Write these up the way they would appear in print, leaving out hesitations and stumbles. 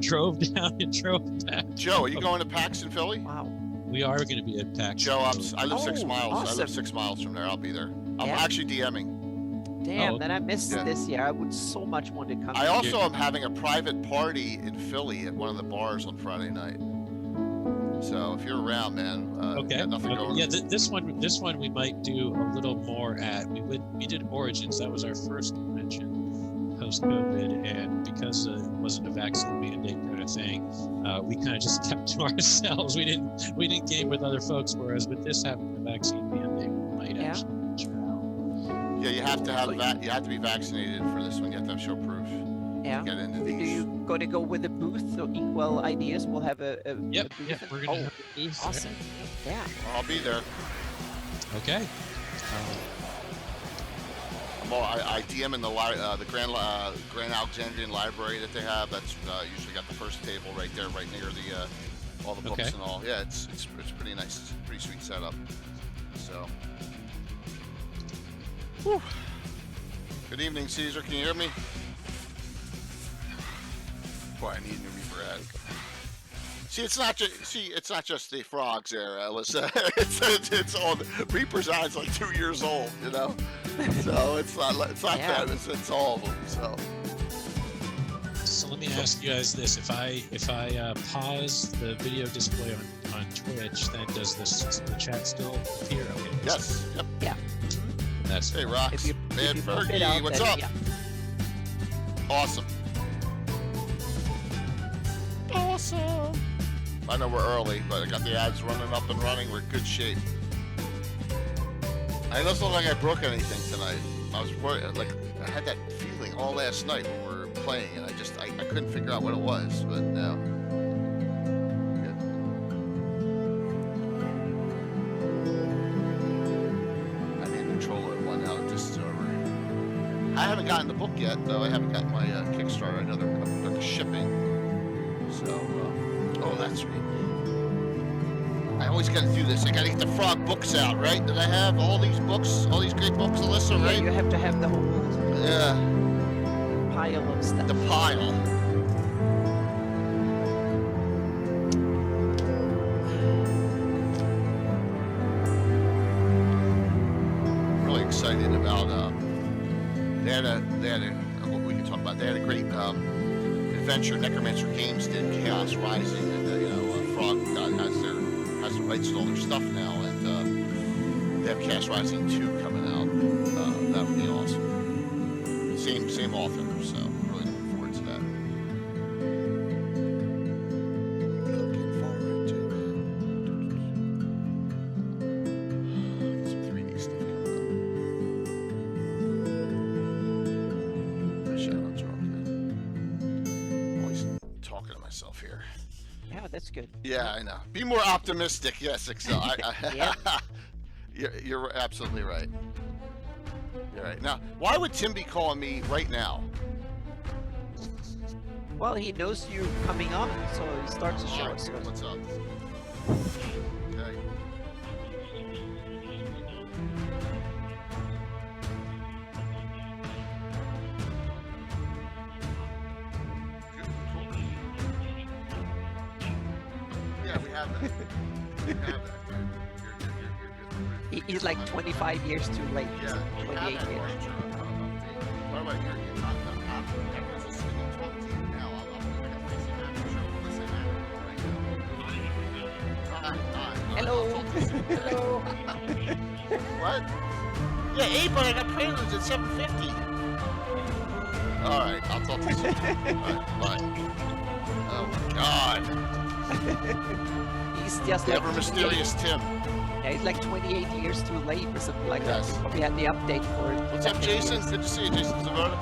drove down and drove back. Joe, are you going to PAX in Philly? Wow. We are going to be at PAX. Joe, I live 6 Oh, miles. I awesome. live 6 miles from there. I'll be there. I'm Yeah. actually DMing. Damn, Oh, then I missed yeah. this year. I would so much want to come. I also am having a private party in Philly at one of the bars on Friday night. So if you're around, man, Okay. got nothing going. Yeah, this one we might do a little more at. We did Origins. That was our first convention post COVID, and because it wasn't a vaccine mandate kind of thing, we kind of just kept to ourselves. We didn't game with other folks. Whereas with this having the vaccine mandate, we might Yeah. actually venture out. Yeah, you have to have you have to be vaccinated for this one. You have to have show proof Yeah. to get into Do these. you gonna go with the booth? So Inkwell Ideas will have a Yep, booth. yep, we're gonna have a booth. Awesome. Yeah. I'll be there. Okay. I DM in the Grand Alexandrian Library that they have. That's usually got the first table right there, right near the all the books Okay. and all. Yeah, it's pretty nice. It's a pretty sweet setup. So, whew. Good evening, Caesar. Can you hear me? Boy, I need a new Reaper ad. See, it's not just the frogs there, Alyssa. it's all Reaper's ad's like 2 years old, you know. So it's not Yeah. that. It's all of them. So So let me ask you guys this: if I pause the video display on Twitch, then does the chat still appear? Okay. yes, yep. Yeah. That's Hey, Rocks, If you man, pump it Fergie, out, what's then, up? yeah. Awesome. Awesome. I know we're early, but I got the ads running up and running. We're in good shape. I don't look like I broke anything tonight. I was worried, like I had that feeling all last night when we were playing, and I couldn't figure out what it was, but no. Good. I'm in control of one now. This is over. I haven't gotten the book yet, though. I haven't gotten my Kickstarter. I know they're shipping. So, oh, that's sweet. I always got to do this. I got to get the frog books out, right? That I have all these books, all these great books, Alyssa, Yeah, right? you have to have the whole Yeah, pile of stuff. the pile. Really excited about. They had a what we can talk about. They had a great adventure. Necromancer Games did Chaos Rising, and Frog has the rights to all their stuff now, and they have Chaos Rising 2 coming out. That would be awesome. Same author, so really looking forward to that. Looking forward to it. Some 3D stuff coming up. The shout-outs are okay. Always talking to myself here. Yeah, that's good. Yeah, I know. Be more optimistic. Yes, Excel. Yep. You're absolutely right. You're right. Now, why would Tim be calling me right now? Well, he knows you're coming on, so he starts the All show. right, So what's up? Okay. Good, cool. Yeah, we have that. We have that, dude. he's like 25 years too late. Yeah, we have 28 that years. feature. What about your everyone's listening and talking to you now. I got facing aperture. Listen, right now. Hello. Hello. What? Yeah, 8, but I got preludes at 7:50. All right, I'll talk to you soon. All right, bye. Oh my God. He's just The like ever mysterious Tim. Yeah, he's like 28 years too late or something like Yes. that. We probably had the update for it. What's up, 10 Jason? years. Good to see you, Jason Zavona.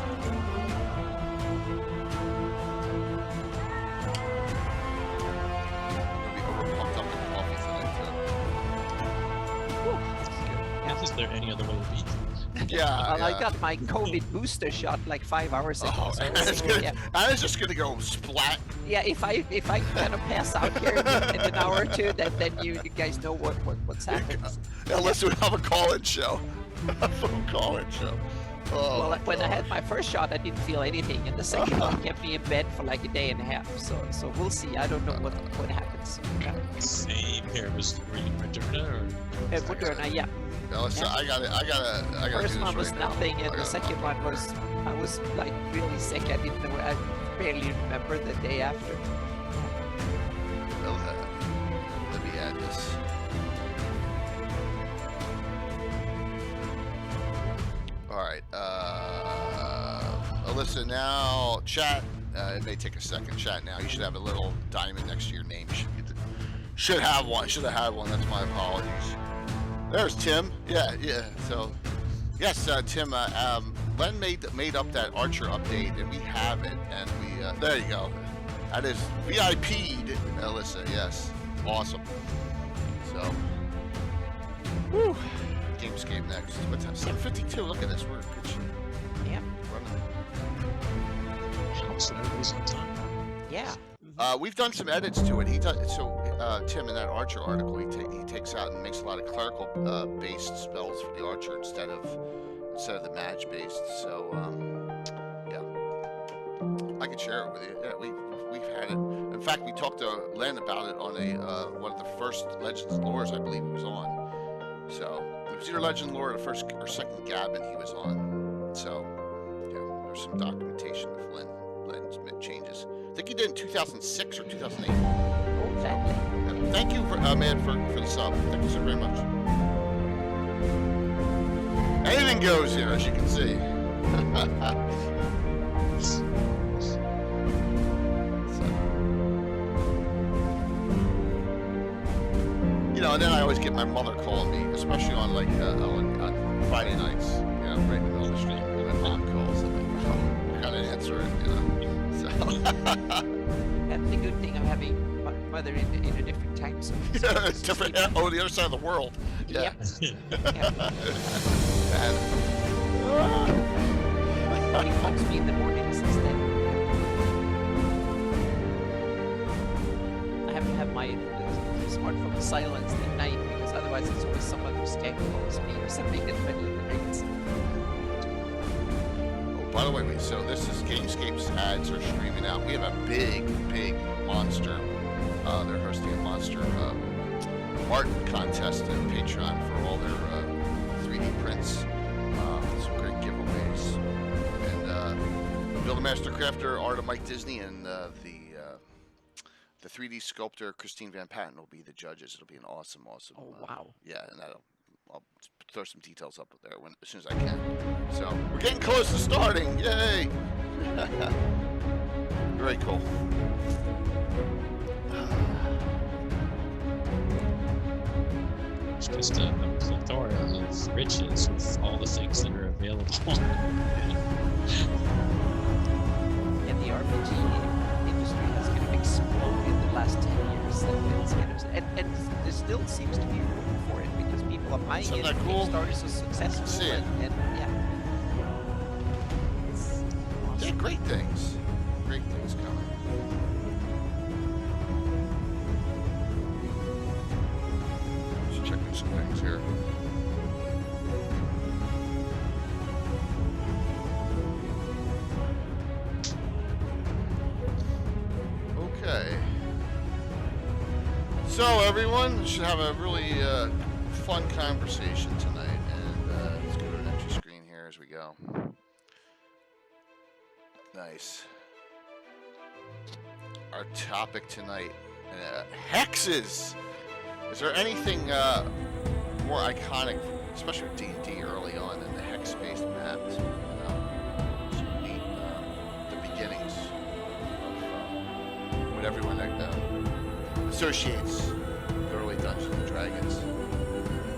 Gonna be overpumped up in coffee tonight, Is there any other way to beat things? too. Yeah, Well, I yeah. got my COVID booster shot like 5 hours ago. Oh, so and we'll it's see. gonna, I was just gonna go splat. Yeah, if I kind of pass out here in an hour or two, then you guys know what's happened. Unless we have a call-in show. A phone call-in show. Well, when I had my first shot, I didn't feel anything, and the second one kept me in bed for like a day and a half. So we'll see. I don't know what happens. Same here. Were you Moderna or? Moderna, yeah. Now, listen, I gotta First do this one was right now. nothing, I and the gotta- second one was I was like really sick. I didn't know. I barely remember the day after. Let me add this. All right, Alyssa. Now, chat. It may take a second. Chat now. You should have a little diamond next to your name. You should have one. Should have had one. That's my apologies. There's Tim. Yeah. So, yes, Tim. Len made up that Archer update, and we have it. And we there you go. That is VIP'd, Alyssa. Yes, awesome. So, whew. Gamescape next. What time? 7:52. Look at this. We're good. Yeah. Running. So everybody's on time. Yeah. We've done some edits to it. He does so. Tim, in that Archer article, he takes out and makes a lot of clerical based spells for the Archer instead of the mage based. So yeah, I can share it with you. Yeah, we've had it. In fact, we talked to Len about it on a one of the first Legends and Lores I believe he was on. So it was either Legend Lore or the first or second Gabbin he was on. So yeah, there's some documentation of Len's changes. I think he did in 2006 or 2008. Oh, exactly. Yeah. Thank you, man, for the sub. Thank you so very much. Anything goes here, as you can see. You know, and then I always get my mother calling me, especially on like on Friday nights. You know, right in the middle of the stream, and my mom calls, and I gotta answer it. You know, so. That's the good thing of having mother in a different time zone. Yeah, it's different. Oh, the other side of the world. Yeah. Yep. And, He calls me in the mornings instead. I have to have my smartphone silenced at night because otherwise it's always someone who's calls me or something in the middle of the night. oh, by the way, so this is Gamescape's ads are streaming out. We have a big monster. They're hosting a monster art contest on Patreon for all their 3D prints. Some great giveaways. And Build a Master Crafter, art of Mike Disney, and the 3D sculptor Christine Van Patten will be the judges. It'll be an awesome. Oh, wow. Yeah, and I'll throw some details up there as soon as I can. So we're getting close to starting. Yay! Very cool. It's just a plethora of riches with all the things that are available. And the RPG industry has kind of exploded in the last 10 years. And there still seems to be room for it because people are buying Isn't it. that cool? Kickstarter is successful. See it. And yeah. It's awesome. Yeah, great things. Great things coming. Just checking some things here. Okay. So everyone should have a really fun conversation tonight, and let's go to an entry screen here as we go. Nice. Our topic tonight, hexes. Is there anything more iconic, especially with D&D early on, than the hex-based maps? Some neat, the beginnings of what everyone associates with early Dungeons and Dragons.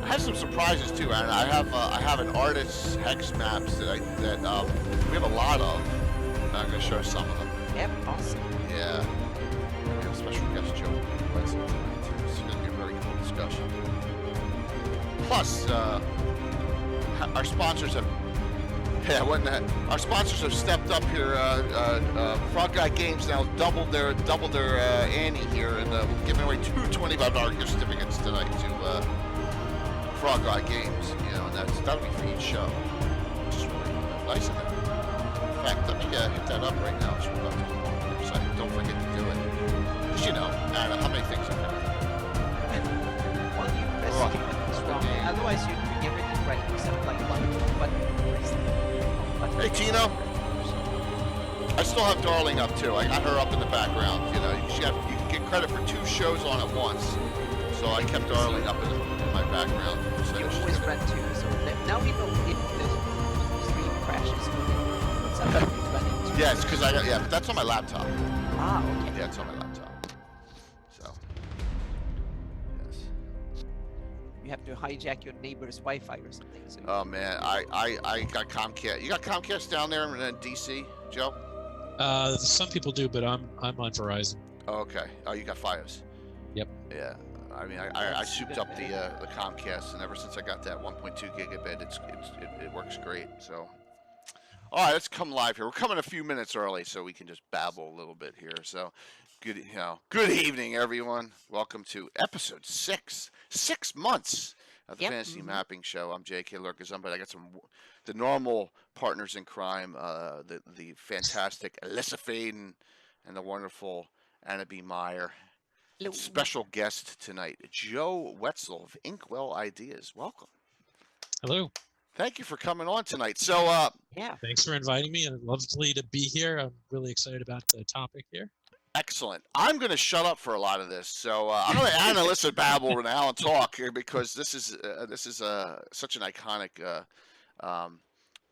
I have some surprises too, and I have an artist's hex maps that we have a lot of. I'm going to show some of them. Yep, awesome. Yeah. We have a special guest Joe Wenzel tonight too. It's going to be a very cool discussion. Plus, our sponsors have our sponsors have stepped up here. Frog Guy Games now doubled their ante here, and we're giving away two $25 gift certificates tonight to Frog Guy Games. You know, and that'll be for each show. Just really nice of them. In fact, let me hit that up right now. So we're about to go on the website. Don't forget to do it. Just, Anna, how many things I've done? Well, you investigate this wrong. Otherwise, you'd bring everything right except like one. Hey, Tino. I still have Darling up too. I got her up in the background. You can get credit for 2 shows on at once. So I kept Darling up in my background. So You always run 2, so now we know if the stream crashes. What's up? You run into yes, because but that's on my laptop. Ah, okay. Yeah, it's on my laptop. So yes. You have to hijack your neighbor's Wi-Fi or something. So Oh man, I got Comcast. You got Comcast down there in DC, Joe? Some people do, but I'm on Verizon. Oh, okay. Oh, you got FiOS. Yep. Yeah. I mean, I souped up the Comcast, and ever since I got that 1.2 gigabit, it works great. So, all right, let's come live here. We're coming a few minutes early, so we can just babble a little bit here. So, good evening, everyone. Welcome to episode 6. 6 months of the Fantasy Mapping Show. I'm J.K. Lurkazum, but I got the normal partners in crime, the fantastic Alyssa Faden and the wonderful Anna B. Meyer. Hello. Special guest tonight, Joe Wetzel of Inkwell Ideas. Welcome. Hello. Thank you for coming on tonight. So, yeah. Thanks for inviting me, and lovely to be here. I'm really excited about the topic here. Excellent. I'm going to shut up for a lot of this. So I'm going to Anna Alyssa babble now and talk here because this is such an iconic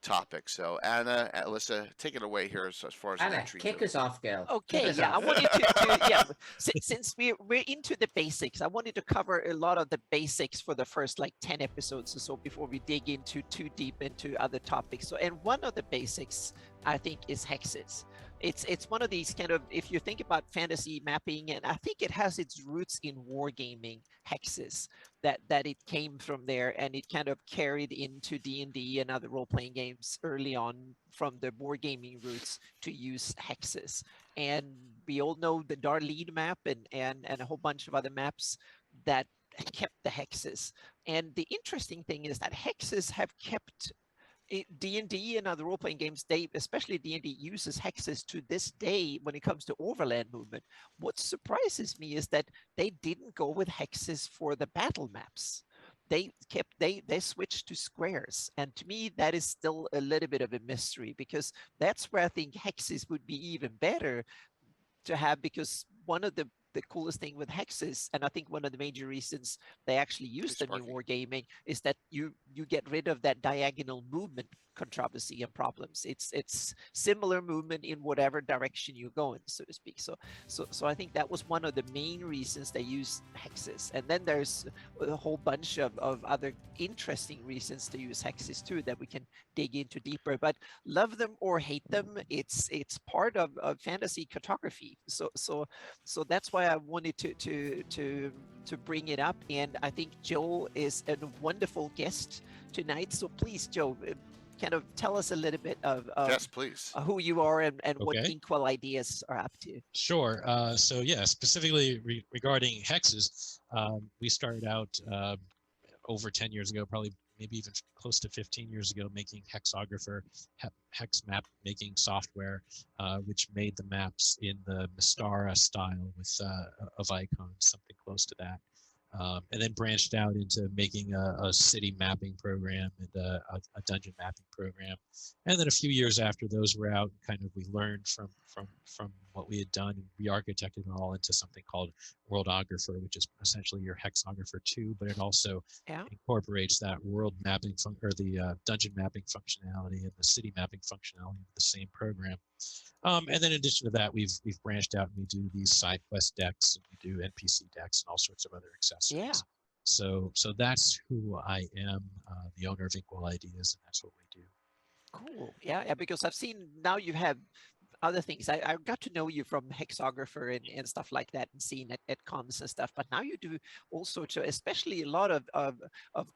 topic. So Anna, Alyssa, take it away here as far as Anna, entry kick goes. us off, girl. Okay, Kick us yeah, I off. wanted to since we're into the basics, I wanted to cover a lot of the basics for the first like 10 episodes or so before we dig into too deep into other topics. So, and one of the basics I think is hexes. It's one of these kind of, if you think about fantasy mapping, and I think it has its roots in wargaming hexes, that it came from there, and it kind of carried into D&D and other role-playing games early on from the wargaming roots to use hexes. And we all know the Darlene map and a whole bunch of other maps that kept the hexes. And the interesting thing is that hexes have kept D&D and other role-playing games, especially D&D uses hexes to this day when it comes to overland movement. What surprises me is that they didn't go with hexes for the battle maps. They switched to squares, and to me that is still a little bit of a mystery, because that's where I think hexes would be even better to have, because one of the coolest thing with hexes, and I think one of the major reasons they actually use them in wargaming, is that you get rid of that diagonal movement controversy and problems. It's similar movement in whatever direction you go in, so to speak. So I think that was one of the main reasons they use hexes. And then there's a whole bunch of other interesting reasons to use hexes too that we can dig into deeper. But love them or hate them, it's part of fantasy cartography. So that's why I wanted to bring it up, and I think Joe is a wonderful guest tonight. So please, Joe, kind of tell us a little bit of yes, please, who you are and what Okay. Inkwell Ideas are up to. Sure. So yeah, specifically regarding hexes, we started out over 10 years ago, probably maybe even close to 15 years ago, making hexographer, hex map making software, which made the maps in the Mystara style with of icons, something close to that. And then branched out into making a city mapping program and a dungeon mapping program. And then a few years after those were out, kind of we learned from what we had done and re-architected it all into something called Worldographer, which is essentially your hexographer too, but it also incorporates that world mapping or the dungeon mapping functionality and the city mapping functionality of the same program. And then in addition to that, we've branched out and we do these side quest decks, and we do NPC decks and all sorts of other accessories. Yeah. So that's who I am, the owner of Inkwell Ideas, and that's what we do. Cool. Yeah, because I've seen now you have other things. I got to know you from hexographer and stuff like that, and seeing at cons and stuff. But now you do all sorts of, especially a lot of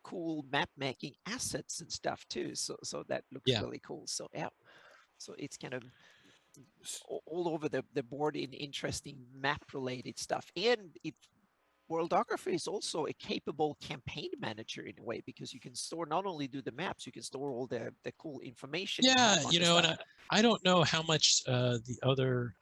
cool map making assets and stuff too. So that looks really cool. So yeah, so it's kind of all over the board in interesting map related stuff. And Worldography is also a capable campaign manager in a way, because you can store, not only do the maps, you can store all the cool information. and Yeah, have a bunch you of know, and stuff. I don't know how much the other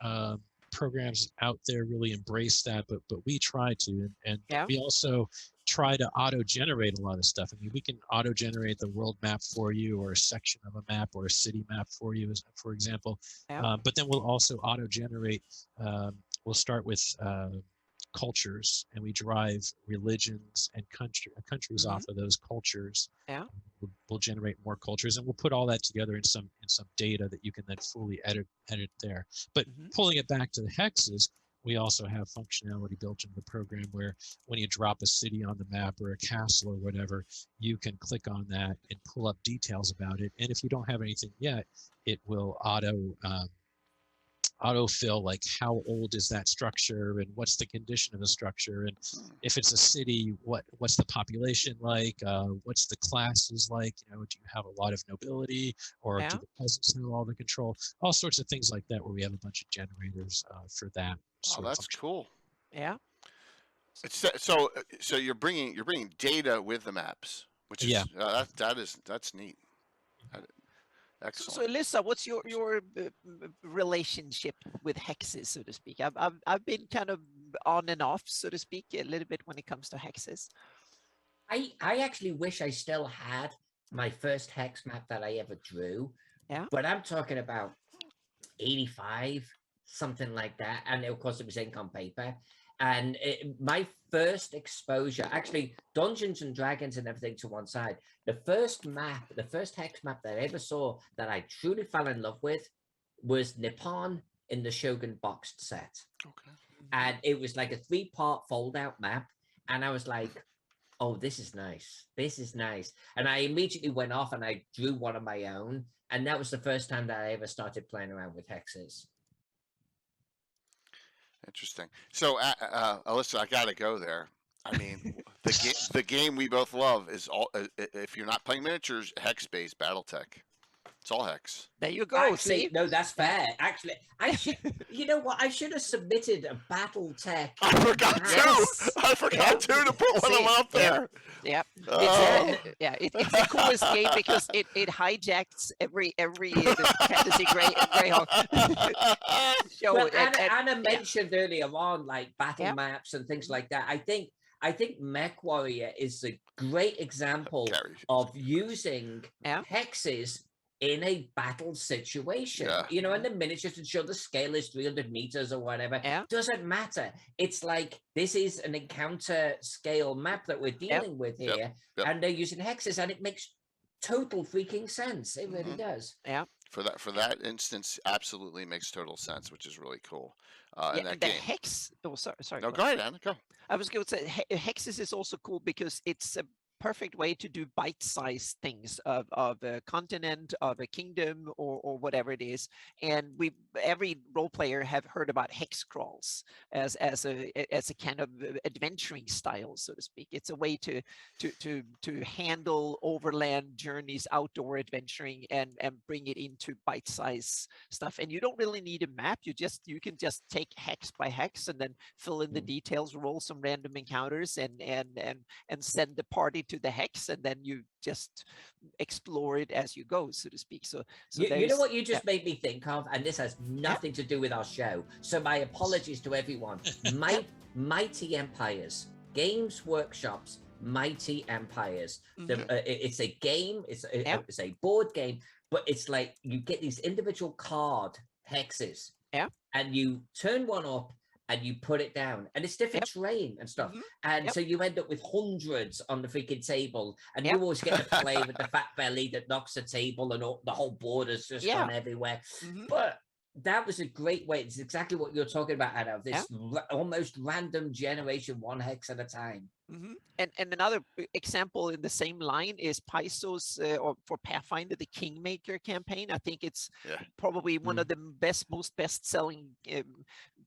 programs out there really embrace that, but we try to, and Yeah. we also try to auto-generate a lot of stuff. I mean, we can auto-generate the world map for you, or a section of a map, or a city map for you, for example. Yeah. But then we'll also auto-generate. We'll start with cultures, and we drive religions and countries off of those cultures. Yeah. We'll generate more cultures, and we'll put all that together in some data that you can then fully edit there. But pulling it back to the hexes, we also have functionality built into the program where when you drop a city on the map or a castle or whatever, you can click on that and pull up details about it. And if you don't have anything yet, it will autofill, like how old is that structure and what's the condition of the structure, and if it's a city, what's the population like, what's the classes like, you know, do you have a lot of nobility, or do the peasants have all the control, all sorts of things like that, where we have a bunch of generators for that. Oh, that's cool. Yeah. It's, so you're bringing data with the maps, which is that's neat. Excellent. So Alyssa, what's your relationship with hexes, so to speak? I've been kind of on and off, so to speak, a little bit when it comes to hexes. I actually wish I still had my first hex map that I ever drew. Yeah. But I'm talking about 85, something like that, and of course it was ink on paper. And my first exposure, actually, Dungeons and Dragons and everything to one side, the first hex map that I ever saw that I truly fell in love with was Nippon in the Shogun boxed set. Okay. And it was like a 3-part fold-out map. And I was like, oh, this is nice. This is nice. And I immediately went off and I drew one of my own. And that was the first time that I ever started playing around with hexes. Interesting. So, Alyssa, I gotta go there. I mean, the game we both love is all. If you're not playing miniatures, hex-based BattleTech. It's all hex. There you go. Actually, no, that's fair. Actually, you know what? I should have submitted a BattleTech. I forgot to. I forgot to put one of them out there. Yeah, it's the coolest game because it hijacks every fantasy Greyhawk show. Well, Anna mentioned earlier on like battle maps and things like that. I think Mech Warrior is a great example of using hexes in a battle situation. You know, and the miniatures to show the scale is 300 meters or whatever. Doesn't matter. It's like this is an encounter scale map that we're dealing with here, and they're using hexes, and it makes total freaking sense. It really does. Yeah. For that instance, absolutely makes total sense, which is really cool. And that game. Hex. Oh, sorry. No, go ahead, Anna. Go. I was going to say hexes is also cool because it's a perfect way to do bite-sized things of a continent, of a kingdom, or whatever it is. And every role player have heard about hex crawls as a kind of adventuring style, so to speak. It's a way to handle overland journeys, outdoor adventuring, and bring it into bite-sized stuff. And you don't really need a map. You can just take hex by hex and then fill in the details, roll some random encounters, and send the party to the hex, and then you just explore it as you go, so to speak. So you know what you just made me think of, and this has nothing to do with our show, so my apologies to everyone. Mighty Empires, Games Workshop's Mighty Empires. It's a game, it's a board game, but it's like you get these individual card hexes, and you turn one up and you put it down, and it's different terrain and stuff. And so you end up with hundreds on the freaking table, and you always get to play with the fat belly that knocks the table, and the whole board is just gone everywhere. But that was a great way. It's exactly what you're talking about, Anna. This almost random generation, one hex at a time. And another example in the same line is Paizo's, or for Pathfinder, the Kingmaker campaign. I think it's probably one of the most best-selling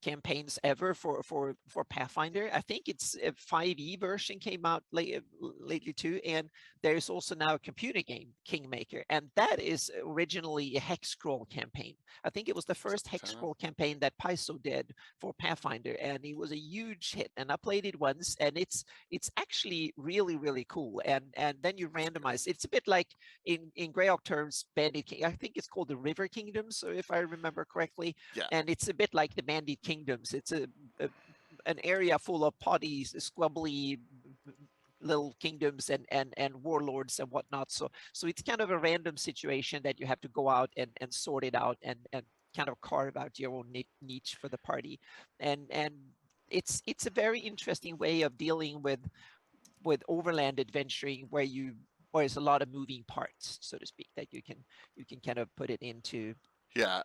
campaigns ever for Pathfinder. I think it's a 5e version came out lately too, and there's also now a computer game, Kingmaker, and that is originally a hex scroll campaign. I think it was the first hex scroll campaign that Paizo did for Pathfinder, and it was a huge hit. And I played it once, and it's actually really cool. And then you randomize. It's a bit like in Greyhawk terms, Bandit King. I think it's called the River Kingdoms, so if I remember correctly. Yeah. And it's a bit like the Bandit Kingdoms. It's an area full of potty, squabbly little kingdoms and warlords and whatnot. So it's kind of a random situation that you have to go out and sort it out and kind of carve out your own niche for the party. And it's a very interesting way of dealing with overland adventuring where there's a lot of moving parts, so to speak, that you can kind of put it into. Yeah.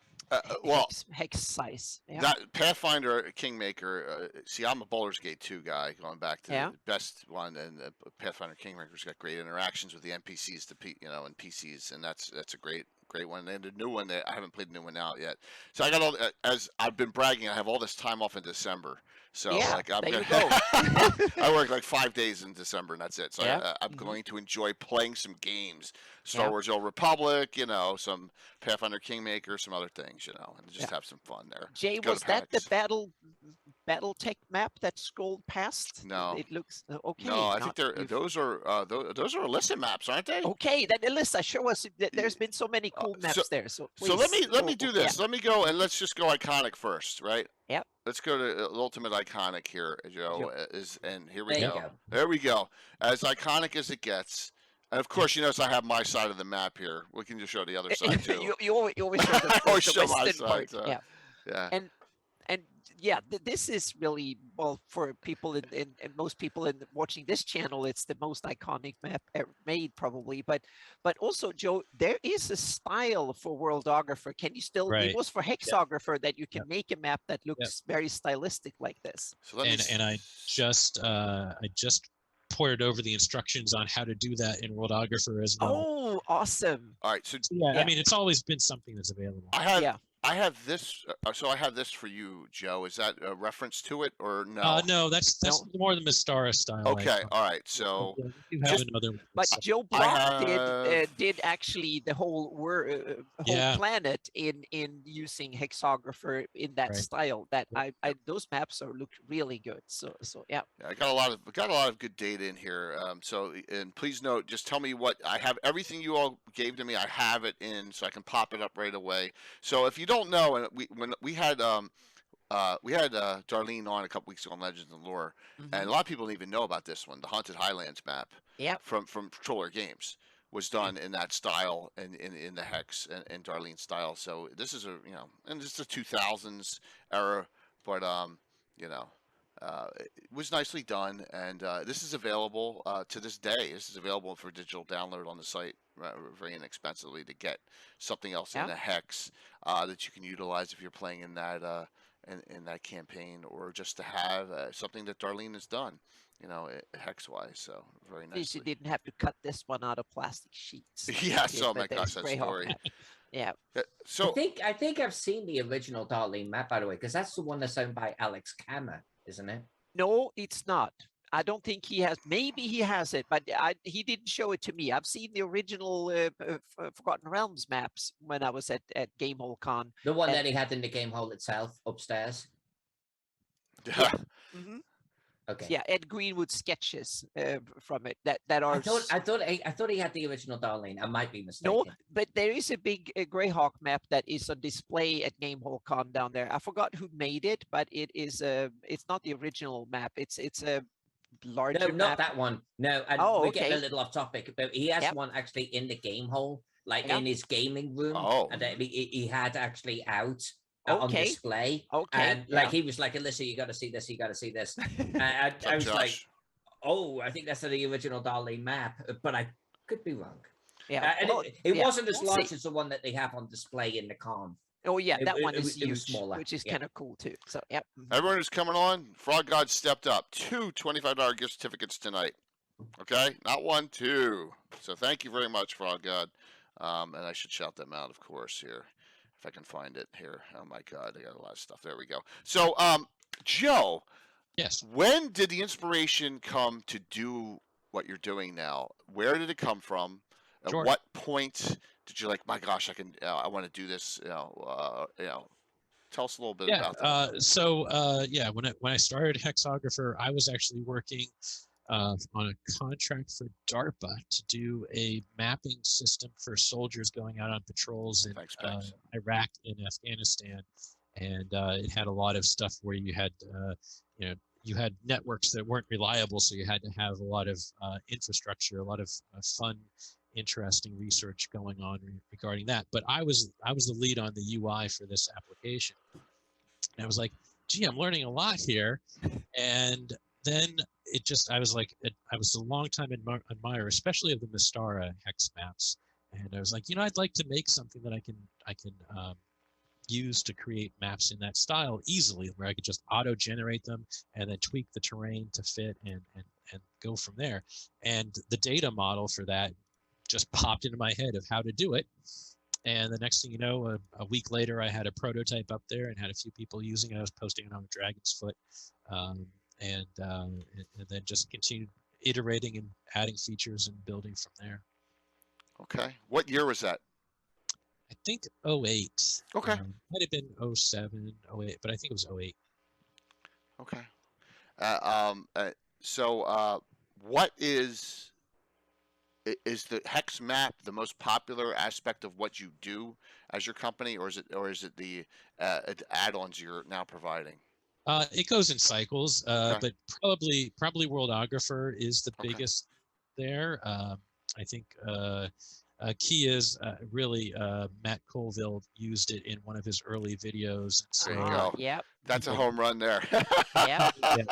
Well, hex size. Yeah. That Pathfinder Kingmaker. See, I'm a Baldur's Gate 2 guy, going back to the best one, and Pathfinder Kingmaker's got great interactions with the NPCs, and PCs, and that's a great one. And the new one that I haven't played the new one out yet. So I got as I've been bragging, I have all this time off in December. So like I'm there gonna, you go. I work like 5 days in December, and that's it. So I'm Mm-hmm. going to enjoy playing some games. Star Wars Old Republic, some Pathfinder Kingmaker, some other things, and just have some fun there. Jay, Go was to that the PAX. BattleTech map that scrolled past? No. It looks okay. No, I think those are illicit maps, aren't they? Okay, then Alyssa, show us. There's been so many cool maps there. So please. So let me do this. Yeah. Let me go and let's just go iconic first, right? Yep. Let's go to Ultimate Iconic here, Joe. And here we There you go. go. There we go. As iconic as it gets. And of course, you notice I have my side of the map here. We can just show the other side too. you always show the, always the show my western side. part. Yeah. Yeah. And yeah, this is really, well, for people and most people watching this channel, it's the most iconic map ever made, probably. But also, Joe, there is a style for Worldographer. Can you still? Right. It was for Hexographer that you can make a map that looks very stylistic like this. So and I just ported over the instructions on how to do that in Worldographer as well. Oh, awesome! All right. So I mean, it's always been something that's available. I have this. So I have this for you, Joe. Is that a reference to it or no? No, that's more the Mistara style. Okay, all right. So you have another one. But Joe Block did actually the whole planet in using Hexographer in that style. That those maps look really good. So yeah. I got a lot of good data in here. And please note, just tell me what I have. Everything you all gave to me, I have it in, so I can pop it up right away. So if you don't know, and we had Darlene on a couple weeks ago on Legends and Lore, and a lot of people don't even know about this one, the Haunted Highlands map. From Troller Games was done in that style and in the Hex and Darlene style. So this is and this is the 2000s era, but it was nicely done, and this is available to this day. This is available for digital download on the site very inexpensively to get something else in the Hex that you can utilize if you're playing in that campaign, or just to have something that Darlene has done, Hex-wise. So very nice. You didn't have to cut this one out of plastic sheets. Yes. Oh my gosh, that story. Yeah. So I think I've seen the original Darlene map, by the way, because that's the one that's owned by Alex Kammer, isn't it? No, it's not. I don't think he has. Maybe he has it, but he didn't show it to me. I've seen the original Forgotten Realms maps when I was at Gamehole Con. The one that he had in the game hall itself upstairs. Yeah. Mm-hmm. Okay. Yeah, Ed Greenwood sketches from it that are. I thought he had the original Darlene. I might be mistaken. No, but there is a big Greyhawk map that is on display at Gamehole Con down there. I forgot who made it, but it is it's not the original map. It's a larger map. No, not that one. No, we're getting a little off topic, but he has one actually in the game hall, like in his gaming room. Oh. And he had actually out on display. Okay. And he was like, Alyssa, you got to see this. You got to see this. And I was like, oh, I think that's the original Darlene map, but I could be wrong. Yeah. It wasn't as large as the one that they have on display in the con. Oh yeah, that one is huge, smaller, which is kind of cool too. So yeah. Everyone who's coming on, Frog God stepped up. 2 $25 gift certificates tonight. Okay, not 1, 2. So thank you very much, Frog God. And I should shout them out, of course, here. If I can find it here. Oh my God, I got a lot of stuff. There we go. So, Joe, Yes. when did the inspiration come to do what you're doing now? Where did it come from? At Sure. what point did you like, my gosh, I want to do this? Tell us a little bit Yeah. about that. Yeah, when I started Hexographer, I was actually working on a contract for DARPA to do a mapping system for soldiers going out on patrols in Thanks, Max. Iraq and Afghanistan, and it had a lot of stuff where you had you had networks that weren't reliable, so you had to have a lot of infrastructure, a lot of fun, interesting research going on regarding that. But I was the lead on the UI for this application, and I was like, gee, I'm learning a lot here. And then I was a long time admirer, especially of the Mystara hex maps, and I was like, I'd like to make something that I can use to create maps in that style easily, where I could just auto-generate them and then tweak the terrain to fit and go from there. And the data model for that just popped into my head of how to do it. And the next thing you know, a week later, I had a prototype up there and had a few people using it. I was posting it on Dragon's Foot, and then just continued iterating and adding features and building from there. Okay. What year was that? I think 08. Okay. Might have been 07, 08, but I think it was 08. Okay. So what is the hex map the most popular aspect of what you do as your company, or is it the add-ons you're now providing? It goes in cycles, Okay. but probably Worldographer is the Okay. biggest there. I think key is really Matt Colville used it in one of his early videos. And so There you go. Yep. That's a home run there. Yep. yeah,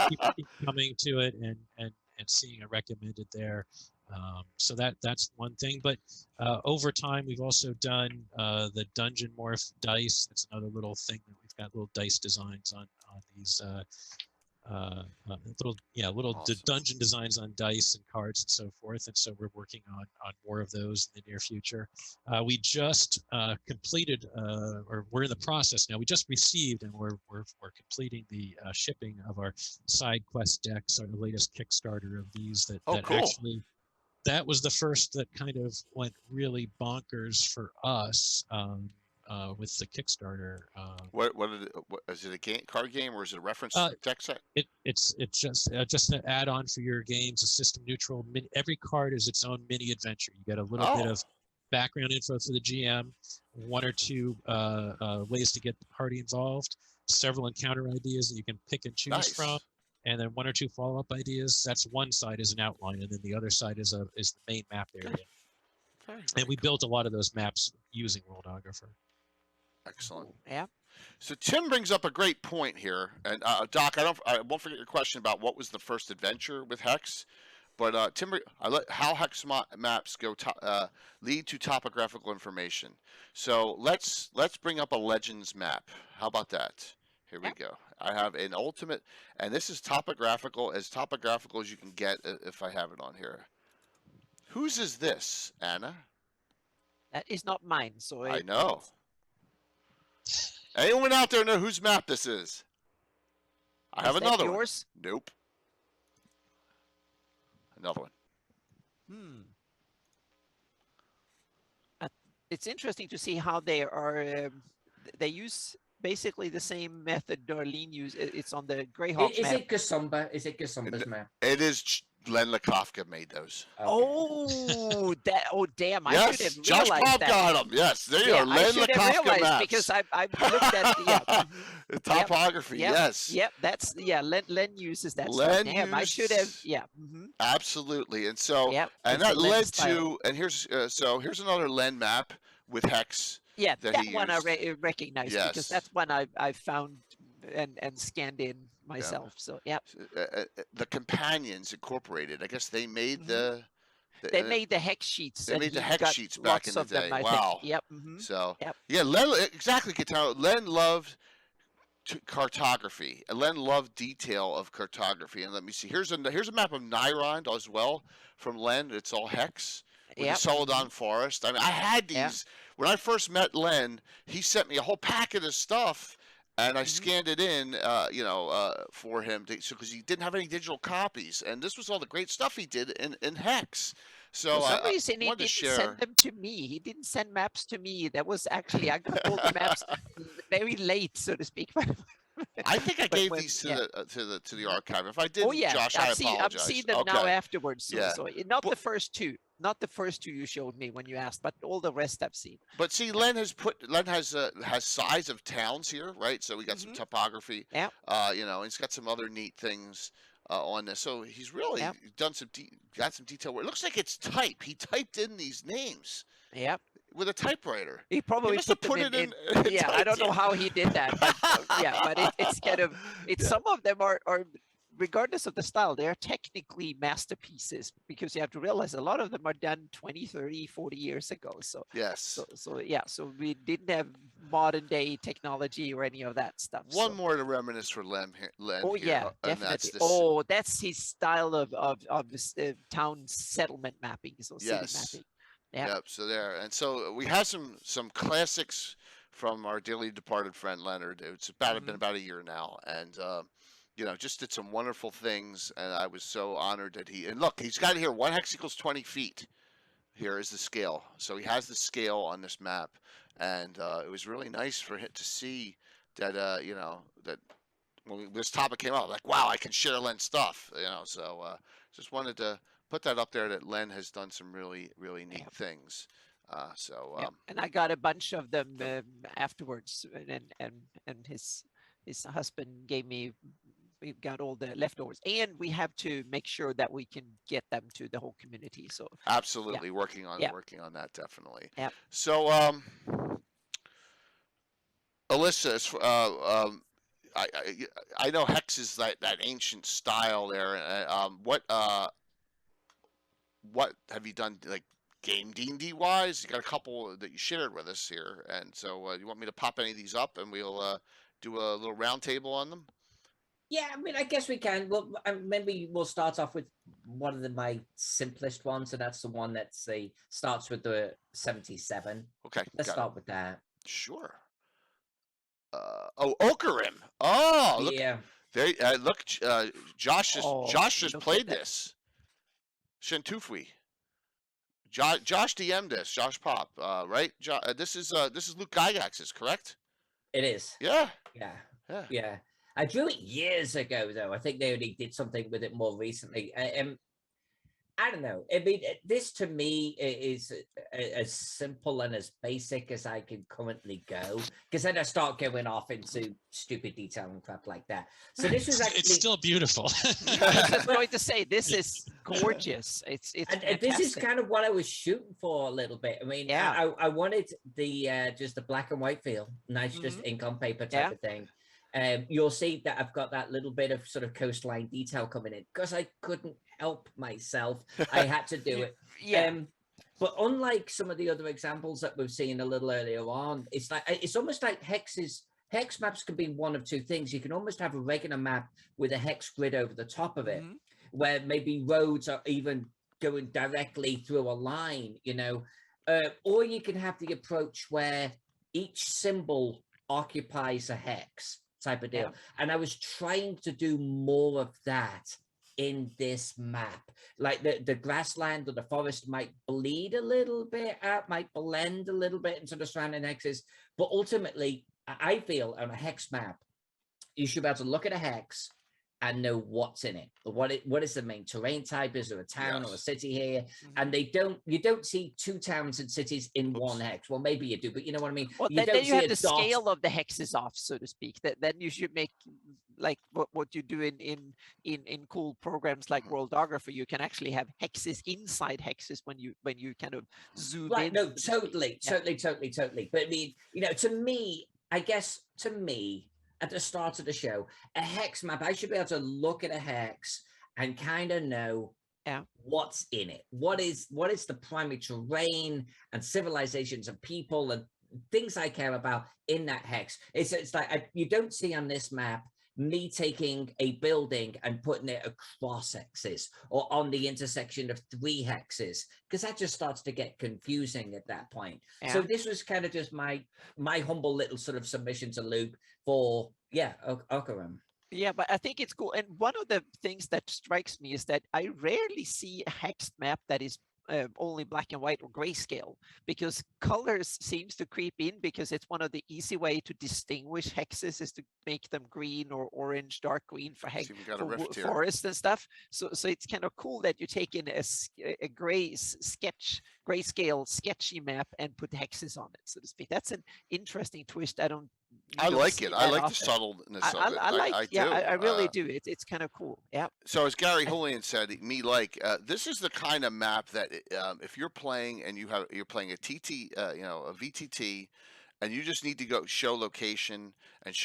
people keep coming to it and seeing it recommended there. So that's one thing. But over time, we've also done the Dungeon Morph dice. That's another little thing that we've got little dice designs on these little Awesome. dungeon designs on dice and cards and so forth. And so we're working on more of those in the near future. We just completed, or we're in the process now. We just received, and we're completing the shipping of our side quest decks, our latest Kickstarter of these. Cool. Actually, that was the first that kind of went really bonkers for us. With the Kickstarter. What is it, a card game, or is it a reference deck set? It's just an add-on for your games, a system neutral. Every card is its own mini adventure. You get a little bit of background info for the GM, one or two ways to get the party involved, several encounter ideas that you can pick and choose from, and then one or two follow-up ideas. That's one side is an outline, and then the other side is the main map area. And we built a lot of those maps using Worldographer. Excellent. Yeah. So Tim brings up a great point here, and Doc, I won't forget your question about what was the first adventure with Hex, but Tim, how Hex maps go lead to topographical information. So let's bring up a Legends map. How about that? Here we go. I have an ultimate, and this is as topographical as you can get if I have it on here. Whose is this, Anna? That is not mine. So I know. Anyone out there know whose map this is? I have another one. Yours? Nope. Another one. It's interesting to see how they are. They use basically the same method Darlene used. It's on the Greyhawk map. It Gasumba? Is it Gasumba's map? It is. Len Lakofka made those. Okay. Oh, damn! I Yes, should have Josh realized Bob that. got them. Yes, there you Yeah, are. I Len should have Lakofka realized maps. because I looked at the topography. Yep. Yes. Yep, that's Len uses that. Len stuff. Damn, I should have. Yeah. Absolutely, and so Yep, and it's that the Len led style. to, and here's another Len map with Hex. Yeah, that that he one used. I recognize Yes. because that's one I found and scanned in myself. So yeah, The Companions Incorporated. I guess they made the. they made the hex sheets. They and made the he hex got sheets back lots in the of them, day. I Wow. think. Yep. So Yep. yeah, Len exactly. Len loved cartography. And Len loved detail of cartography. And let me see. Here's a map of Nyrond as well from Len. It's all hex. with Yep. the Celadon Forest. I mean, I had Yeah. these when I first met Len. He sent me a whole packet of stuff, and I scanned it in, for him because he didn't have any digital copies, and this was all the great stuff he did in Hex. So For some I reason, he wanted to didn't share. send them to me. He didn't send maps to me. That was actually, I got all the maps very late, so to speak. I think I But gave when- these yeah. to the archive. If I didn't, Oh yeah, Josh, I I've seen apologize. them now Okay. afterwards. So, Yeah. not But- the first two, not the first two you showed me when you asked, but all the rest I've seen. But see, Len has size of towns here, right? So we got some topography. Yeah. He's got some other neat things on this. So he's really Yeah. done got some detail where it looks like it's type. He typed in these names Yeah, with a typewriter. he probably must have put them put it in. in Yeah, I don't know typed. how he did that, but it's kind of some of them are regardless of the style, they are technically masterpieces because you have to realize a lot of them are done 20, 30, 40 years ago. So Yes. so we didn't have modern day technology or any of that stuff. One so. more to reminisce for Len here. Oh here, yeah, and that's definitely. this. That's his style of this, town settlement mapping, so city Yes. mapping. Yeah. Yep. So there, and so we have some classics from our dearly departed friend Leonard. It's been about a year now, and just did some wonderful things. And I was so honored that and look, he's got it here. 1 hex equals 20 feet. Here is the scale. So he has the scale on this map, and it was really nice for him to see that that when this topic came out, like, wow, I can share Len's stuff. So just wanted to put that up there that Len has done some really, really neat things. And I got a bunch of them afterwards, and his husband gave me. We've got all the leftovers, and we have to make sure that we can get them to the whole community. So absolutely working on that definitely. Yeah. So Alyssa, I know Hex is that ancient style there. What have you done, like game D&D wise? You got a couple that you shared with us here, and so you want me to pop any of these up, and we'll do a little round table on them? Yeah, I mean, I guess we can. Well, maybe we'll start off with one of my simplest ones, and that's the one that starts with the 77. Okay, Let's start with that. Sure. Okarim. Oh, look. Yeah. There, look. Josh just played that. this. Shentufui. Josh DM'd this. Josh Pop. Right? This is Luke Gygax's, correct? It is. Yeah. Yeah. I drew it years ago, though. I think they only did something with it more recently. I don't know. I mean, this to me is as simple and as basic as I can currently go, because then I start going off into stupid detail and crap like that. So this is actually... It's still beautiful. I was just going to say, this is gorgeous. It's and this is kind of what I was shooting for a little bit. I mean, I wanted the just the black and white feel, nice, just ink on paper type of thing. You'll see that I've got that little bit of sort of coastline detail coming in because I couldn't help myself. I had to do it. But unlike some of the other examples that we've seen a little earlier on, it's almost like hex maps can be one of two things. You can almost have a regular map with a hex grid over the top of it, where maybe roads are even going directly through a line, or you can have the approach where each symbol occupies a hex type of deal. And I was trying to do more of that in this map. Like the grassland or the forest might bleed a little bit out, might blend a little bit into the surrounding hexes. But ultimately, I feel on a hex map, you should be able to look at a hex and know what's in it. What is the main terrain type? Is there a town or a city here? And you don't see two towns and cities in one hex. Well, maybe you do, but you know what I mean? Well, then you have the scale of the hexes off, so to speak. Then you should make like what you do in cool programs like Worldographer. You can actually have hexes inside hexes when you kind of zoom in. No, totally. But I mean, to me, at the start of the show, a hex map, I should be able to look at a hex and kind of know what's in it. What is the primary terrain and civilizations and people and things I care about in that hex. It's like you don't see on this map me taking a building and putting it across hexes or on the intersection of 3 hexes, because that just starts to get confusing at that point. Yeah. So this was kind of just my humble little sort of submission to Luke for Ocarum. Yeah, but I think it's cool. And one of the things that strikes me is that I rarely see a hexed map that is only black and white or grayscale, because colors seems to creep in, because it's one of the easy way to distinguish hexes is to make them green or orange, dark green for It's even got a rift here. forest and stuff. So it's kind of cool that you take in a grayscale sketchy map and put hexes on it, so to speak. That's an interesting twist. I like it. I like the subtleness of it. I really do. It's kind of cool. Yeah. So as Gary Julian said, this is the kind of map that if you're playing and you're playing a TT, a VTT, and you just need to go show location and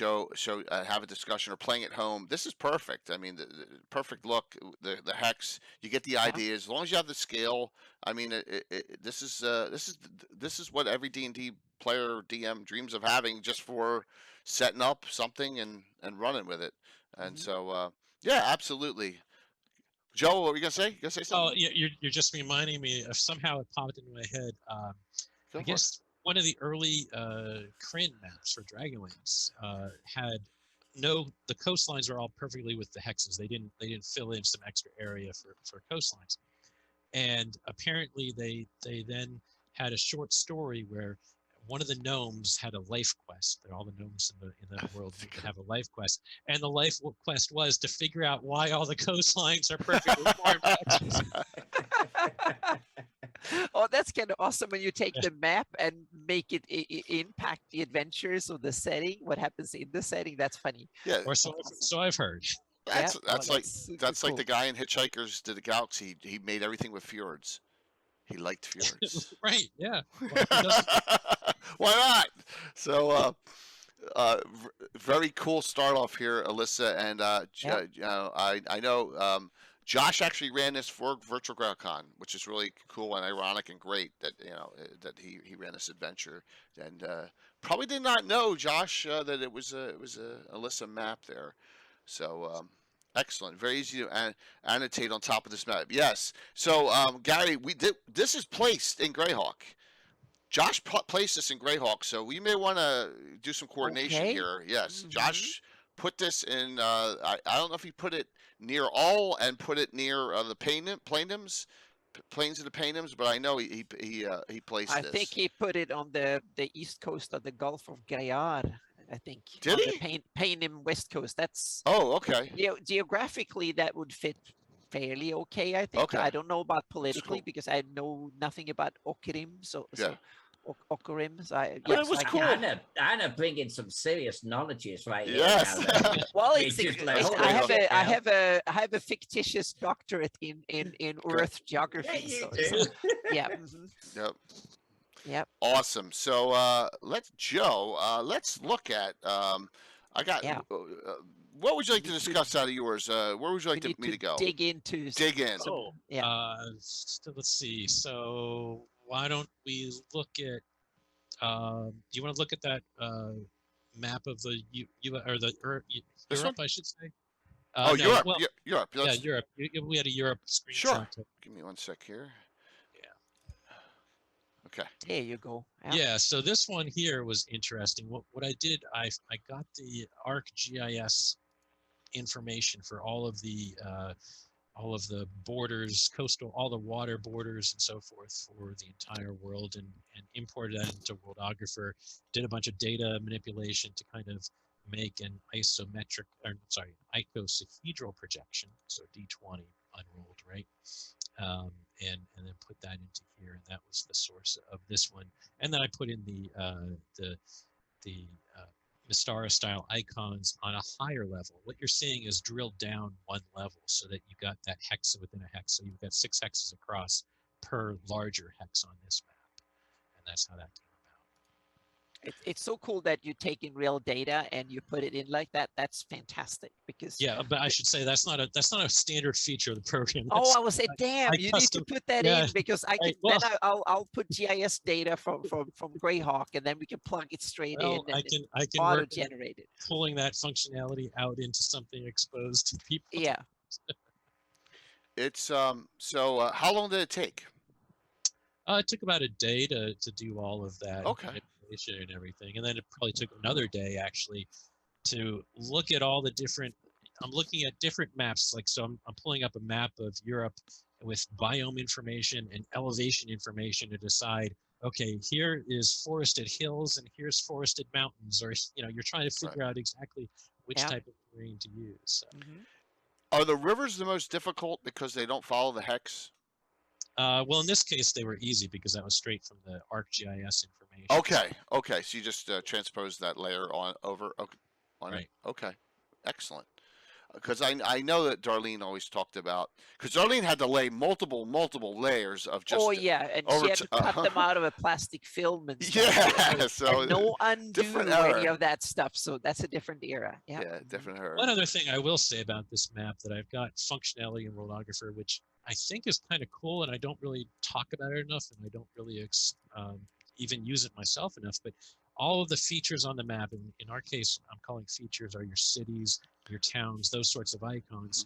have a discussion, or playing at home, this is perfect. I mean, the perfect look, the hex, you get the ideas. As long as you have the scale, I mean, this is what every D&D player or DM dreams of having, just for setting up something and running with it. And so, yeah, absolutely. Joe, what were you gonna say? You gonna say something? Oh, yeah, you're just reminding me of, somehow it popped into my head. I guess one of the early Kryn maps for Dragonlance had the coastlines were all perfectly with the hexes. They didn't fill in some extra area for coastlines. And apparently they then had a short story where one of the gnomes had a life quest. That all the gnomes in the world have a life quest, and the life quest was to figure out why all the coastlines are perfectly formed. Oh, that's kind of awesome when you take the map and make it impact the adventures of the setting. What happens in the setting? That's funny. Yeah. Or so I've heard. That's super like the guy in Hitchhikers to the Galaxy. He made everything with fjords. He liked fjords. Right. Yeah. Why not? So, very cool start off here, Alyssa, and I know Josh actually ran this for Virtual GrowCon, which is really cool and ironic and great that that he ran this adventure, and probably did not know, Josh, that it was a Alyssa map there. So excellent, very easy to annotate on top of this map. Yes. So Gary, this is placed in Greyhawk. Josh placed this in Greyhawk, so we may want to do some coordination here. Yes, Josh put this in. I don't know if he put it near all and put it near the plains of the Paynims, but I know he placed this. I think he put it on the east coast of the Gulf of Greyar. I think. Did he? The Paynim west coast. That's. Oh, okay. Geographically, that would fit fairly okay. I think. Okay. I don't know about politically cool. because I know nothing about Okirim. So Okirim. But it was cool. Anna bringing some serious knowledges right here. Yes. Well, I have a fictitious doctorate in Earth geography. Yeah. Yep. Yep. Awesome. So let's look at I got what would you like to discuss out of yours? Where would you like me to go? Dig into. Dig in. So let's see. So why don't we look at do you want to look at that map of the Europe, I should say? No, Europe. Well, Europe. Yeah, Europe. We had a Europe screenshot. Sure. Give me one sec here. Okay. There you go. Yeah, so this one here was interesting. What I did, I got the ArcGIS information for all of the borders, all the water borders and so forth for the entire world, and imported that into Worldographer. Did a bunch of data manipulation to kind of make an icosahedral projection, so D20 unrolled, right? And then put that into here, and that was the source of this one. And then I put in the Mystara style icons on a higher level. What you're seeing is drilled down one level, so that you got that hex within a hex. So you've got 6 hexes across per larger hex on this map, and that's how that came It's so cool that you take in real data and you put it in like that. That's fantastic because Yeah, but I should say that's not a standard feature of the program. oh, That's, I was say, damn, I you custom, need to put that yeah, in because I can right, well, then I'll put GIS data from Greyhawk and then we can plug it straight in well, and I can auto work on generate it. pulling that functionality out into something exposed to people. Yeah. It's so how long did it take? It took about a day to do all of that Okay. manipulation and everything, and then it probably took another day actually to look at all the different. I'm looking at different maps, like so. I'm pulling up a map of Europe with biome information and elevation information to decide. Okay, here is forested hills and here's forested mountains, or you're trying to figure out exactly which Yeah. type of terrain to use. So. Are the rivers the most difficult because they don't follow the hex? Well, in this case, they were easy because that was straight from the ArcGIS information. Okay. So you just transpose that layer on over. Okay, on Right. it. Okay, excellent. Because I know that Darlene always talked about because Darlene had to lay multiple layers of just. Oh yeah, and over she had to cut them out of a plastic film and stuff. Yeah, so and no undo different any era. of that stuff. So that's a different era. Yeah. Yeah, different her. One other thing I will say about this map that I've got functionality in Worldographer, which I think is kind of cool, and I don't really talk about it enough, and I don't really even use it myself enough. But all of the features on the map, and in our case, I'm calling features are your cities, your towns, those sorts of icons,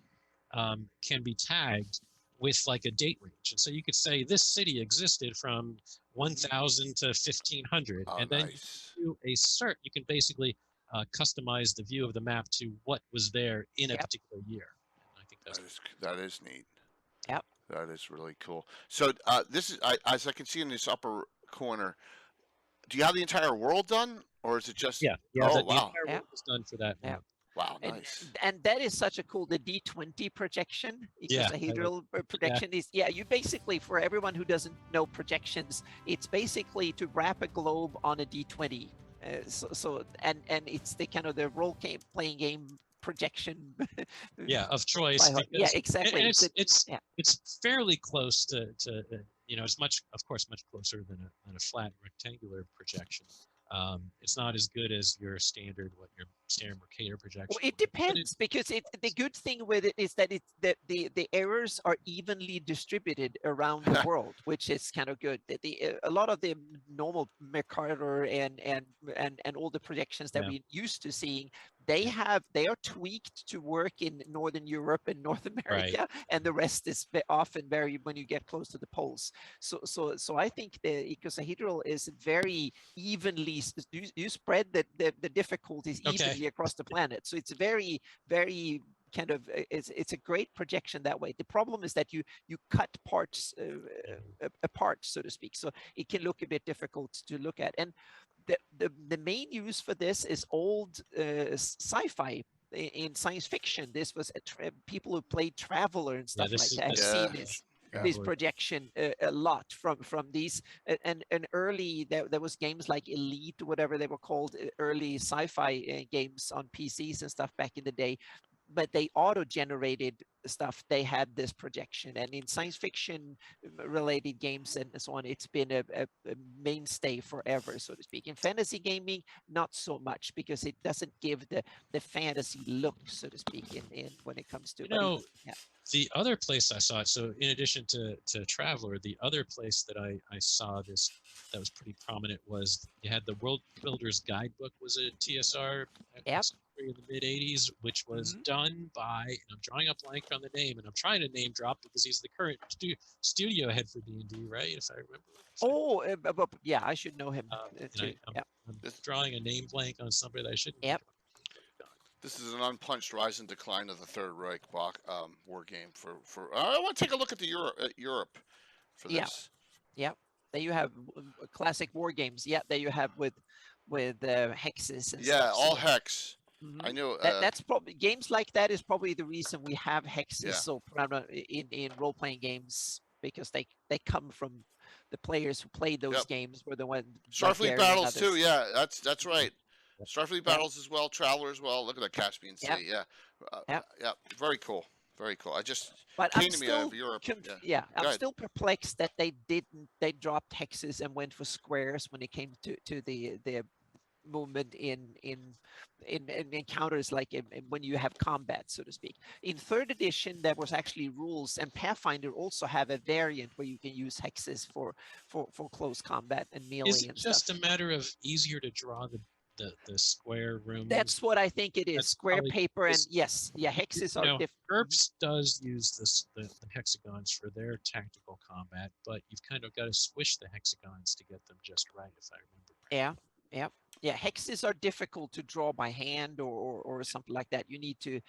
can be tagged with like a date range. And so you could say this city existed from 1000 to 1500, Oh, and then nice. you do a cert. You can basically customize the view of the map to what was there in a particular year. And I think that's That is neat. Yep. That is really cool. So this is as I can see in this upper corner. Do you have the entire world done, or is it just? yeah. Oh, The wow. entire work was done for that map. Wow, And, nice. and that is such a cool, the D20 projection, Yeah, icosahedral projection is, you basically, for everyone who doesn't know projections, it's basically to wrap a globe on a D20. And it's the kind of the playing game projection. Of choice. Yeah, exactly. And it's fairly close to it's much closer than a flat rectangular projection. It's not as good as your standard Mercator projection. Well, it depends because the good thing with it is that the errors are evenly distributed around the world, which is kind of good. A lot of the normal Mercator and all the projections that we're used to seeing, they are tweaked to work in Northern Europe and North America, and the rest is often very when you get close to the poles. So I think the icosahedral is very evenly. You spread the difficulties evenly across the planet, so it's very kind of it's a great projection that way. The problem is that you cut parts apart, so to speak, so it can look a bit difficult to look at. And the main use for this is old sci-fi. In science fiction, this was people who played Traveler and stuff like that have seen this projection a lot from these and early there was games like Elite, whatever they were called, early sci-fi games on PCs and stuff back in the day, but they auto-generated stuff. They had this projection, and in science fiction related games and so on, it's been a mainstay forever, so to speak. In fantasy gaming, not so much, because it doesn't give the fantasy look, so to speak, in when it comes to the other place I saw it, so in addition to Traveler, the other place that I saw this that was pretty prominent was you had the World Builder's Guidebook was a TSR in the mid 80s, which was done by, and I'm drawing a blank on the name, and I'm trying to name drop because he's the current studio head for D&D, right? If I remember. Yeah, I should know him. I'm drawing a name blank on somebody that I shouldn't. This is an unpunched rise and decline of the Third Reich war game for. I want to take a look at the Europe for this. Yeah. There you have classic war games. Yeah, there you have with hexes. And stuff, all hex. I know that's probably games like that is probably the reason we have hexes so prominent in role-playing games, because they come from the players who played those games were the ones. Starfleet Battles too. Yeah, that's right. Starfleet Battles as well, Traveler as well. Look at that Caspian Sea. Yeah, very cool. Very cool. But I'm me out of Europe. I'm still perplexed that they dropped hexes and went for squares when it came to the movement in encounters like when you have combat, so to speak. In third edition, there was actually rules, and Pathfinder also have a variant where you can use hexes for close combat and melee Is it and just stuff. a matter of easier to draw the square rooms? That's what I think it is. That's Square probably paper and because, yes, yeah, hexes are different. GURPS does use the hexagons for their tactical combat, but you've kind of got to squish the hexagons to get them just right, if I remember. Yeah, hexes are difficult to draw by hand or something like that. You need to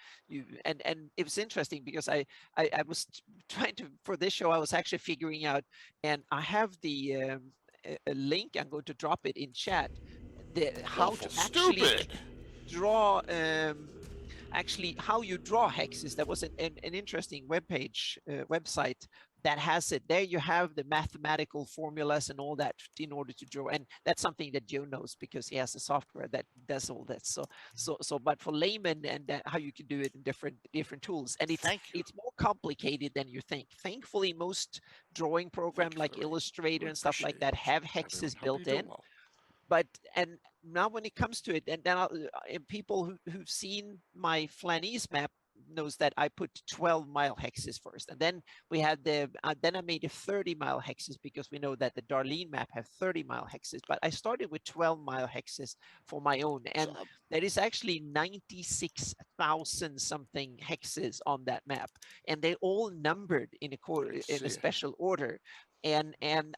and it was interesting because I was trying to, for this show, I was actually figuring out, and I have the a link. I'm going to drop it in chat. How to actually draw actually how you draw hexes. There was an interesting website that has it. There you have the mathematical formulas and all that in order to draw, and that's something that Joe knows because he has a software that does all that. So but for laymen, and how you can do it in different tools, and it's more complicated than you think. Thankfully, most drawing program like Illustrator and stuff like that have hexes built in. But and now when it comes to it, and then and people who've seen my Flanese map knows that I put 12-mile hexes first, and then we had then I made a 30-mile hexes because we know that the Darlene map have 30-mile hexes. But I started with 12-mile hexes for my own, and there is actually 96,000 something hexes on that map, and they all numbered in a special order. And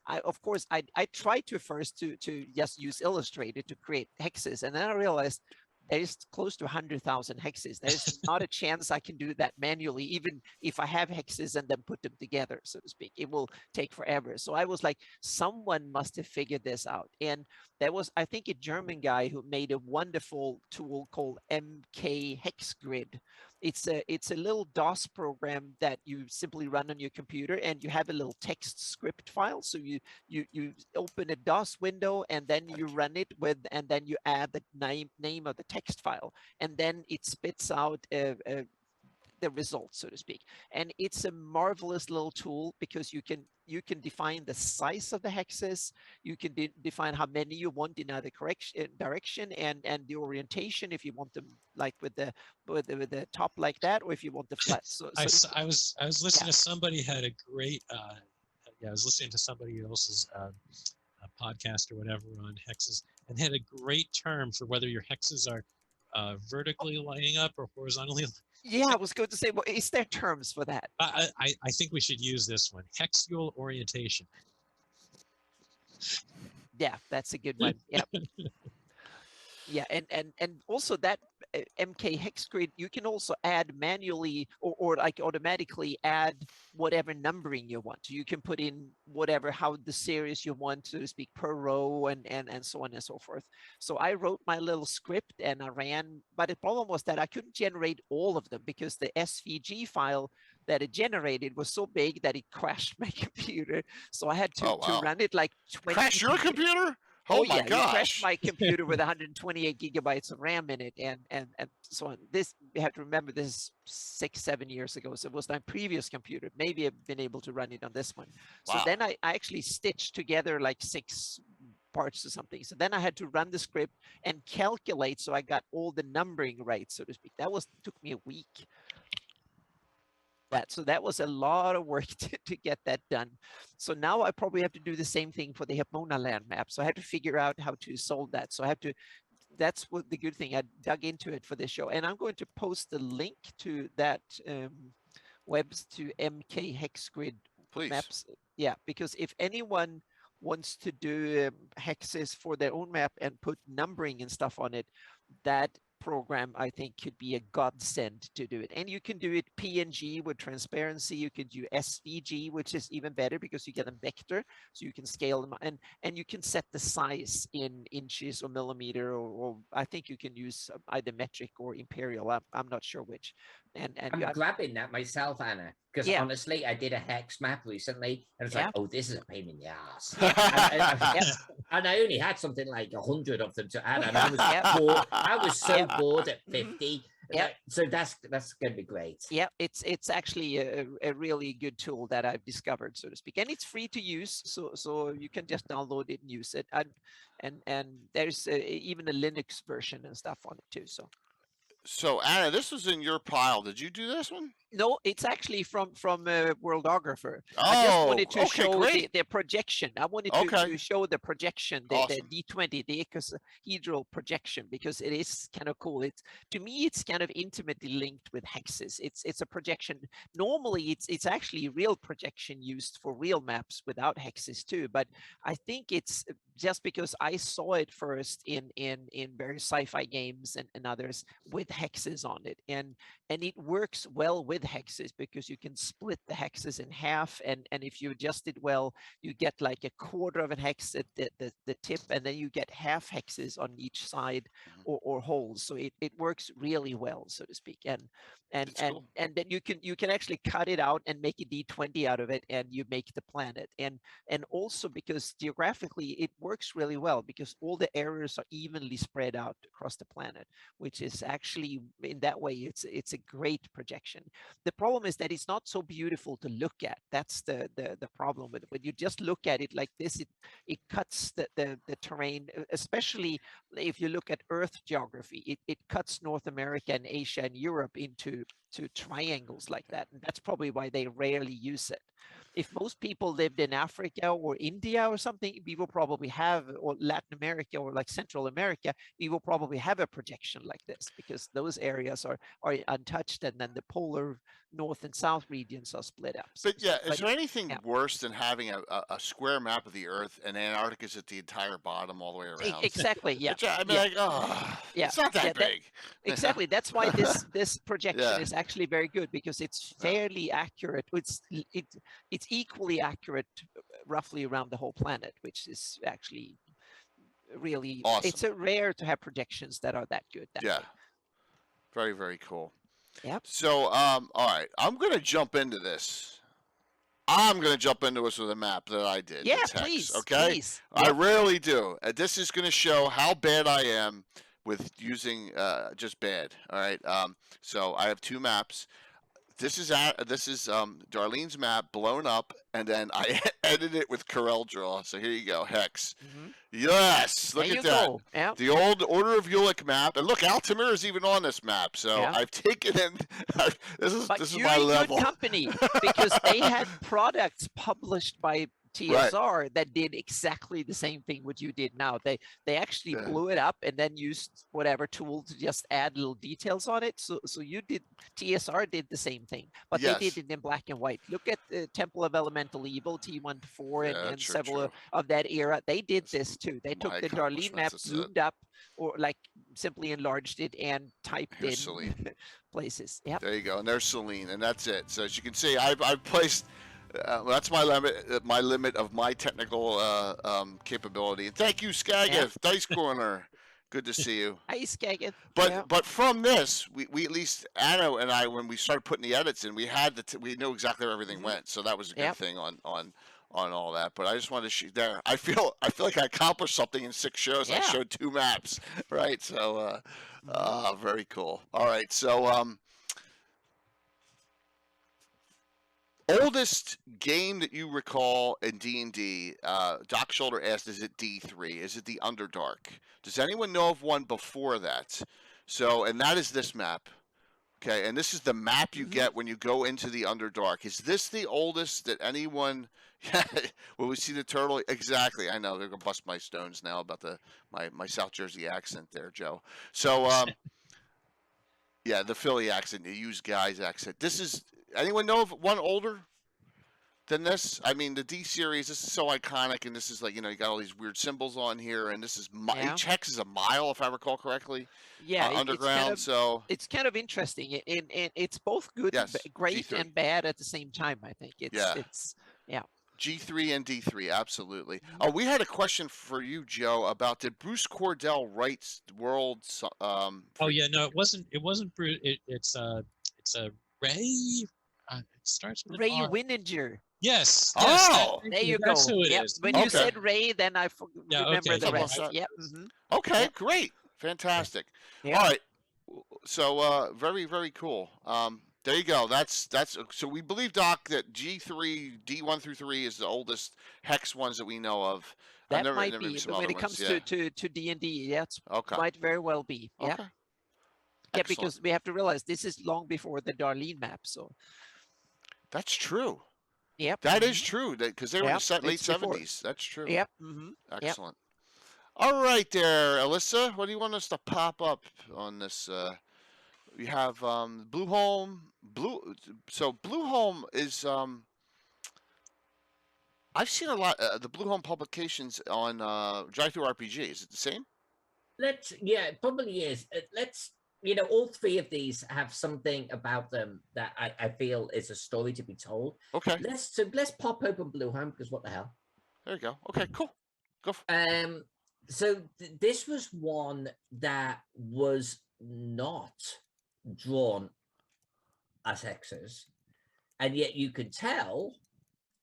I, of course, I tried to first to just use Illustrator to create hexes, and then I realized there's close to 100,000 hexes. There's not a chance I can do that manually, even if I have hexes and then put them together, so to speak. It will take forever. So I was like, someone must have figured this out. And there was, I think, a German guy who made a wonderful tool called MK Hexgrid. It's a little DOS program that you simply run on your computer, and you have a little text script file. So you open a DOS window, and then you run it with, and then you add the name of the text file, and then it spits out the results, so to speak. And it's a marvelous little tool because you can define the size of the hexes. You can define how many you want in either direction, and the orientation, if you want them like with the top like that, or if you want the flat. So I was listening to somebody had a great I was listening to somebody else's podcast or whatever on hexes, and had a great term for whether your hexes are vertically lining up or horizontally. Yeah, I was going to say, well, is there terms for that? I think we should use this one: hexual orientation. Yeah, that's a good one. Yeah. Yeah, and also that MK Hexgrid, you can also add manually or like automatically add whatever numbering you want. You can put in whatever, how the series you want, so to speak, per row, and so on and so forth. So I wrote my little script and I ran, but the problem was that I couldn't generate all of them because the SVG file that it generated was so big that it crashed my computer. So I had to run it like 20. Crash your computer? Oh my gosh! You crashed my computer with 128 gigabytes of RAM in it, and so on. This, you have to remember, this is 6-7 years ago, so it was my previous computer. Maybe I've been able to run it on this one. So then I actually stitched together like 6 parts or something. So then I had to run the script and calculate so I got all the numbering right, so to speak. That took me a week. So that was a lot of work to get that done. So now I probably have to do the same thing for the Hepmona land map. So I had to figure out how to solve that. So I have to, that's what the good thing, I dug into it for this show. And I'm going to post the link to that webs to MK Hexgrid maps. Yeah, because if anyone wants to do hexes for their own map and put numbering and stuff on it, that program I think could be a godsend to do it. And you can do it PNG with transparency. You could do SVG, which is even better because you get a vector, so you can scale them, and you can set the size in inches or millimeter, or I think you can use either metric or imperial. I'm not sure which. And I'm grabbing that myself, Anna, because honestly, I did a hex map recently, and it's like, oh, this is a pain in the ass. And I only had something like 100 of them to add, and I was bored. I was so bored at 50, Yeah. So that's going to be great. Yeah, it's actually a really good tool that I've discovered, so to speak, and it's free to use. So you can just download it and use it, and there's even a Linux version and stuff on it too. So Anna, this was in your pile. Did you do this one? No, it's actually from Worldographer. Oh, I just wanted to okay, show great. the projection. I wanted to show the projection, the Awesome. D20, the icosahedral projection, because it is kind of cool. It's, to me, it's kind of intimately linked with hexes. It's a projection. Normally, it's actually real projection used for real maps without hexes too. But I think it's just because I saw it first in various sci-fi games and others with hexes on it, and it works well with hexes because you can split the hexes in half, and if you adjust it well, you get like a quarter of a hex at the tip, and then you get half hexes on each side or holes. So it works really well, so to speak, and Cool. then you can actually cut it out and make a D20 out of it, and you make the planet. And also because geographically it works really well because all the areas are evenly spread out across the planet, which is actually, in that way, it's a great projection. The problem is that it's not so beautiful to look at. That's the problem with it. When you just look at it like this, it cuts the terrain, especially if you look at Earth geography. It cuts North America and Asia and Europe into triangles like that, and that's probably why they rarely use it. If most people lived in Africa or India or something, we will probably have, or Latin America or like Central America, we will probably have a projection like this because those areas are untouched, and then the polar north and south regions are split up. But yeah, is there anything worse than having a square map of the Earth and Antarctica's at the entire bottom all the way around? Exactly. Yeah. I mean, like, it's not that big. Exactly. That's why this projection is actually very good because it's fairly accurate. It's equally accurate roughly around the whole planet, which is actually really awesome. It's rare to have projections that are that good. Yeah. Very, very cool. Yep. So, all right, I'm going to jump into this. I'm going to jump into this with a map that I did. Yeah, with Hex, please. Okay. Please. I rarely do. This is going to show how bad I am with using just bad. All right. So I have two maps. This is Darlene's map blown up, and then I edited it with CorelDRAW. So here you go, Hex. Mm-hmm. Yes, look at that. Yeah. The old Order of Ulick map, and look, Altamira is even on this map. So I've taken in. This is my level. Good company because they had products published by TSR that did exactly the same thing what you did now. They actually blew it up and then used whatever tool to just add little details on it. So TSR did the same thing, but they did it in black and white. Look at the Temple of Elemental Evil, T1-4, and several of that era. They did this too. They took the Darlene map, zoomed up, or like simply enlarged it and typed in places. Yeah. There you go, and there's Selene, and that's it. So as you can see, I've placed. That's my limit of my technical capability. And thank you, Skagith, Dice Corner. Good to see you. Hi, Skagith. But from this, we at least Anna and I, when we started putting the edits in, we knew exactly where everything went. So that was a good thing on all that. But I just wanted to shoot there. I feel like I accomplished something in 6 shows. I showed 2 maps, right? So very cool. All right, so oldest game that you recall in D&D, Doc Shoulder asked, is it D3? Is it the Underdark? Does anyone know of one before that? So, and that is this map. Okay, and this is the map you get when you go into the Underdark. Is this the oldest that anyone... Will we see the turtle? Exactly. I know, they're going to bust my stones now about my South Jersey accent there, Joe. So, yeah, the Philly accent, the used guy's accent. This is... Anyone know of one older than this? I mean, the D series, this is so iconic, and this is like, you got all these weird symbols on here, and this is, each hex is a mile, if I recall correctly. Yeah, underground, it's kind of interesting, and it's both good, great, G3. And bad at the same time, I think. It's G3 and D3, absolutely. Oh, we had a question for you, Joe, about did Bruce Cordell write Worlds? Oh yeah, no, it wasn't Bruce. It's a Ray. It starts with Ray Winninger. Yes. Oh, there you go. Who it is. When you said Ray, then I remember the rest. Okay, great, fantastic. All right, Very, very cool. There you go. That's so we believe, Doc, that G3 D1 through 3 is the oldest hex ones that we know of. That never might been be some when other it comes ones. Yeah. to D&D. That's Okay. might very well be. Yeah. Okay. Yeah, Excellent. because we have to realize this is long before the Darlene map. So That's true. yep. That is true. Because they were in Yep, the late it's before. 70s. That's true. Yep. Mm-hmm. Yep. Excellent. All right, there, Alyssa. What do you want us to pop up on this? We have Blueholme. So Blueholme is I've seen a lot the Blueholme publications on Drive-Thru RPG. Is it the same? Yeah, it probably is. Let's, all three of these have something about them that I feel is a story to be told. Okay. Let's pop open Blueholme, because what the hell? There you go. Okay, cool. Go. So this was one that was not drawn as hexes, and yet you could tell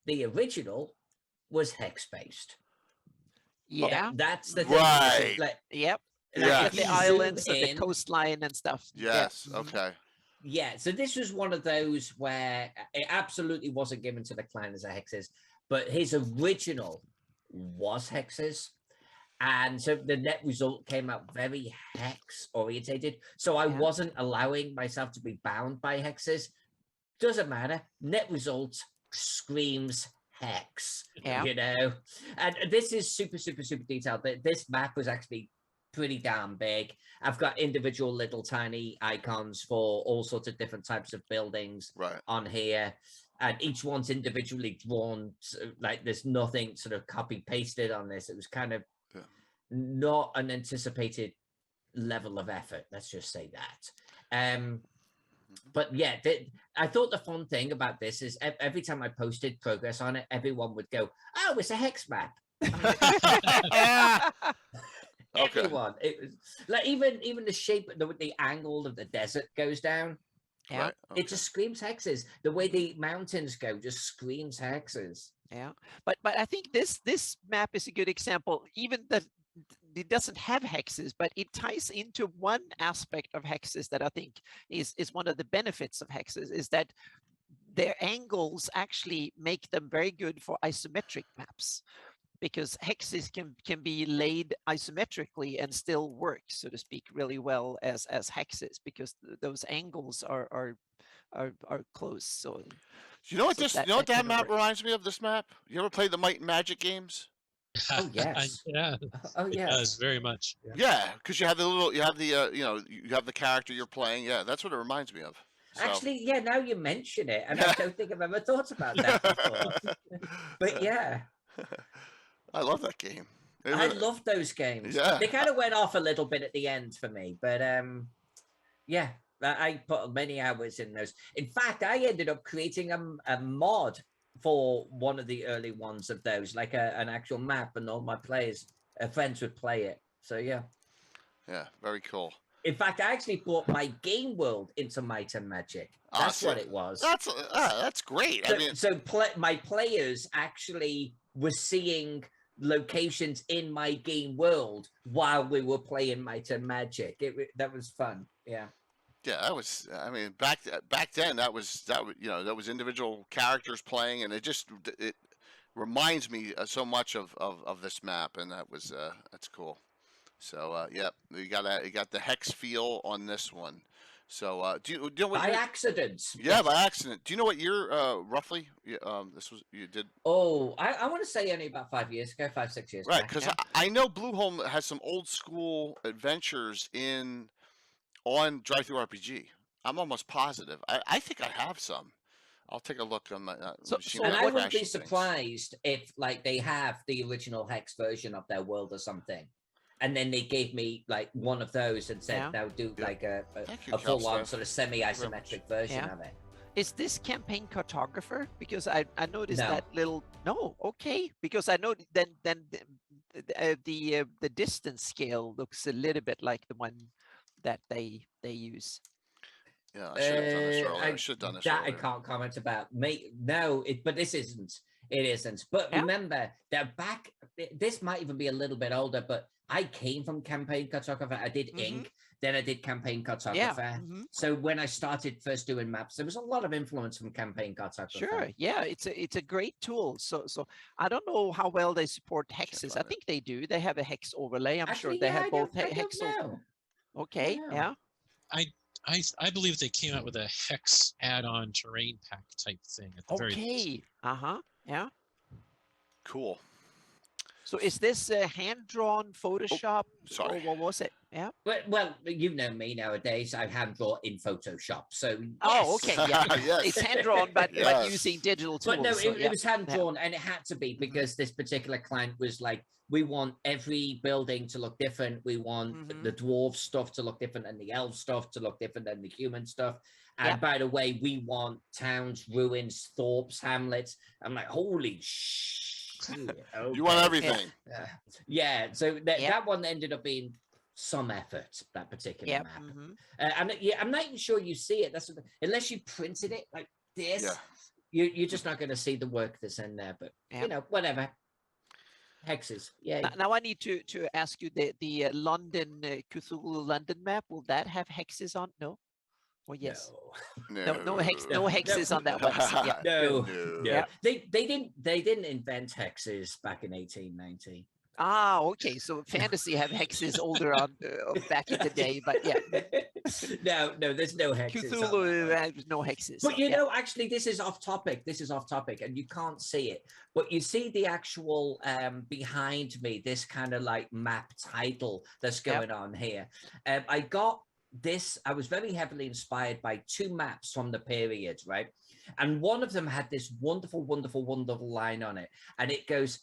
the original was hex based. Yeah. That's the thing. Right. Yep. Yeah. Like the islands and the coastline and stuff. Yes. Yeah. Okay. Yeah. So this was one of those where it absolutely wasn't given to the clan as a hexes, but his original was hexes. And so the net result came out very hex orientated. So I wasn't allowing myself to be bound by hexes. Doesn't matter. Net result screams hex. Yeah. And this is super, super, super detailed. But this map was actually pretty damn big. I've got individual little tiny icons for all sorts of different types of buildings on here. And each one's individually drawn. Like there's nothing sort of copy pasted on this. It was kind of not an anticipated level of effort. Let's just say that. But yeah, I thought the fun thing about this is every time I posted progress on it, everyone would go, "Oh, it's a hex map." Everyone, it was like even the shape, the angle of the desert goes down. Yeah, right. Okay. It just screams hexes. The way the mountains go just screams hexes. Yeah, but I think this map is a good example. Even that it doesn't have hexes, but it ties into one aspect of hexes that I think is one of the benefits of hexes, is that their angles actually make them very good for isometric maps, because hexes can be laid isometrically and still work, so to speak, really well as hexes, because those angles are close. So you know what that map reminds me of? This map. You ever played the Might and Magic games? Oh yes. Yeah. Oh yes. It does very much. Yeah, because you have you have the character you're playing. Yeah, that's what it reminds me of. So. Actually, yeah. Now you mention it, and I don't think I've ever thought about that before. But yeah. I love that game. I love those games. Yeah. They kind of went off a little bit at the end for me, but yeah, I put many hours in those. In fact, I ended up creating a mod for one of the early ones of those, like an actual map, and all my friends would play it. So yeah. Yeah, very cool. In fact, I actually brought my game world into Might and Magic. That's what it was. That's great. My players actually were seeing locations in my game world while we were playing Might and Magic. That was fun. Yeah. Yeah, that was. I mean, back then, that was individual characters playing, and it reminds me so much of this map, and that's cool. So yeah, you got the hex feel on this one. So do you know what by accident? Yeah, by accident. Do you know what year roughly this was? You did? Oh, I want to say only about 5 years ago, 5-6 years. Right, because I know Blueholme has some old school adventures on Drive-Thru RPG. I'm almost positive. I think I have some. I'll take a look on my machine. And I wouldn't be surprised if they have the original hex version of their world or something, and then they gave me one of those and said, "Now do a full-on sort of semi-isometric version of it." Is this campaign cartographer? Because I noticed that little. No, okay. Because I know then the distance scale looks a little bit like the one that they use. Yeah, I should have done this earlier. I should have done this earlier. I can't comment about. But this isn't. It isn't. But Yeah. remember, they're back. This might even be a little bit older, but I came from campaign cartographer. I did ink, then I did campaign cartographer. So when I started first doing maps, there was a lot of influence from campaign cartographer. Sure. Yeah, it's a great tool. So I don't know how well they support hexes. I think they do. They have a hex overlay. I'm sure they have both hex. Okay. Yeah. I believe they came out with a hex add-on terrain pack type thing at the very least. Yeah. Cool. So is this hand-drawn Photoshop? Sorry. Or what was it? Yeah. Well, you know me nowadays. I hand draw in Photoshop. So oh, okay. Yeah. Yes. It's hand-drawn, but using digital tools. But no, so, it was hand-drawn, and it had to be because this particular client was like, we want every building to look different. We want the dwarf stuff to look different and the elf stuff to look different than the human stuff. And by the way, we want towns, ruins, thorps, hamlets. I'm like, holy shit. Okay. You want everything. Yeah. So that one ended up being some effort, that particular map. And I'm not even sure you see it. That's unless you printed it like this. Yeah. You're just not going to see the work that's in there. But you know, whatever. Hexes. Yeah. Now I need to ask you the London Cthulhu London map. Will that have hexes on? No. Or yes? No hexes on that one. Yeah. No. Yeah. They didn't invent hexes back in 1890. Ah, okay. So fantasy have hexes older on back in the day, but yeah. No, there's no hexes. Cthulhu has no hexes. But you know, actually, this is off topic. And you can't see it, but you see the actual behind me. This kind of like map title that's going on here. I got this. I was very heavily inspired by two maps from the period, right? And one of them had this wonderful line on it, and it goes.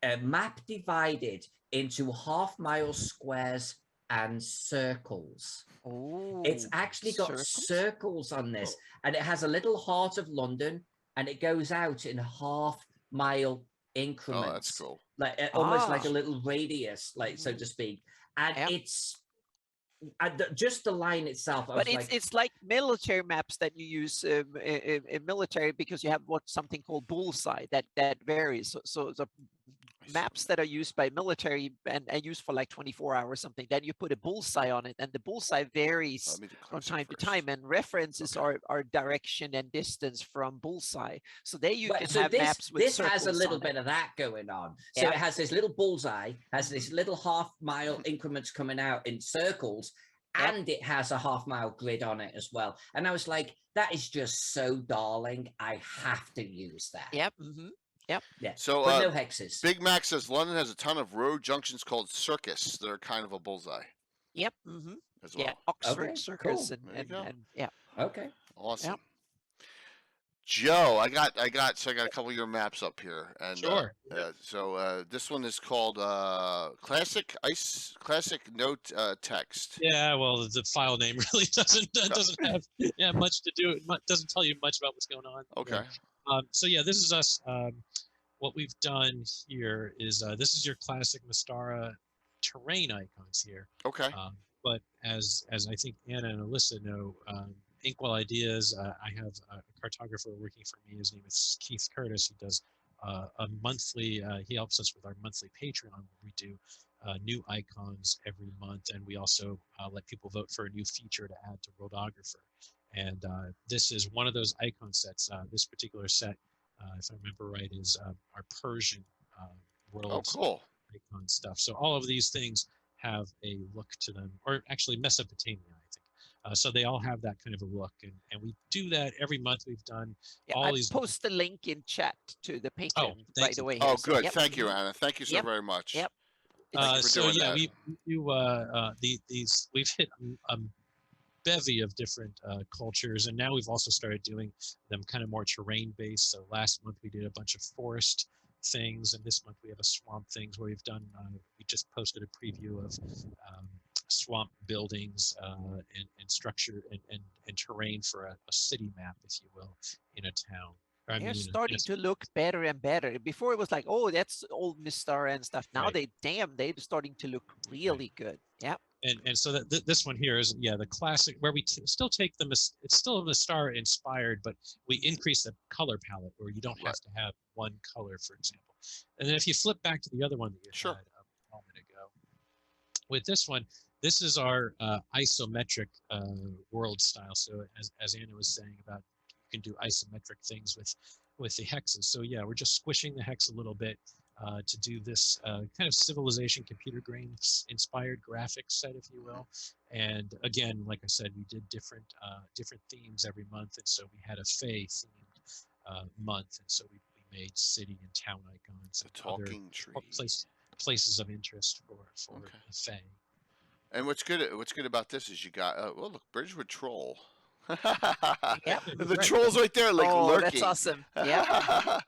A map divided into half-mile squares and circles. Oh, it's actually got circles on this, and it has a little heart of London, and it goes out in half-mile increments. Oh, that's cool. Like almost like a little radius, like so to speak. And it's just the line itself. But it's like military maps that you use in military because you have something called bullseye that varies. So the maps that are used by military and used for like 24 hours something, then you put a bullseye on it, and the bullseye varies from time to time, and references are direction and distance from bullseye. So there you can have maps with this has a little bit of that going on. So it has this little bullseye, has this little half-mile increments coming out in circles, and it has a half-mile grid on it as well. And I was like, that is just so darling. I have to use that. Yep. Yeah. So but no hexes. Big Mac says London has a ton of road junctions called circus. They're kind of a bullseye. Yep. As well. Yeah. Oxford Circus and yeah. Okay. Awesome. Yep. Joe, I got a couple of your maps up here, and sure. So this one is called Classic Note Text. Yeah, well, the file name really doesn't have much to do. It doesn't tell you much about what's going on. Okay. So yeah, this is us. What we've done here is this is your classic Mystara terrain icons here. Okay. But as I think Anna and Alyssa know, Inkwell Ideas, I have a cartographer working for me. His name is Keith Curtis. He does a monthly, he helps us with our monthly Patreon, where we do new icons every month. And we also let people vote for a new feature to add to Worldographer. And this is one of those icon sets. This particular set, if I remember right, is our Persian world icon stuff. So all of these things have a look to them, or actually Mesopotamia, I think. So they all have that kind of a look, and we do that every month. We've done all these. Post the link in chat to the Patreon right away. Oh, good. So, thank you, Anna. Thank you so very much. Yep. So yeah, we do these. We've hit bevy of different cultures, and now we've also started doing them kind of more terrain based. So last month we did a bunch of forest things, and this month we have a swamp things where we've done we just posted a preview of swamp buildings and structure and terrain for a city map, if you will, in a town. They're starting to look better and better. Before it was like, oh, that's old Mystara and stuff. Now they're starting to look really good. Yeah. And so that this one here is the classic, where we still take them. It's still Mystara inspired, but we increase the color palette, where you don't have to have one color, for example. And then if you flip back to the other one that you Sure. had a moment ago, with this one, this is our isometric world style. So as Anna was saying about, you can do isometric things with the hexes. So yeah, we're just squishing the hex a little bit to do this kind of Civilization computer grains inspired graphics set, if you will. And again, like I said, we did different themes every month, and so we had a Fae themed month, and so we made city and town icons The and other talking tree. places of interest for Okay. the Fae. And what's good about this is you got well, look, Bridgewood Troll. Yep. The troll's right there, like Oh, lurking. that's awesome. Yeah.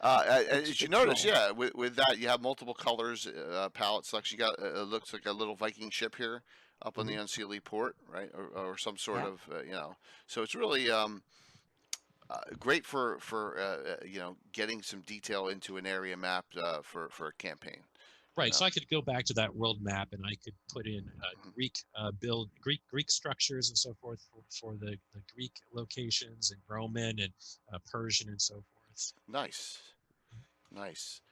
As you Bridgewood notice, Troll. yeah, with that you have multiple colors, palette selection. You got it looks like a little Viking ship here up on the Unseelie port, right, or some sort Yeah. of you know. So it's really great for you know, getting some detail into an area map for a campaign. Right, so I could go back to that world map and I could put in Greek Greek structures and so forth for the Greek locations, and Roman and Persian and so forth. Nice.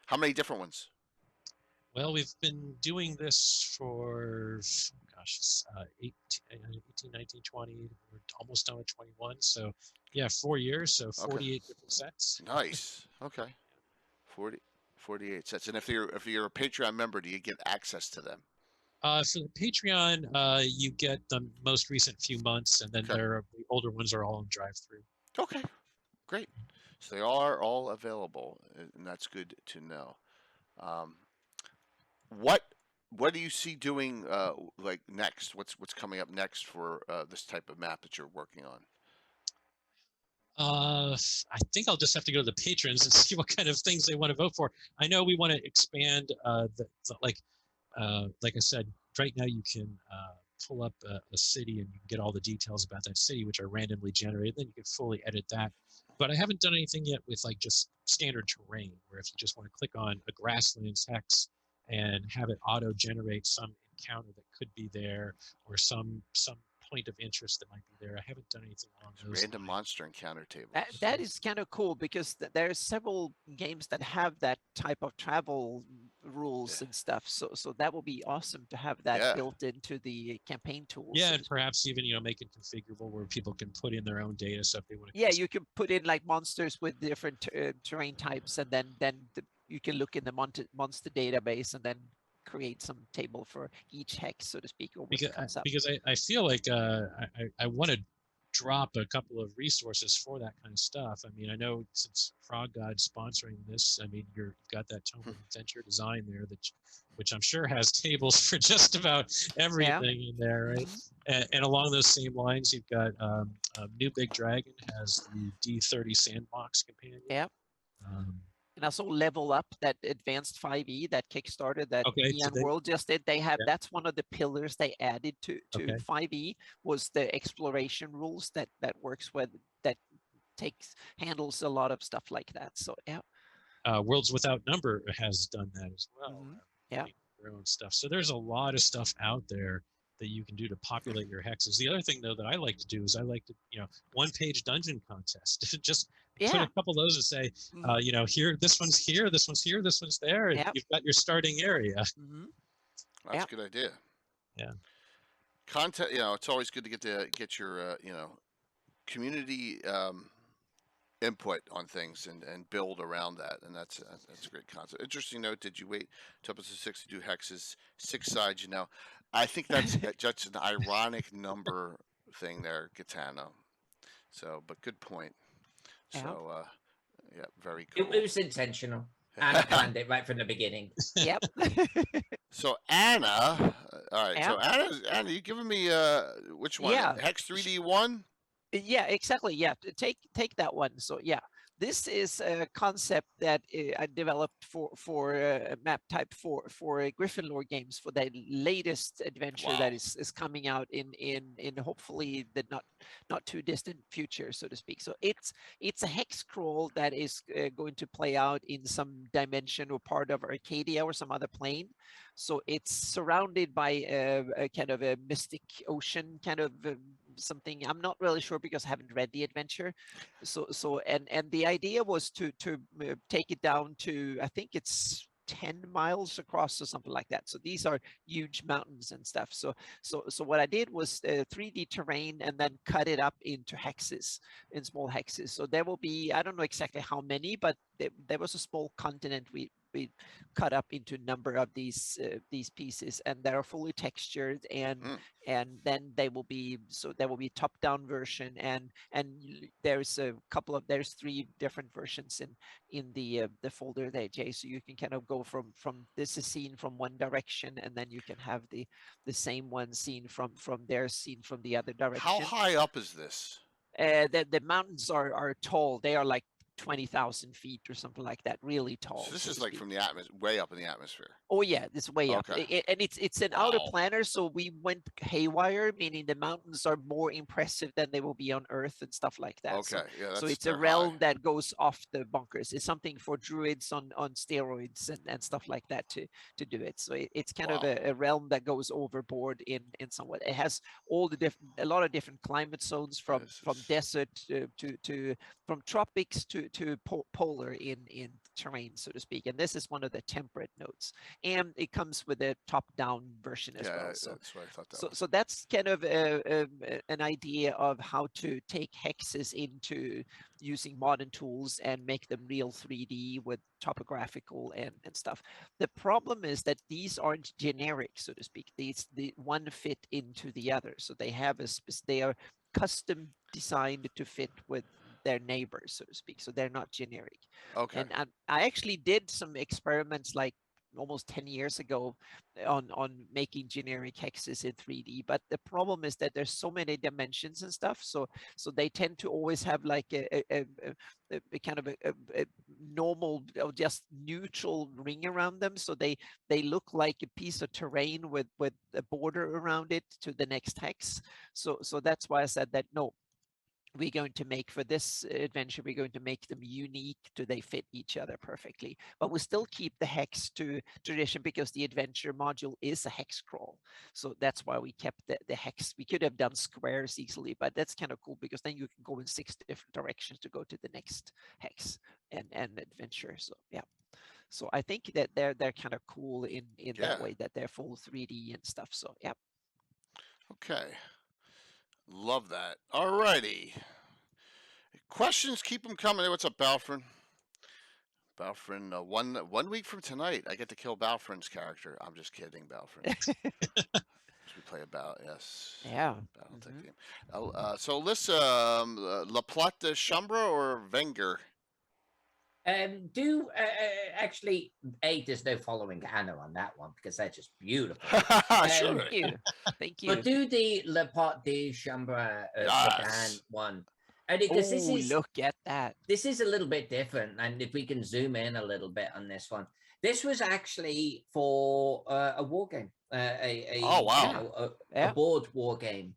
How many different ones? Well, we've been doing this for, gosh, 18, 19, 20. We're almost done with 21. So yeah, 4 years, so 48 different sets. Nice. Okay. 48 sets. And if you're a Patreon member, do you get access to them? For the Patreon, you get the most recent few months, and then the older ones are all on drive-through. Okay, great. So they are all available, and that's good to know. What do you see doing like next? What's coming up next for this type of map that you're working on? I think I'll just have to go to the patrons and see what kind of things they want to vote for. I know we want to expand like I said, right now you can pull up a city and you can get all the details about that city, which are randomly generated. Then you can fully edit that. But I haven't done anything yet with like just standard terrain, where if you just want to click on a grasslands hex and have it auto generate some encounter that could be there, or some point of interest that might be there. I haven't done anything along those Random lines. monster encounter tables. That is kind of cool, because there's several games that have that type of travel rules and stuff. So that will be awesome to have that built into the campaign tools. Yeah, and perhaps even make it configurable where people can put in their own data. So if they want to. Yeah, you can put in like monsters with different terrain types, and then you can look in the monster database and then create some table for each hex, so to speak, or what comes up. Because I feel like I want to drop a couple of resources for that kind of stuff. I mean, I know since Frog God's sponsoring this, I mean, you've got that Tome of Adventure design there, which I'm sure has tables for just about everything in there, right? And along those same lines, you've got New Big Dragon has the D30 Sandbox companion. Yeah. And also Level Up, that advanced 5e, that Kickstarter that Neon World just did. They have that's one of the pillars they added to 5e, was the exploration rules that works with, that handles a lot of stuff like that. So yeah. Worlds Without Number has done that as well. Yeah. Their own stuff. So there's a lot of stuff out there that you can do to populate your hexes. The other thing though that I like to do is I like to, one-page dungeon contest. Just put a couple of those and say, here, this one's here, this one's here, this one's there, and you've got your starting area. That's a good idea. Yeah. Content, it's always good to get your community input on things and build around that, and that's a great concept. Interesting note: did you wait to episode 6 to do hexes 6 sides? I think that's just an ironic number thing there, Gitano. So, but good point. So, very cool. It was intentional. Anna planned it right from the beginning. Yep. So Anna, all right. So Anna, you giving me which one? Yeah. Hex 3D1. Yeah, exactly. Yeah, take that one. So yeah, this is a concept that I developed for a map type for Gryffindor games, for the latest adventure that is coming out in hopefully the not too distant future, so to speak. So it's a hex crawl that is going to play out in some dimension or part of Arcadia or some other plane. So it's surrounded by a kind of a mystic ocean kind of something. I'm not really sure because I haven't read the adventure. And the idea was to take it down to, I think it's 10 miles across or something like that. So these are huge mountains and stuff. So what I did was 3D terrain and then cut it up into hexes, in small hexes. So there will be, I don't know exactly how many, but there was a small continent we cut up into a number of these pieces, and they're fully textured, and then they will be, so there will be top-down version, and there's there's 3 different versions in the folder there, Jay. So you can kind of go from this is seen from one direction, and then you can have the same one seen from there, seen from the other direction. How high up is this? The mountains are tall. They are like 20,000 feet or something like that, really tall. So this so is to like speak. from the atmosphere, way up in the atmosphere. Oh yeah, it's way up. Okay. And it's an outer Wow. planar, so we went haywire, meaning the mountains are more impressive than they will be on Earth and stuff like that. Okay, yeah, So it's they're a high. realm that goes off the bunkers. It's something for druids on steroids and stuff like that to do it. So it's kind of Wow. a realm that goes overboard in somewhat. It has all the a lot of different climate zones from This is- desert to from tropics to polar in terrain, so to speak. And this is one of the temperate nodes, and it comes with a top-down version as yeah, well. So that's what I thought that was. so that's kind of an idea of how to take hexes into using modern tools and make them real 3D with topographical and stuff. The problem is that these aren't generic, so to speak. The one fit into the other, so they have they are custom designed to fit with their neighbors, so to speak. So they're not generic. Okay. And I actually did some experiments like almost 10 years ago on making generic hexes in 3D, but the problem is that there's so many dimensions and stuff, so they tend to always have like a kind of a normal or just neutral ring around them, so they look like a piece of terrain with a border around it to the next hex. So that's why I said that no, we're going to make, for this adventure, we're going to make them unique to they fit each other perfectly, but we still keep the hex to tradition because the adventure module is a hex crawl. So that's why we kept the hex. We could have done squares easily, but that's kind of cool because then you can go in 6 different directions to go to the next hex and adventure. So yeah. So I think that they're kind of cool in that way, that they're full 3D and stuff. So yeah. Okay. Love that. Alrighty. Questions, keep them coming. Hey, what's up, Balfrin? Balfrin, one week from tonight, I get to kill Balfrin's character. I'm just kidding, Balfrin. We play about, yes. Yeah. Battletech game. So let's La Plate de Chambre or Wenger? Actually, there's no following Anna on that one because they're just beautiful. Sure. Thank you. Thank you. But do the Le Pot de Chambre Sedan one. And because this is, look at that. This is a little bit different. And if we can zoom in a little bit on this one, this was actually for a war game. Oh, wow. A board war game.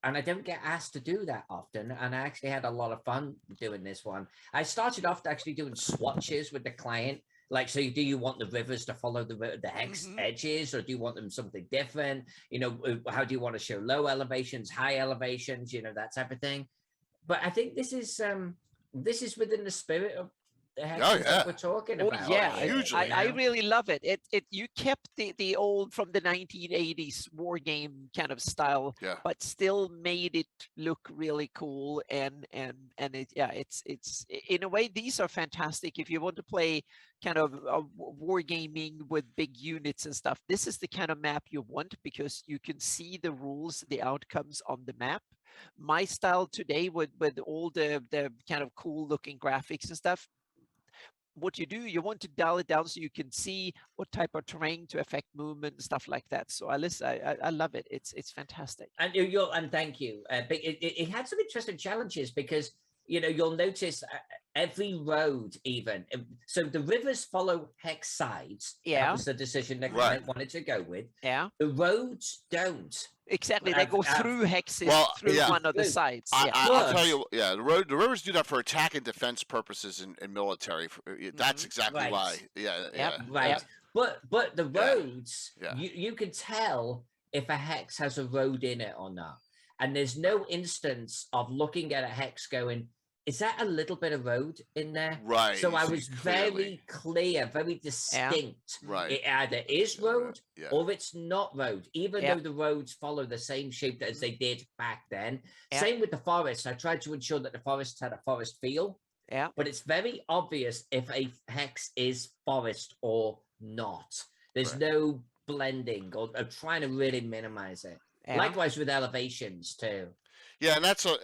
And I don't get asked to do that often. And I actually had a lot of fun doing this one. I started off actually doing swatches with the client. Like, so do you want the rivers to follow the hex edges, or do you want them something different? You know, how do you want to show low elevations, high elevations, you know, that type of thing. But I think this is within the spirit of the hexes that we're talking about. Yeah, hugely. I really love it. It you kept the old from the 1980s war game kind of style, but still made it look really cool, and it's in a way these are fantastic if you want to play kind of war gaming with big units and stuff. This is the kind of map you want because you can see the rules, the outcomes on the map. My style today with all the kind of cool looking graphics and stuff, what you do, you want to dial it down so you can see what type of terrain to affect movement and stuff like that. So I love it. It's fantastic. And and thank you. But it had some interesting challenges because, you know, you'll notice every road even. So the rivers follow hex sides. Yeah. That was the decision that I wanted to go with. Yeah. The roads don't. Exactly. They go through hexes through one of the sides. I'll tell you, the rivers do that for attack and defense purposes in military. That's exactly why. Right. But the roads, you can tell if a hex has a road in it or not. and there's no instance of looking at a hex going, is that a little bit of road in there? Right. So you I see was clearly. very clear, very distinct. Right. It either is road Yeah. or it's not road, even Yeah. though the roads follow the same shape as they did back then. Yeah. Same with the forest. I tried to ensure that the forest had a forest feel, Yeah. but it's very obvious if a hex is forest or not. There's Right. no blending or trying to really minimize it. Yeah. Likewise with elevations too. Yeah, and that's a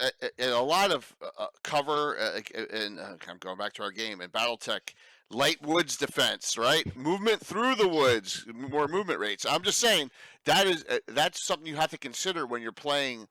lot of cover, and I'm going back to our game in BattleTech, light woods defense, right? Movement through the woods, more movement rates. I'm just saying that's something you have to consider when you're playing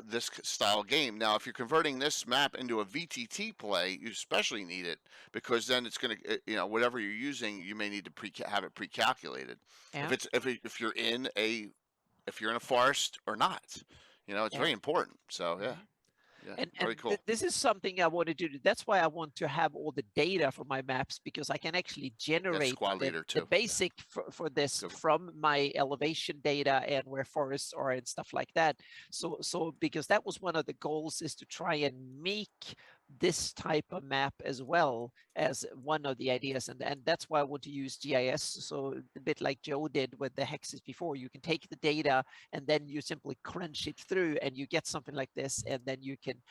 this style game. Now, if you're converting this map into a VTT play, you especially need it because then it's going to, whatever you're using, you may need to have it pre-calculated. Yeah. If you're in a forest or not. It's very important. So yeah, And very cool. this is something I want to do. That's why I want to have all the data for my maps, because I can actually generate squad leader the too. basic for this Good. from my elevation data and where forests are and stuff like that. So because that was one of the goals, is to try and make this type of map as well as one of the ideas, and that's why I want to use GIS. So a bit like Joe did with the hexes before, you can take the data and then you simply crunch it through and you get something like this, and then you can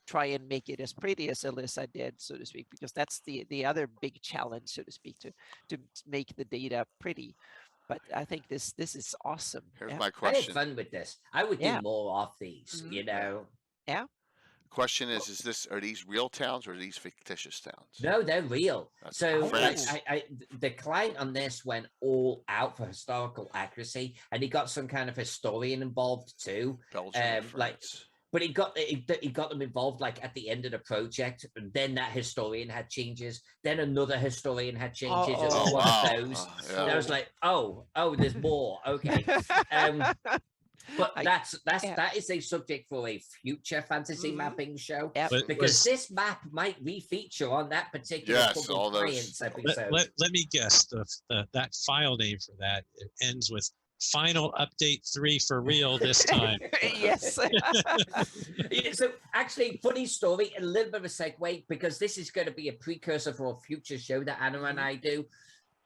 try and make it as pretty as Alyssa did, so to speak, because that's the other big challenge, so to speak, to make the data pretty. But I think this is awesome. Here's Yeah. my I had question. fun with this. I would Yeah. do more of these, Mhm. you know. Question is are these real towns or are these fictitious towns? No, they're real. That's So like, France. the client on this went all out for historical accuracy, and he got some kind of historian involved too. Belgium and like, France. But he got them involved like at the end of the project. And then that historian had changes. Then another historian had changes. It was Oh, one wow. of those. Yeah. And I was like, oh, there's more. Okay. But I- that is a subject for a future fantasy Mhm. mapping show. Yep. Because this map might refeature on that particular Yes, couple all of those- clients episode. Let me guess. That file name for that, it ends with Final Update 3 for real this time. Yes. Yeah, so actually, funny story, a little bit of a segue, because this is going to be a precursor for a future show that Anna and I do.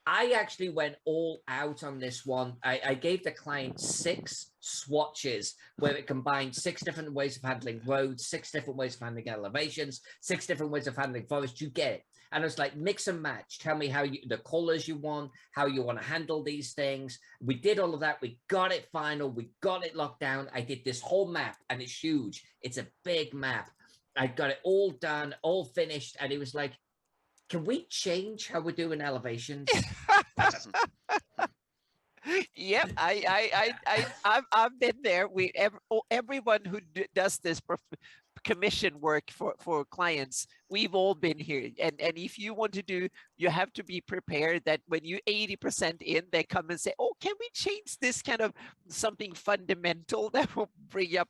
I actually went all out on this one. I gave the client 6 swatches where it combined 6 different ways of handling roads, 6 different ways of handling elevations, 6 different ways of handling forest. You get it. And it's like, mix and match. Tell me the colors you want, how you want to handle these things. We did all of that. We got it final. We got it locked down. I did this whole map, and it's huge. It's a big map. I got it all done, all finished. And it was like, can we change how we're doing elevations? Yep, I've been there. Everyone who does this commission work for clients, we've all been here. And if you want to do, you have to be prepared that when you 80% in, they come and say, "Oh, can we change this kind of something fundamental that will bring up?"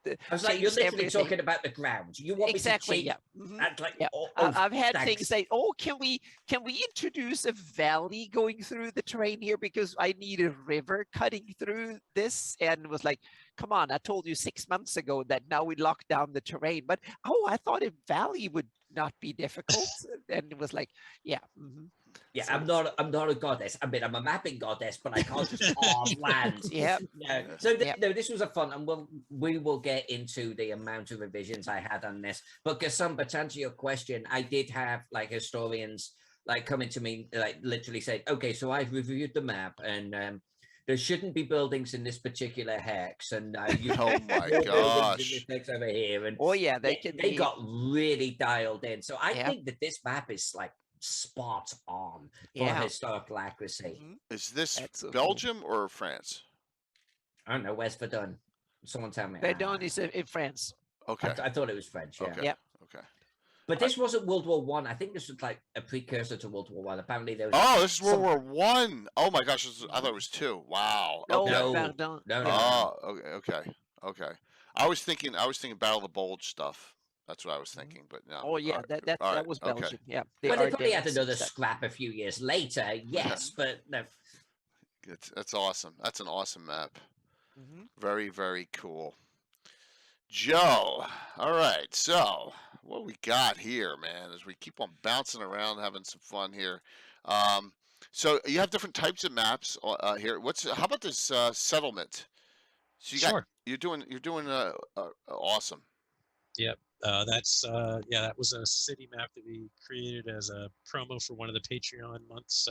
I was like, you're change literally everything." talking about the ground. You want Exactly. me to Yeah. change? Mhm. That's like, Yeah. oh, I've had thanks. things say, "Oh, can we introduce a valley going through the terrain here because I need a river cutting through this?" And it was like, "Come on! I told you 6 months ago that now we lock down the terrain." But I thought a valley would not be difficult, and it was like, "Yeah." Mhm. Yeah, So- I'm not a goddess. I mean, I'm a mapping goddess, but I can't just carve land. Yeah. No. So Yep. no, this was a fun, and we will get into the amount of revisions I had on this. But Gasumba, to answer your question, I did have like historians like coming to me, like literally said, "Okay, so I've reviewed the map, and there shouldn't be buildings in this particular hex, and you Oh my buildings gosh. in this hex over here." And Oh yeah, they they got really dialed in. So I Yeah. think that this map is like spot on for Yeah. historical accuracy. Mhm. Is this That's so cool. Belgium or France? I don't know, where's Verdun? Someone tell me. Verdun is in France. Okay. I thought it was French, yeah. Okay. Yeah. Okay. But this wasn't World War One. I think this was like a precursor to World War One. Apparently there was Oh, this is World some- War One. Oh my gosh, I thought it was 2. Wow. No, Okay. No. Verdun. no. Oh, okay. I was thinking Battle of the Bulge stuff. That's what I was thinking, but no. Oh yeah, All right. that All right, was okay. Belgium. Yeah. Well, they probably had Ardennes another stuff. scrap a few years later, yes, but no. That's awesome. That's an awesome map. Very, very cool. Joe, all right. So, what we got here, man, is we keep on bouncing around, having some fun here. Um, so you have different types of maps here. How about this settlement? So Sure. you're doing awesome. Yep. Yeah, that was a city map that we created as a promo for one of the Patreon months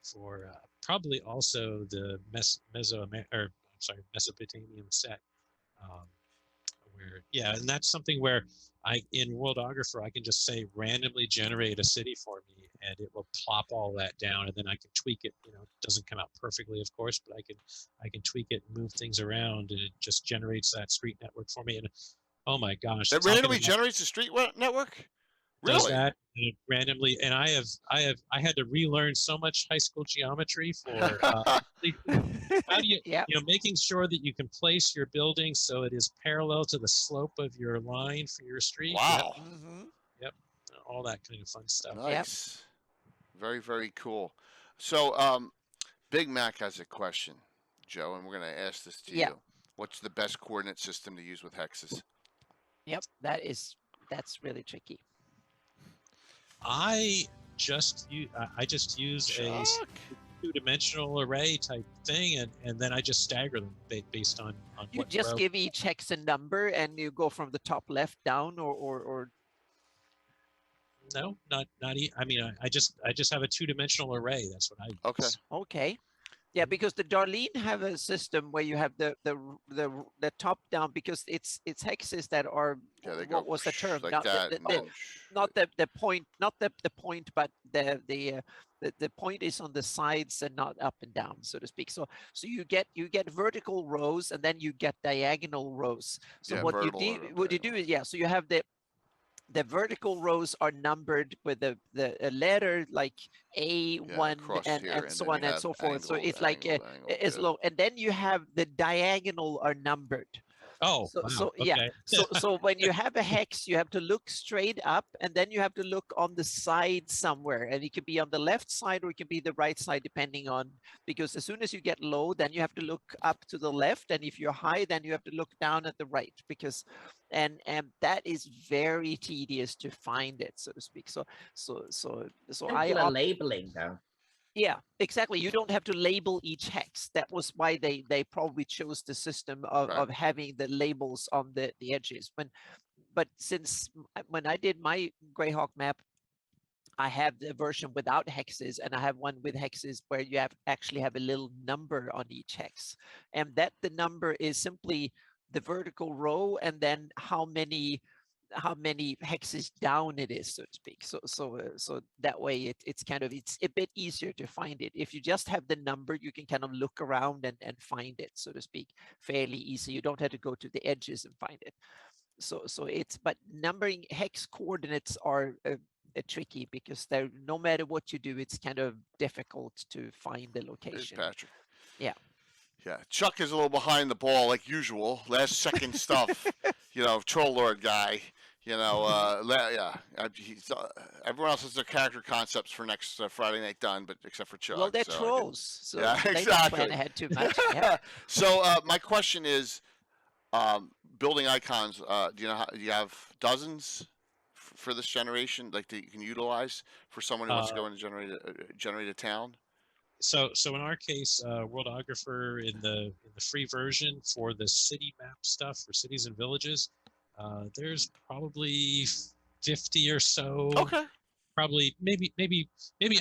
for probably also the Mesopotamian set. Um, and that's something where in Worldographer I can just say randomly generate a city for me, and it will plop all that down, and then I can tweak it. It doesn't come out perfectly, of course, but I can tweak it and move things around, and it just generates that street network for me. And oh my gosh, That randomly generates the street network. Does Really? that randomly, and I had to relearn so much high school geometry for how do you making sure that you can place your building so it is parallel to the slope of your line for your street. Wow. Yep. All that kind of fun stuff. Nice. Yep. Very, very cool. So Big Mac has a question, Joe, and we're going to ask this to you. What's the best coordinate system to use with hexes? Yep, that's really tricky. I just use a two-dimensional array type thing, and then I just stagger them based on you just give each hex a number and you go from the top left down, or no, not I mean I just have a two-dimensional array. That's what I use. Okay. Yeah, because the Darlene have a system where you have the top down, because it's hexes that are what was the term? Like not the point, but the point is on the sides and not up and down, so to speak. So you get vertical rows, and then you get diagonal rows. So what you do is so you have the vertical rows are numbered with the letter like A1 and so on and so forth. So it's like as low, and then you have the diagonal are numbered. Oh, so when you have a hex, you have to look straight up, and then you have to look on the side somewhere, and it could be on the left side or it can be the right side, depending on, because as soon as you get low, then you have to look up to the left, and if you're high, then you have to look down at the right, because and that is very tedious to find it, so to speak. So labeling though. Yeah, exactly. You don't have to label each hex. That was why they probably chose the system of having the labels on the edges. But since when I did my Greyhawk map, I have the version without hexes, and I have one with hexes where you actually have a little number on each hex, and that the number is simply the vertical row and then how many hexes down it is, so to speak. So that way it's a bit easier to find it. If you just have the number, you can kind of look around and find it, so to speak, fairly easy. You don't have to go to the edges and find it. But numbering hex coordinates are tricky, because they're, no matter what you do, it's kind of difficult to find the location. Hey, Patrick. Yeah. Yeah, Chuck is a little behind the ball like usual. Last second stuff, Troll Lord guy. Everyone else has their character concepts for next Friday Night Done, but except for Chuck. Well, they're trolls, so exactly. They don't plan ahead too much. Yeah. So my question is, building icons. Do you have dozens for this generation, like that you can utilize for someone who wants to go in and generate a town? So in our case, Worldographer in the free version for the city map stuff for cities and villages, there's probably 50 or so. Okay. Probably maybe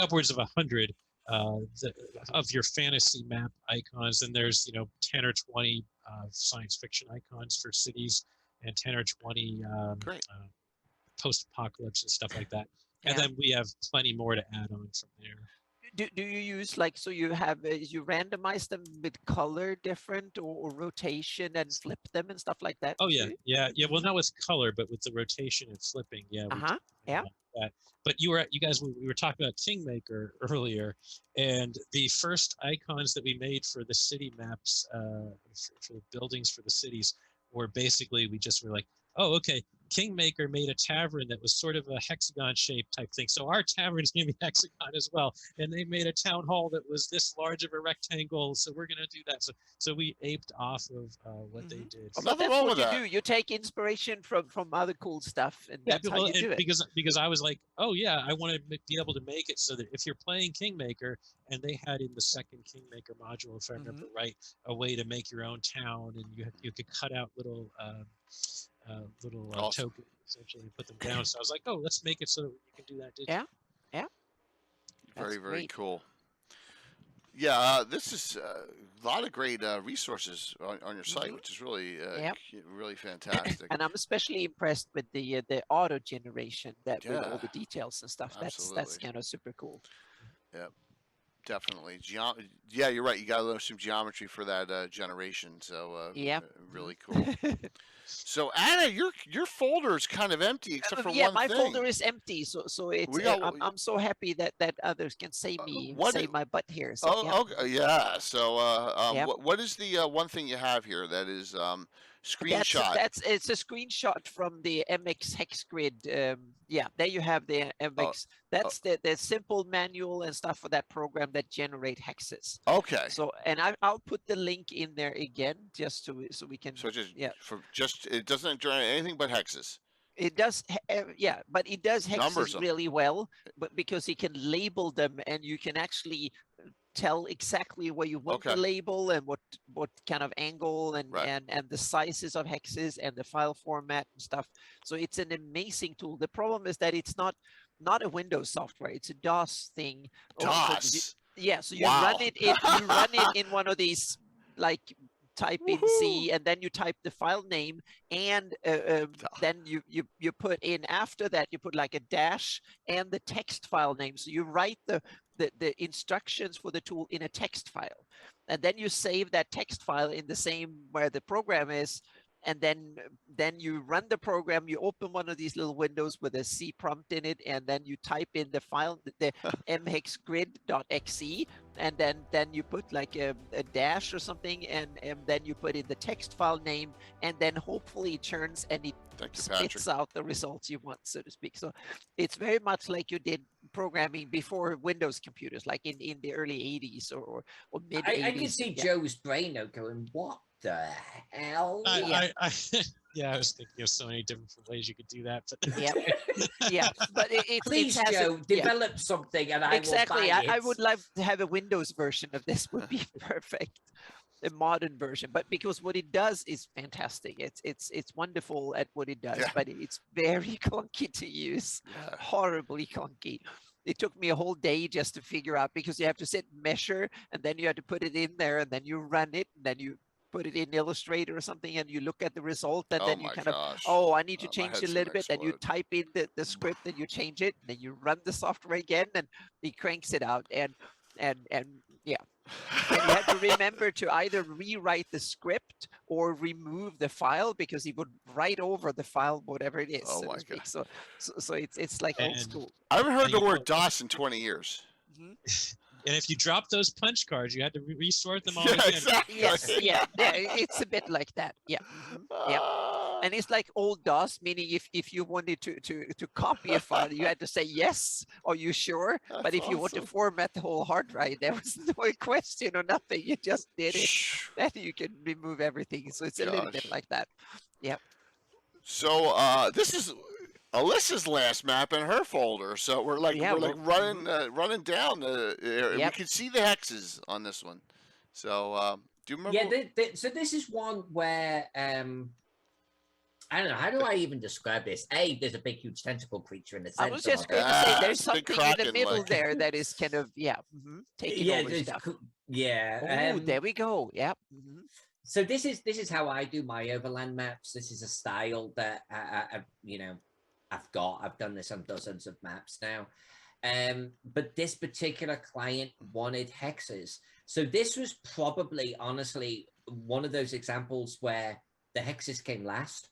upwards of 100 of your fantasy map icons. And there's 10 or 20 science fiction icons for cities, and 10 or 20 post-apocalypse and stuff like that. And then we have plenty more to add on from there. Do you use so you have you randomize them with color different or rotation and flip them and stuff like that? Oh yeah. Well, not with color, but with the rotation and flipping. Yeah. That. But we were talking about Kingmaker earlier, and the first icons that we made for the city maps, for the buildings for the cities, were basically we were like, oh, okay, Kingmaker made a tavern that was sort of a hexagon shaped type thing. So our tavern's gonna be hexagon as well. And they made a town hall that was this large of a rectangle. So we're gonna do that. So we aped off of what they did. Well, So nothing that's wrong what with you that. do. You take inspiration from other cool stuff, and Yeah, that's how you do it. because I was like, oh yeah, I want to be able to make it so that if you're playing Kingmaker, and they had in the second Kingmaker module, if I remember right, a way to make your own town, and you could cut out little Awesome. tokens essentially and put them down. So I was like, oh, let's make it so that you can do that. Yeah. That's Very, very great. cool. Yeah, this is a lot of great resources on your site, which is really, really fantastic. And I'm especially impressed with the auto generation that with all the details and stuff. That's Absolutely. kind of super cool. Yep, definitely. Yeah, you're right. You got to learn some geometry for that generation. So really cool. So Anna, your folder is kind of empty except for one thing. My folder is empty. So it's I'm so happy that others can save me, save my butt here. So, okay, yeah. So what is the one thing you have here that is screenshot? It's a screenshot from the MX hex grid. There you have the MX. That's the simple manual and stuff for that program that generate hexes. Okay. So I'll put the link in there again just so we can. So just it doesn't generate anything but hexes. It does, but it does hexes really well, but because you can label them and you can actually tell exactly where you want the label and what kind of angle and the sizes of hexes and the file format and stuff. So it's an amazing tool. The problem is that it's not a Windows software. It's a DOS thing. DOS. So you run it in one of these like type in C and then you type the file name and then you put in after that you put like a dash and the text file name. So you write the instructions for the tool in a text file and then you save that text file in the same where the program is, and then you run the program. You open one of these little windows with a C prompt in it, and then you type in the file, the mhexgrid.exe, and then you put like a dash or something, and then you put in the text file name, and then hopefully it churns and it spits out the results you want, so to speak. So it's very much like you did programming before Windows computers, like in the early 80s or mid 80s. I can see Joe's brain though going, what the hell? I was thinking of so many different ways you could do that. But but please, Joe, develop something, and I will buy it. I would love to have a Windows version of this. Would be perfect, a modern version. But because what it does is fantastic. It's wonderful at what it does, but it's very clunky to use, horribly clunky. It took me a whole day just to figure out, because you have to sit and measure, and then you have to put it in there, and then you run it, and then you put it in Illustrator or something, and you look at the result, and then you kind of, I need to change it a little bit, and you type in the script, and you change it, and then you run the software again, and it cranks it out, and you have to remember to either rewrite the script or remove the file, because he would write over the file, whatever it is. Oh my God. So it's like old school. I haven't heard the word DOS in 20 years. And if you drop those punch cards, you had to resort them all again. Exactly. Yes, it's a bit like that. And it's like old DOS, meaning if you wanted to copy a file, you had to say yes, are you sure? But if you want to format the whole hard drive, there was no question or nothing. You just did it. Then you can remove everything. So it's a little bit like that. So this is Alyssa's last map in her folder, so we're running down the. We can see the hexes on this one. So do you remember? Yeah, so this is one where I don't know, how do I even describe this? There's a big, huge tentacle creature in the center. I was just going to say there's something in the middle there that is kind of taking over stuff. There we go. So this is how I do my overland maps. This is a style that I've done this on dozens of maps now. But this particular client wanted hexes. So this was probably, honestly, one of those examples where the hexes came last.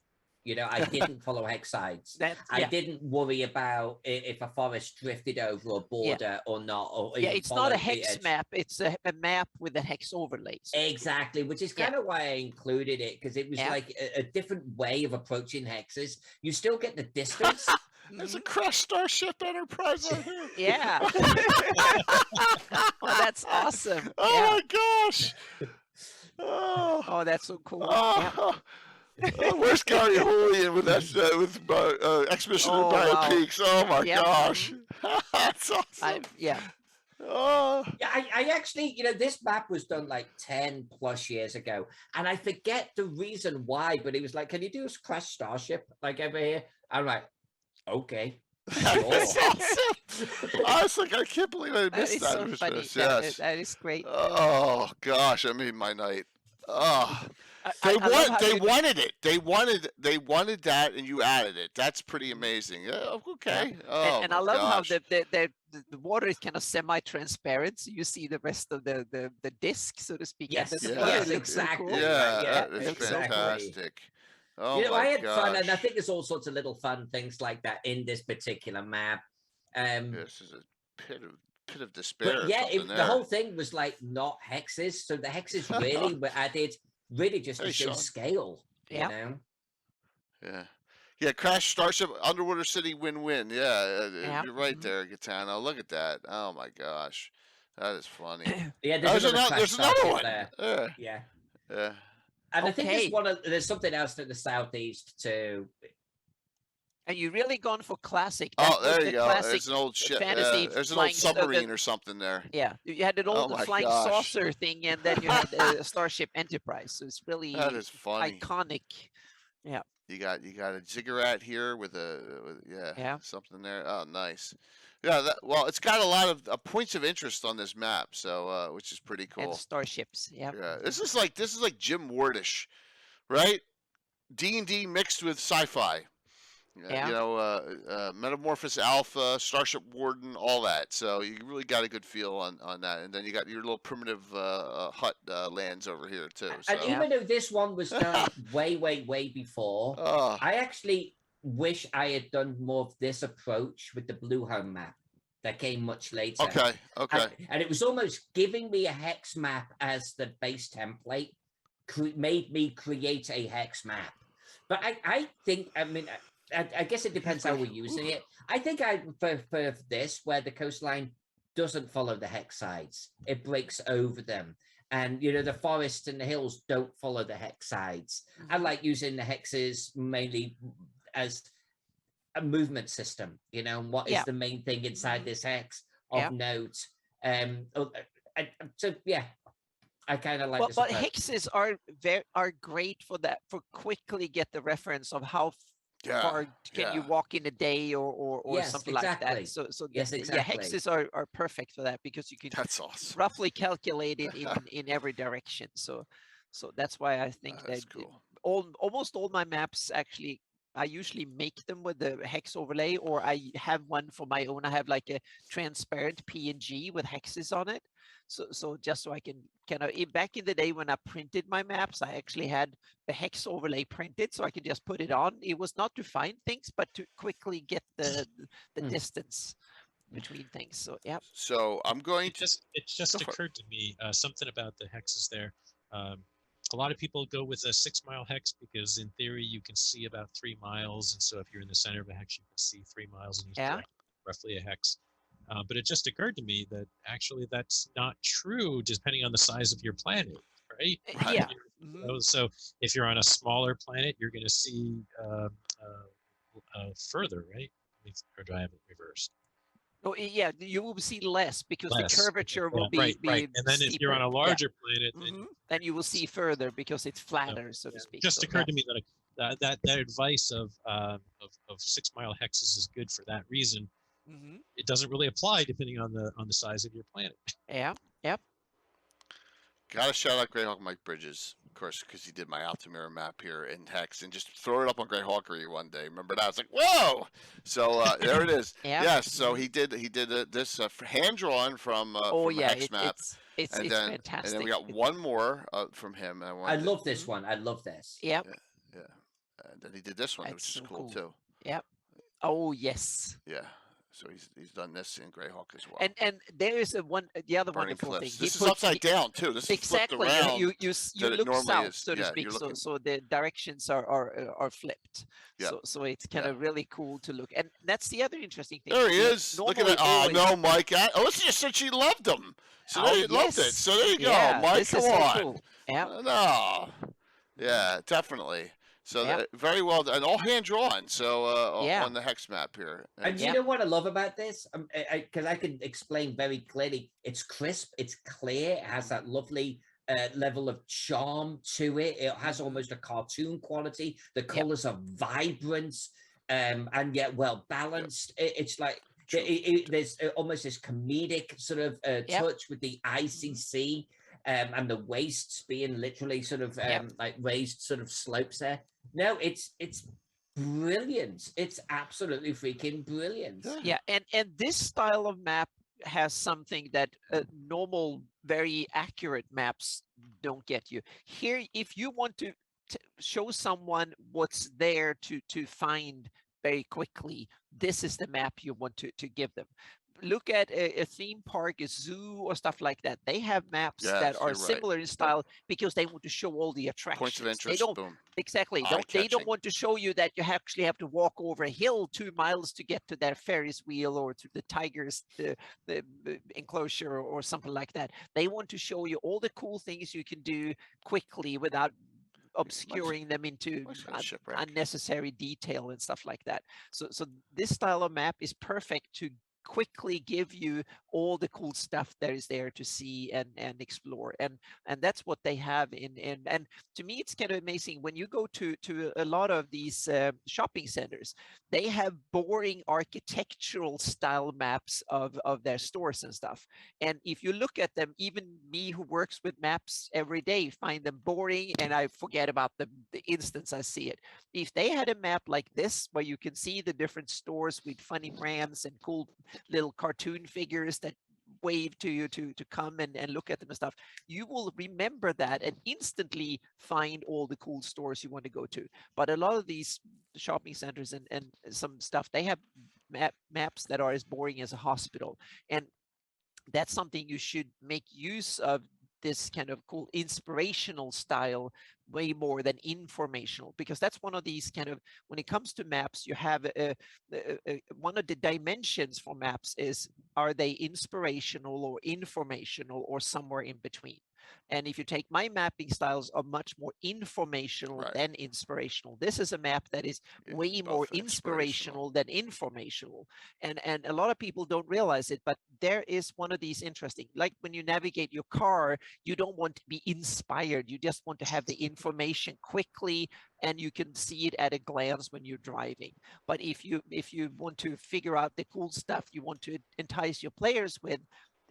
I didn't follow hex sides. I didn't worry about if a forest drifted over a border or not. Or it's not a hex map. It's a map with a hex overlay. Exactly, which is kind of why I included it, because it was like a different way of approaching hexes. You still get the distance. There's a crashed Starship Enterprise right here. Yeah. Oh, that's awesome. Oh my gosh. Oh, that's so cool. Where's Gary Julian with that with Expedition to Bio Peaks? Oh my gosh. That's awesome. I actually, this map was done like 10 plus years ago, and I forget the reason why, but it was like, can you do a crash Starship like over here? I'm like, okay. That's awesome. I was like, I can't believe I missed that. So funny. Yes. That is great. Oh gosh, that made my night. Oh, they wanted it. They wanted that, and you added it. That's pretty amazing. Yeah, okay. Oh, and I love how the water is kind of semi-transparent, so you see the rest of the disc, so to speak. Yes, exactly. Cool. Yeah, it's fantastic. Oh I had fun, and I think there's all sorts of little fun things like that in this particular map. This is a pit of despair. But yeah, the whole thing was like not hexes, so the hexes really were added, really just to show scale. Yeah. Yeah. Crash Starship Underwater City win-win. Yeah, you're right there, Gaetano. Look at that. Oh my gosh, that is funny. Yeah, there's another one there. Yeah. And I think there's something else to the southeast too. And you really gone for classic. There you go. There's an old ship. There's an old submarine or something there. Yeah, you had an old flying saucer thing, and then you had a Starship Enterprise. So it's really iconic. Yeah. You got a ziggurat here with something there. Oh, nice. Yeah, it's got a lot of points of interest on this map, so which is pretty cool. And starships, yeah. This is like Jim Wardish, right? D&D mixed with sci-fi. Metamorphosis Alpha, Starship Warden, all that. So you really got a good feel on that. And then you got your little primitive hut lands over here too. And even though this one was done way before, I actually wish I had done more of this approach with the Blue Home map that came much later. Okay. And it was almost giving me a hex map as the base template, made me create a hex map. But I think, I guess it depends how we're using it. I think I prefer this, where the coastline doesn't follow the hex sides. It breaks over them. And, the forests and the hills don't follow the hex sides. I like using the hexes mainly as a movement system, what is the main thing inside this hex of note. So, yeah. I kind of like this. But hexes are great for that, for quickly get the reference of how far can you walk in a day or something like that. So hexes are perfect for that, because you can roughly calculate it in every direction. So that's why I think that cool. Almost all my maps actually, I usually make them with the hex overlay, or I have one for my own. I have like a transparent PNG with hexes on it. So just so I can back in the day when I printed my maps, I actually had the hex overlay printed, so I could just put it on. It was not to find things, but to quickly get the distance between things. So yeah. So I'm going to. It just occurred to me something about the hexes there. A lot of people go with a 6 mile hex because in theory you can see about 3 miles, and so if you're in the center of a hex, you can see 3 miles in each direction, roughly a hex. But it just occurred to me that actually that's not true, depending on the size of your planet, right? Yeah. So if you're on a smaller planet, you're going to see further, right? Or do I have it reversed? Oh, yeah, you will see less because the curvature will be right. And then if you're on a larger planet, then you will see further because it's flatter, so to speak. Just occurred to me that that advice of 6 mile hexes is good for that reason. It doesn't really apply depending on the size of your planet. Yeah. Yep. Gotta shout out Greyhawk Mike Bridges, of course, because he did my Altamira map here in hex, and just throw it up on Greyhawkery one day. Remember that? I was like, whoa! So there it is. Yes. So he did this hand drawn from hex map. It's fantastic. And then we got one more from him. I love this one. I love this. Yep. Yeah. and then he did this one, That's which is so cool cool. too. Yep. Oh yes. Yeah. So he's done this in Greyhawk as well. And there is the other Burning wonderful thing. Cliffs. He This is put upside down too. This is flipped exactly around. you that it look normally south, is. so to Yeah, speak. you're So looking. so the directions are flipped. Yeah. So it's kind Yeah. of really cool to look. And that's the other interesting thing. There he Like, is. Look at normally that. Oh always- no, Mike. Alyssa just said she loved him. So Oh, there you loved it. yes. So there you go, Yeah, Mike. this Come is so on. cool. Yeah. No. Yeah, definitely. So Yeah. very well done, and all hand drawn. So Yeah. on the hex map here. And you Yep. know what I love about this? Because I can explain very clearly. It's crisp. It's clear. It has that lovely level of charm to it. It has almost a cartoon quality. The colors are vibrant, and yet well balanced. It's like True. there's almost this comedic sort of touch with the ICC. And the wastes being literally sort of like raised sort of slopes there. No, it's brilliant. It's absolutely freaking brilliant. Yeah, and this style of map has something that normal, very accurate maps don't get you. Here, if you want to show someone what's there to find very quickly, this is the map you want to give them. Look at a theme park, a zoo, or stuff like that. They have maps Yes, that are you're right. similar in style because they want to show all the attractions. Points of They interest. don't Boom. exactly. They Eye-catching. don't want to show you that you actually have to walk over a hill 2 miles to get to their Ferris wheel or to the tigers, the enclosure or something like that. They want to show you all the cool things you can do quickly without obscuring them into Nice little shipwreck. unnecessary detail and stuff like that. So this style of map is perfect to quickly give you all the cool stuff that is there to see and explore, and that's what they have in and to me it's kind of amazing when you go to a lot of these shopping centers. They have boring architectural style maps of their stores and stuff, and if you look at them, even me who works with maps every day find them boring and I forget about them the instant I see it. If they had a map like this where you can see the different stores with funny brands and cool little cartoon figures that wave to you to come and look at them and stuff, you will remember that and instantly find all the cool stores you want to go to. But a lot of these shopping centers and some stuff, they have maps that are as boring as a hospital, and that's something you should make use of, this kind of cool inspirational style way more than informational, because that's one of these kind of, when it comes to maps, you have one of the dimensions for maps is, are they inspirational or informational or somewhere in between? And if you take my mapping styles are much more informational Right. than inspirational. This is a map that is Yeah, way both more inspirational. inspirational than informational. And a lot of people don't realize it, but there is one of these interesting, like when you navigate your car, you don't want to be inspired. You just want to have the information quickly and you can see it at a glance when you're driving. But if you want to figure out the cool stuff you want to entice your players with,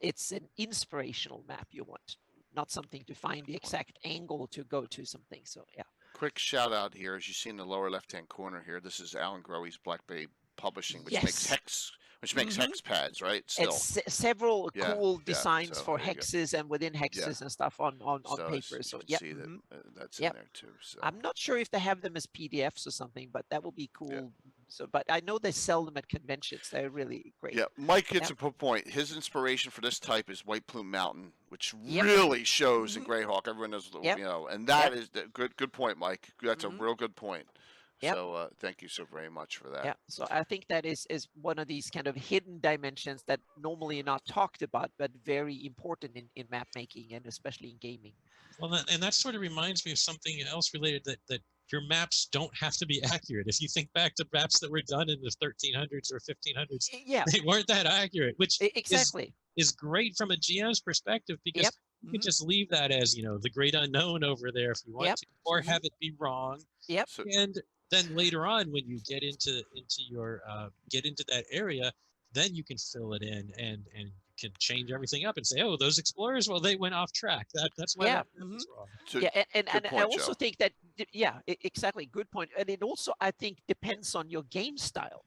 it's an inspirational map you want, not something to find the exact angle to go to something. So yeah. Quick shout out here, as you see in the lower left-hand corner here. This is Alan Growe's Black Bay Publishing, which makes Yes. hex pads, right? Still. And several Yeah, cool yeah, designs so for there you go. hexes and within hexes and stuff on So paper. you So can yeah. see that that's Yep. in there too. So I'm not sure if they have them as PDFs or something, but that would be cool. So, but I know they sell them at conventions. They're really great. yeah, Mike gets Yep. a point. His inspiration for this type is White Plume Mountain, which Yep. really shows in Mhm. Greyhawk. Everyone knows, Yep. you know, and that Yep. is the good point, Mike. That's Mhm. a real good point. Yep. So thank you so very much for that. Yeah, so I think that is one of these kind of hidden dimensions that normally are not talked about, but very important in map making and especially in gaming. Well, and that sort of reminds me of something else related, that your maps don't have to be accurate. If you think back to maps that were done in the 1300s or 1500s, Yeah, they weren't that accurate, which exactly. is great from a GM's perspective, because Yep. you can just leave that as, the great unknown over there if you want Yep. to, or Mhm. have it be wrong. Yep. So And then later on, when you get into your get into that area, then you can fill it in and you can change everything up and say, oh, those explorers, well, they went off track. That's why Yeah, that was wrong. to- Yeah, and good I point, also Joe. think that, yeah, exactly, good point. And it also, I think, depends on your game style.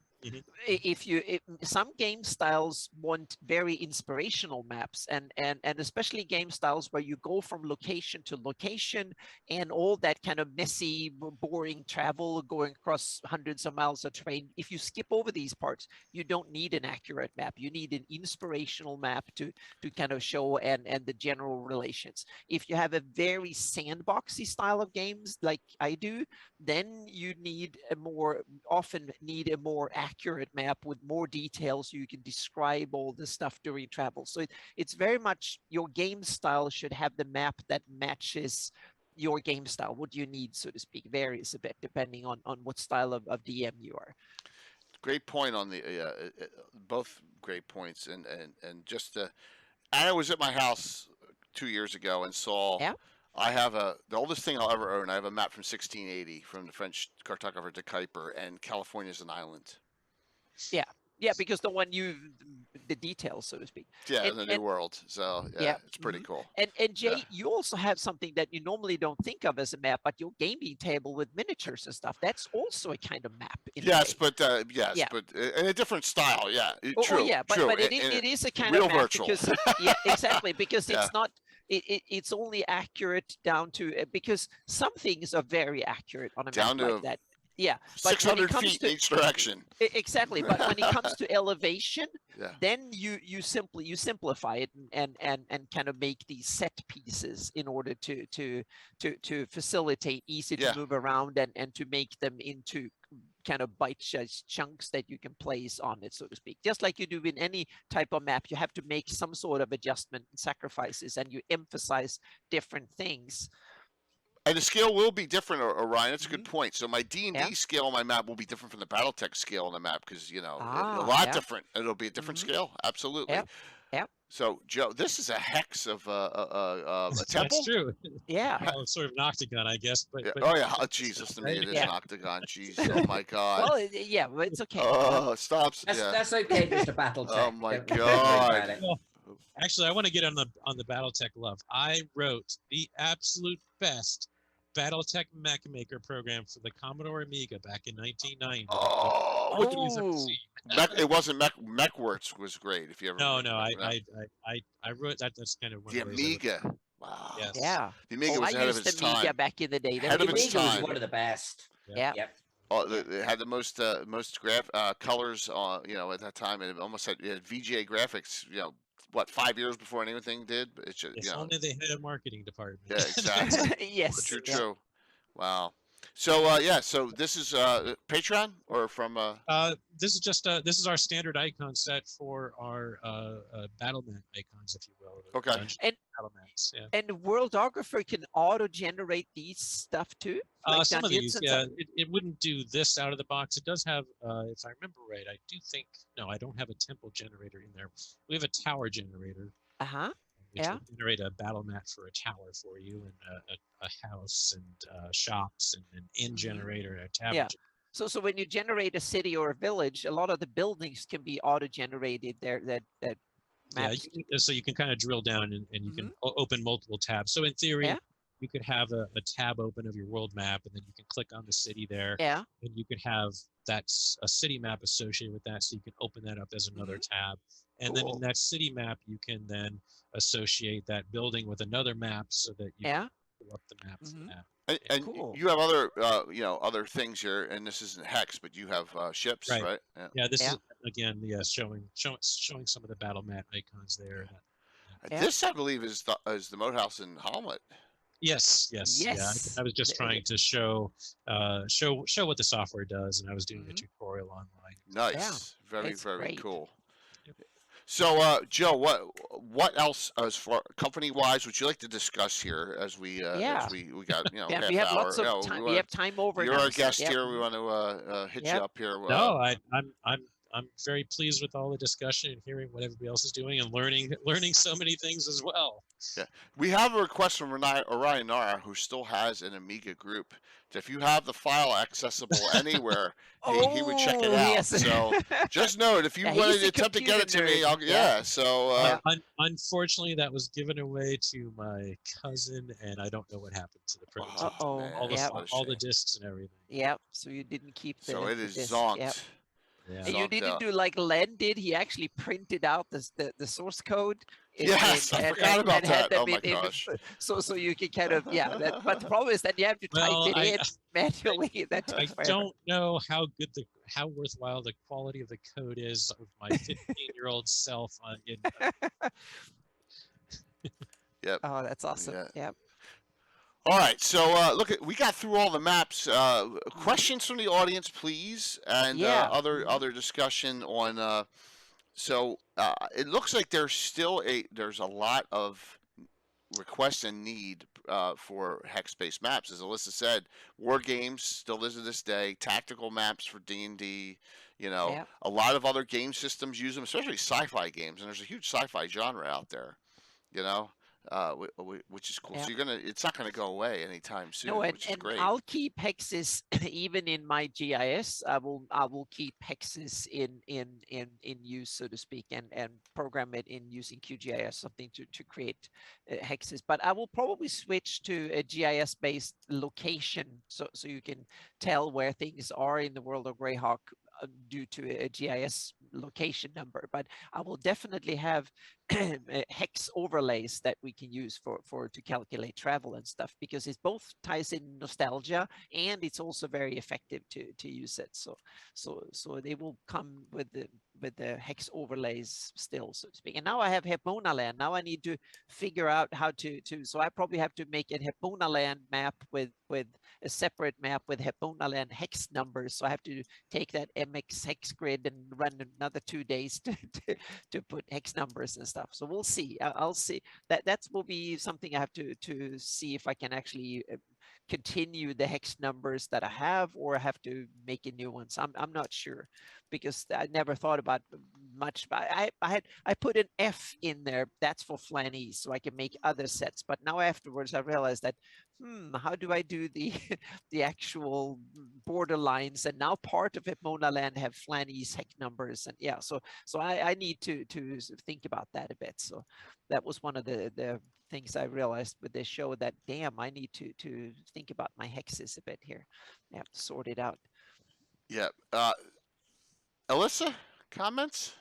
Some game styles want very inspirational maps, and especially game styles where you go from location to location and all that kind of messy, boring travel going across hundreds of miles of terrain. If you skip over these parts, you don't need an accurate map. You need an inspirational map to kind of show and the general relations. If you have a very sandboxy style of games like I do, then you often need a more accurate map with more details, so you can describe all the stuff during travel. So it's very much your game style should have the map that matches your game style. What you need, so to speak, varies a bit depending on what style of DM you are. Great point on the both great points, and just I was at my house 2 years ago and saw. Yeah. I have the oldest thing I'll ever own. I have a map from 1680 from the French cartographer de Kuiper, and California's an island. Yeah, because the details, so to speak. Yeah, in the New World. So yeah, it's pretty cool. And Jay, you also have something that you normally don't think of as a map, but your gaming table with miniatures and stuff. That's also a kind of map. Yes, but in a different style. Yeah, true. Yeah, but true. it is a kind real of map virtual. because yeah, exactly, because Yeah. it's not. It's only accurate down to because some things are very accurate on a Down map to like that. Yeah, but when it 600 comes feet to in each direction. exactly, but when it comes to elevation, Yeah. then you simplify it and kind of make these set pieces in order to facilitate easy to Yeah. move around and to make them into kind of bite-sized chunks that you can place on it, so to speak. Just like you do in any type of map, you have to make some sort of adjustment and sacrifices, and you emphasize different things. And the scale will be different, Orion. That's a good Mhm. point. So my D&D Yeah. scale on my map will be different from the BattleTech scale on the map because a Ah, lot yeah. different. It'll be a different scale. Absolutely. Yep, yep. So Joe, this is a hex of a That's temple. true. Yeah. Well, it's sort of an octagon, I guess. But, Yeah. but Oh yeah. Oh Jesus, to me right? it is Yeah. an octagon. Jeez. Oh my God. Well, yeah, but it's okay. Oh, stops. That's, Yeah. that's okay, Mr. Battletech. Oh my Don't worry God. about it. Well, actually, I want to get on the BattleTech love. I wrote the absolute best BattleTech Mech Maker program for the Commodore Amiga back in 1990. Oh, What you ever Oh. seen. it wasn't MechWorks was great. If you ever. No, remember I that. wrote that. That's kind of one The of the ways I wrote Amiga. Wow. Yes. Yeah. The Amiga Oh, was I ahead of used its Amiga time. back in the day. Ahead That of was its Amiga was time. one of the best. Yeah. Yep. Oh, it had the most colors at that time, and it almost had VGA graphics. 5 years before anything did. But it's just If only they had a marketing department. Yeah, exactly. Yes. True. yeah. True. Wow. So so this is Patreon or from This is just this is our standard icon set for our Battlemat icons, if you will. the Okay. dungeon And- Battlemats, yeah. And Worldographer can auto-generate these stuff too? Like Some of dungeons these, and yeah, stuff? it wouldn't do this out of the box. It does have, if I remember right, I do think, no, I don't have a temple generator in there. We have a tower generator, Uh-huh. which Yeah. will generate a battle mat for a tower for you, and a house, and shops, and an inn generator, and a tavern. Yeah. So when you generate a city or a village, a lot of the buildings can be auto-generated there that Yeah, maps. so you can kind of drill down and you can open multiple tabs. So in theory, Yeah. you could have a tab open of your world map, and then you can click on the city there, Yeah. and you could have a city map associated with that, so you can open that up as another tab. And then Cool. in that city map, you can then associate that building with another map so that you Yeah. can pull up the map for Mhm. that. and Cool. you have other other things here, and this isn't hex, but you have ships, Right. right? Yeah. Yeah, this Yeah. is again, showing some of the battle mat icons there. Yeah. This I believe is the Moat House in Hamlet. Yes. Yeah, Yes. I was just There you trying to show what the software does, and I was doing a Mhm. tutorial online. Nice. Very it's very great. cool. So, Joe, what else as far company wise would you like to discuss here as we Yeah. we got Yeah, half we have hour. lots of time. We have time over You're now. our so, guest yeah. here. We want to hit you Yep. up here. No, I'm very pleased with all the discussion and hearing what everybody else is doing and learning so many things as well. We have a request from Orion Nara, who still has an Amiga group. If you have the file accessible anywhere, he would check it Oh, out. yes. So just know it. If you Yeah, he's wanted a to attempt to get it to computer me, nerd. yeah. So Unfortunately, that was given away to my cousin, and I don't know what happened to the prototype. Uh-oh. man, all the Yep. what a all the shame. discs and everything. Yep. So you didn't keep the. So it the is disc. zonked. Yep. Yeah. And you So, didn't do like Len did. He actually printed out the source code. Yes, I forgot about had that. them Oh my in, gosh. so you can kind of but the problem is that you have to Well, type it in manually. That I took forever. don't know how worthwhile the quality of the code is of my 15-year-old self in Yep. Oh, that's awesome. Yeah. Yeah. All right, so look, we got through all the maps. Questions from the audience, please, and Yeah. other discussion on. So it looks like there's a lot of requests and need for hex-based maps. As Alyssa said, war games still is to this day. Tactical maps for D&D. You know, Yeah. a lot of other game systems use them, especially sci-fi games, and there's a huge sci-fi genre out there. You know, which is cool. Yeah. So it's not gonna go away anytime soon, No, which is and great. I'll keep hexes even in my GIS. I will keep hexes in use, so to speak, and program it in using QGIS, something to create hexes. But I will probably switch to a GIS based location, so you can tell where things are in the world of Greyhawk due to a GIS location number. But I will definitely have hex overlays that we can use for to calculate travel and stuff, because it both ties in nostalgia and it's also very effective to use it. So they will come with the hex overlays still, so to speak. And now I have Hepmonaland. Now I need to figure out how to so I probably have to make a Hepmonaland map with a separate map with Hepmonaland hex numbers. So I have to take that MX hex grid and run another 2 days to put hex numbers and stuff. So we'll see. I'll see. That will be something I have to see if I can actually continue the hex numbers that I have, or I have to make a new one. So I'm not sure, because I never thought about much. I put an F in there. That's for Flanese, so I can make other sets. But now afterwards, I realized that how do I do the the actual border lines? And now part of Hepmonaland have Flanese hex numbers, and yeah, so I need to think about that a bit. So that was one of the things I realized with this show, that damn, I need to think about my hexes a bit here. I have to sort it out. Yeah. Alyssa, comments?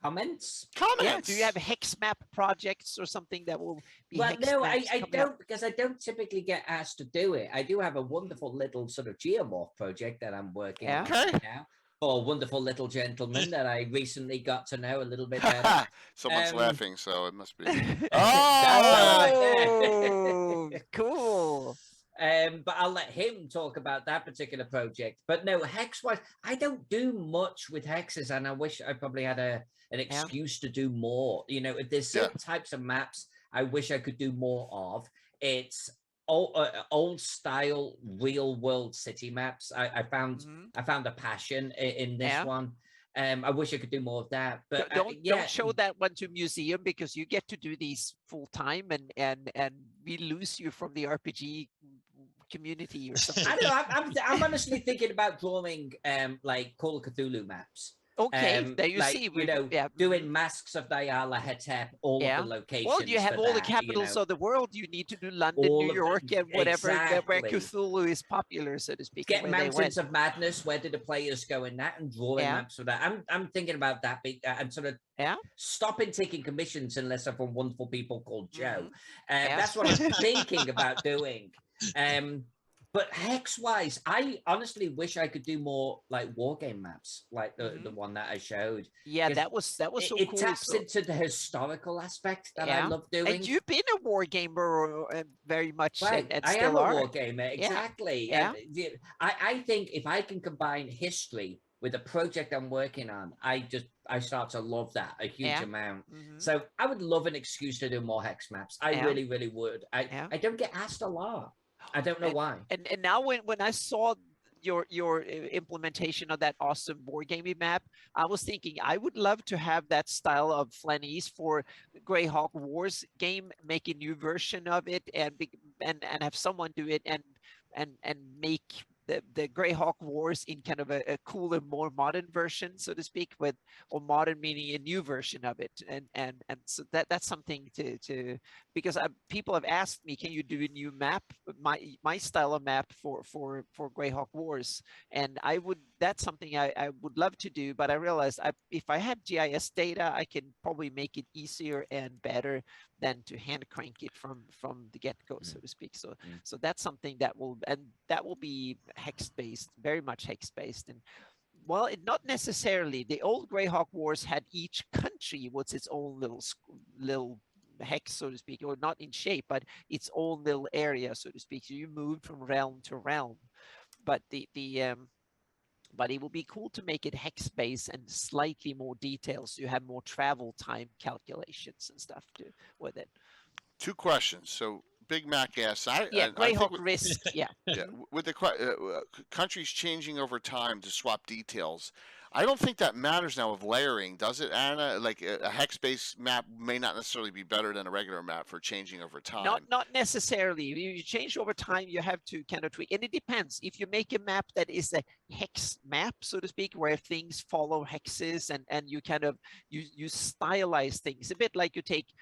Comments? Comments. Yeah. Do you have hex map projects or something that will be Well, hex no, maps I coming don't, up? because I don't typically get asked to do it. I do have a wonderful little sort of geomorph project that I'm working on Okay. right now for a wonderful little gentleman that I recently got to know a little bit better. Someone's laughing, so it must be. Oh, cool. But I'll let him talk about that particular project. But no, hex-wise, I don't do much with hexes, and I wish I probably had an excuse to do more. You know, if there's certain types of maps I wish I could do more of, it's old style real world city maps. I found a passion in this one. I wish I could do more of that, but don't show that one to museum, because you get to do these full time, and we lose you from the RPG community or something. I don't know. I'm honestly thinking about drawing like Call of Cthulhu maps. Okay, there you like, see. You know, doing Masks of Nyarlathotep, all of the locations. Well, you have all the capitals of the world. You need to do London, New York, and whatever where Cthulhu is popular, so to speak. Get Mountains of Madness. Where did the players go in that? And drawing maps for that. I'm thinking about that bit and sort of stopping taking commissions unless I'm from wonderful people called Joe. That's what I'm thinking about doing. But hex-wise, I honestly wish I could do more like war game maps, like the one that I showed. Yeah, that was so cool. It taps into the historical aspect that I love doing. And you've been a war gamer very much. Right. And I still am a war gamer, exactly. Yeah. I think if I can combine history with the project I'm working on, I start to love that a huge amount. So I would love an excuse to do more hex maps. I really, really would. I don't get asked a lot. I don't know why. And now when I saw your implementation of that awesome wargaming map, I was thinking I would love to have that style of Flanese for Greyhawk Wars game, make a new version of it, and have someone do it and make the Greyhawk Wars in kind of a cooler, more modern version, so to speak, or modern meaning a new version of it, and so that's something to because people have asked me, can you do a new map, my style of map for Greyhawk Wars, and that's something I would love to do, but I realized if I have GIS data, I can probably make it easier and better than to hand crank it from the get-go, so to speak. So that's something that will be hex based, very much hex based. And well, not necessarily. The old Greyhawk Wars had each country was its own little hex, so to speak, or not in shape, but its own little area, so to speak. So you moved from realm to realm. But but it will be cool to make it hex based and slightly more details, so you have more travel time calculations and stuff with it. 2 questions. So Big Mac asks, Greyhawk Risk, yeah, with the countries changing over time to swap details, I don't think that matters now with layering, does it, Anna? Like a hex-based map may not necessarily be better than a regular map for changing over time. Not necessarily. If you change over time, you have to kind of tweak, and it depends. If you make a map that is a hex map, so to speak, where things follow hexes, and you kind of you stylize things a bit, like you take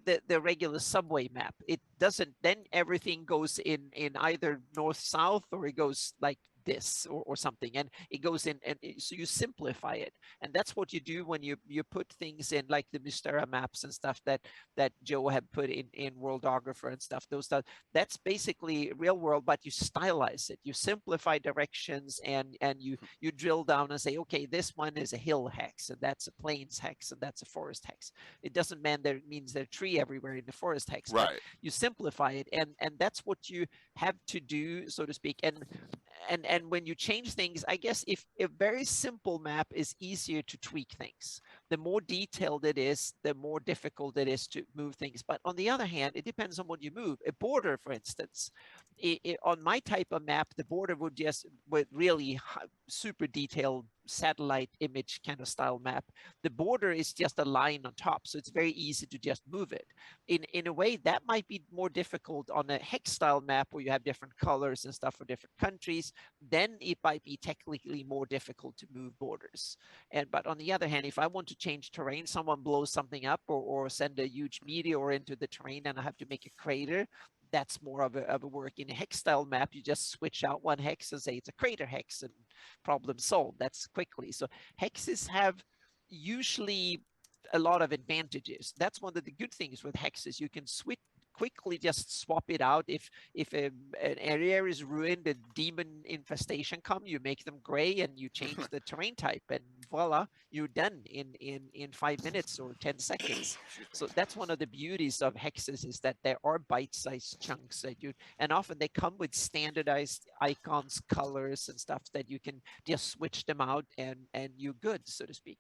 the regular subway map. It doesn't, then everything goes in either north south, or it goes like this or something, and it goes in, and so you simplify it, and that's what you do when you put things in, like the Mystera maps and stuff that Joe had put in Worldographer and stuff. Those stuff, that's basically real world, but you stylize it, you simplify directions, and you drill down and say, okay, this one is a hill hex, and that's a plains hex, and that's a forest hex. It doesn't mean there means there's a tree everywhere in the forest hex, right? But you simplify it, and that's what you have to do, so to speak. And when you change things, I guess if a very simple map is easier to tweak things, the more detailed it is, the more difficult it is to move things. But on the other hand, it depends on what you move. A border, for instance, on my type of map, the border would with really super detailed satellite image kind of style map. The border is just a line on top, so it's very easy to just move it. In a way, that might be more difficult on a hex style map where you have different colors and stuff for different countries. Then it might be technically more difficult to move borders. But on the other hand, if I want to change terrain, someone blows something up, or send a huge meteor into the terrain, and I have to make a crater, that's more of a work. In a hex style map, you just switch out one hex and say it's a crater hex, and problem solved. That's quickly. So hexes have usually a lot of advantages. That's one of the good things with hexes. You can quickly just swap it out. If an area is ruined, a demon infestation come, you make them gray, and you change the terrain type, and voila, you're done in 5 minutes or 10 seconds. So that's one of the beauties of hexes, is that there are bite-sized chunks that and often they come with standardized icons, colors, and stuff that you can just switch them out, and you're good, so to speak.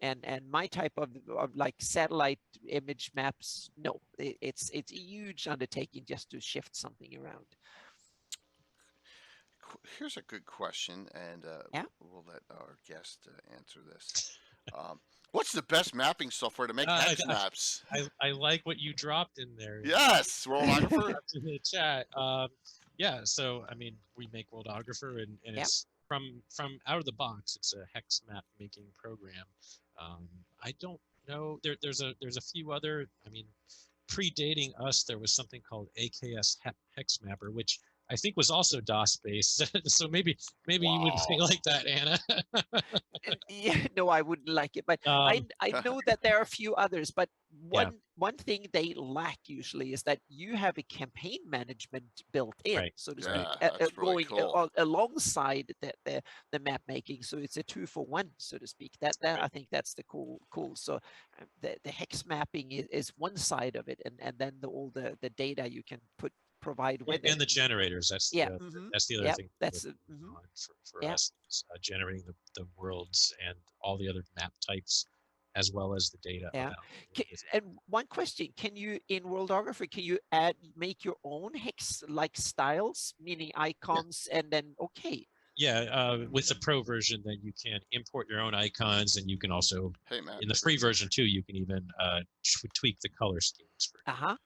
And my type of like satellite image maps, no, it's a huge undertaking just to shift something around. Here's a good question, and we'll let our guest answer this. What's the best mapping software to make hex maps? I like what you dropped in there. Yes, Worldographer. In the chat. Yeah, so I mean, we make Worldographer, and it's from out of the box. It's a hex map making program. I don't know. There's a few other. I mean, predating us, there was something called AKS Hex Mapper, which I think was also DOS based. So maybe you wouldn't like that, Anna. Yeah, no, I wouldn't like it, but I know that there are a few others. But one thing they lack usually is that you have a campaign management built in, so to speak, going cool. Alongside the map making. So it's a 2-for-1, so to speak. That I think that's the cool. So the hex mapping is one side of it, and then all the data you can provide with it. And the generators. That's the other thing. That's for us, generating the worlds and all the other map types, as well as the data. And one question: can you, in Worldographer, can you make your own hex like styles, meaning icons, and then With the pro version, then you can import your own icons, and you can also, Hey, Matt. in the free version too, you can even tweak the color schemes.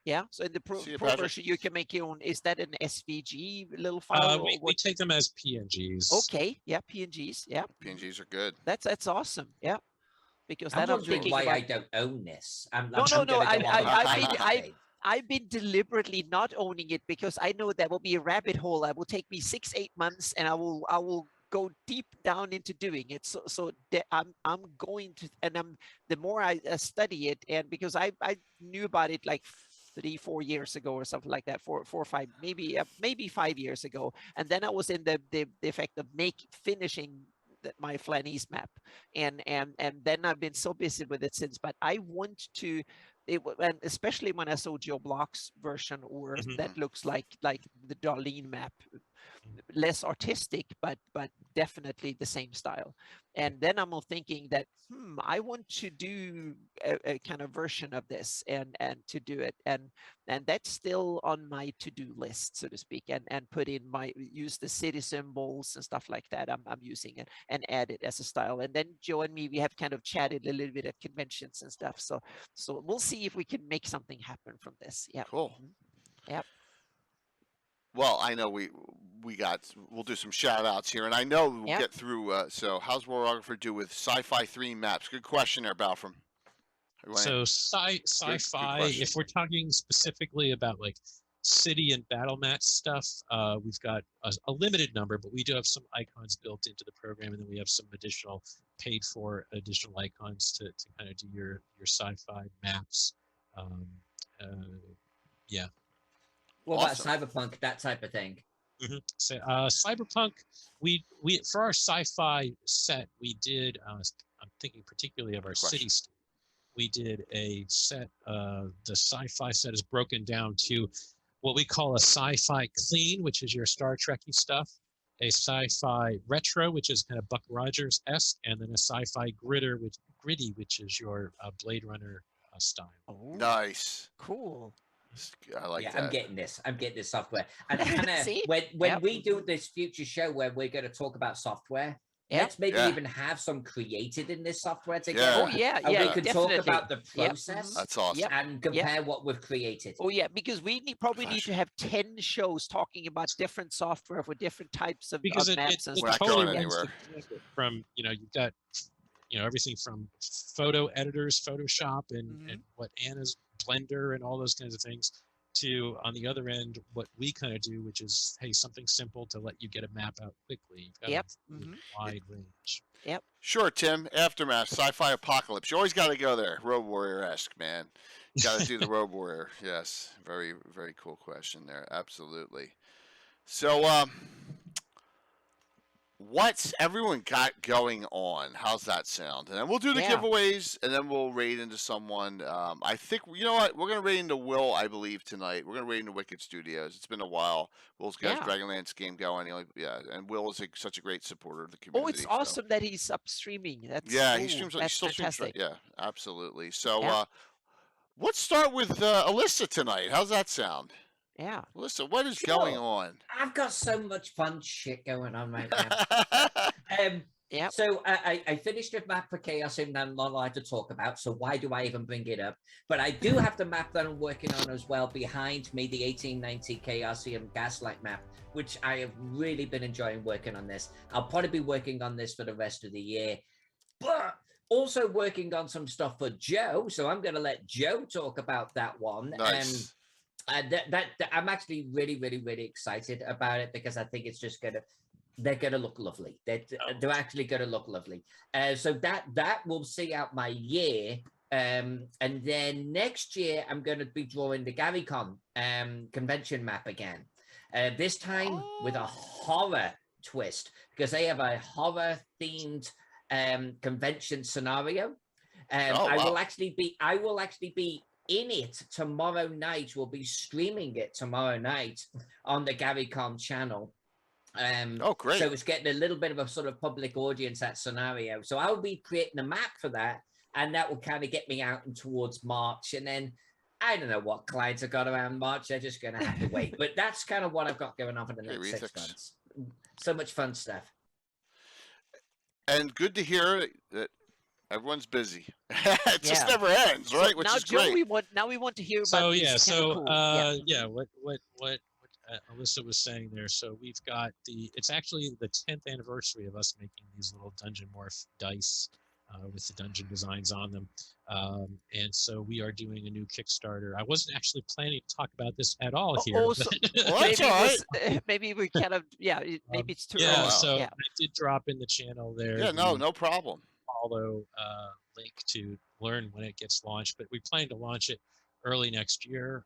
Yeah. So in the pro See you, pro Patrick. version, you can make your own. Is that an SVG little file? Or We what? take them as PNGs. Okay. Yeah. PNGs. Yeah. PNGs are good. That's awesome. Yeah. Because I'm then I'm wondering thinking why about, I don't own this. I'm No, gonna go on the I've pirate I've been deliberately not owning it because I know that will be a rabbit hole. That will take me 6-8 months, and I will go deep down into doing it. So I'm going to, and the more I study it, and because I knew about it like 3-4 years ago or something like that, 4 or 5, maybe 5 years ago, and then I was in the effect of finishing my Flanese map, and then I've been so busy with it since. But I want to, and especially when I saw Joe Block's version, or Mhm. that looks like the Darlene map, less artistic, but definitely the same style. And then I'm all thinking that I want to do a kind of version of this, and to do it, and that's still on my to-do list, so to speak, and put in use the city symbols and stuff like that. I'm using it and add it as a style. And then Joe and me, we have kind of chatted a little bit at conventions and stuff. So we'll see if we can make something happen from this. Yeah. Cool. Yep. Well, I know we'll do some shout outs here, and I know we'll Yep. get through. So, how's Warographer do with Sci-Fi 3 maps? Good question there, Balfram. So sci-fi, question. if we're talking specifically about like city and battle match stuff, we've got a limited number, but we do have some icons built into the program, and then we have some paid for additional icons to kind of do your sci-fi maps. Yeah. What Awesome. about Cyberpunk, that type of thing? Mm-hmm. So Cyberpunk, we for our sci-fi set, we did. I'm thinking particularly of our city state. We did a set. The sci-fi set is broken down to what we call a sci-fi clean, which is your Star Trekky stuff, a sci-fi retro, which is kind of Buck Rogers-esque, and then a sci-fi gritty, which is your Blade Runner style. Oh, Nice. cool. I like yeah, that. I'm getting this software. And Hannah, See? when Yep. we do this future show where we're going to talk about software, Yep. let's maybe Yeah. even have some created in this software Yeah. together. Oh yeah, And yeah. we can definitely. talk about the Yep. process That's awesome. Yep. and compare what we've created. Oh yeah, because we probably need Gosh. to have 10 shows talking about different software for different types of Because maps and We're stuff. not totally going runs anywhere. the gamut from you've got everything from photo editors, Photoshop, and what Anna's Blender and all those kinds of things, to on the other end what we kind of do, which is something simple to let you get a map out quickly. You've got Yep. a wide range. Sure, Tim. Aftermath, Sci-Fi Apocalypse. You always got to go there. Road Warrior-esque, man. Got to do the Road Warrior. Yes, very, very cool question there. Absolutely. So, what's everyone got going on? How's that sound? And then we'll do the Yeah. giveaways, and then we'll raid into someone. I think, you know what? We're going to raid into Will, I believe, tonight. We're going to raid into Wicked Studios. It's been a while. Will's got his Yeah. Dragonlance game going. And Will is such a great supporter of the community. Oh, it's so- awesome that he's up streaming. That's Yeah, he cool. streams. He That's still streams. fantastic. Yeah, absolutely. So, Yeah. let's start with Alyssa tonight. How's that sound? Yeah. Alyssa, what is Sure. going on? I've got so much fun shit going on right now. Yep. So I finished a map for Chaos and I'm not allowed to talk about, so why do I even bring it up? But I do have the map that I'm working on as well behind me, the 1890 Chaosium Gaslight map, which I have really been enjoying working on this. I'll probably be working on this for the rest of the year, but also working on some stuff for Joe. So I'm going to let Joe talk about that one. Nice. That I'm actually really, really, really excited about it because I think it's just they're gonna look lovely. They're actually gonna look lovely. So that will see out my year. And then next year I'm gonna be drawing the GaryCon convention map again. This time with a horror twist because they have a horror themed convention scenario. I will actually be in it tomorrow night. We'll be streaming it tomorrow night on the GaryCon channel. Great. So it's getting a little bit of a sort of public audience, that scenario. So I'll be creating a map for that, and that will kind of get me out and towards March. And then I don't know what clients have got around March. They're just going to have to wait. But that's kind of what I've got going on for the next 6 months. So much fun stuff. And good to hear that everyone's busy. It just Yeah. never ends, So right? Which now, is Joe, great. we want to hear So about yeah, these kind of so cool. yeah, what Alyssa was saying there. So we've got it's actually the 10th anniversary of us making these little Dungeon Morph dice with the dungeon designs on them. And so we are doing a new Kickstarter. I wasn't actually planning to talk about this at all here. Also, Well, that's maybe all it right. was, maybe we kind of, maybe it's too yeah, early. so Yeah. I did drop in the channel there. Yeah, no problem. Follow link to learn when it gets launched, but we plan to launch it early next year,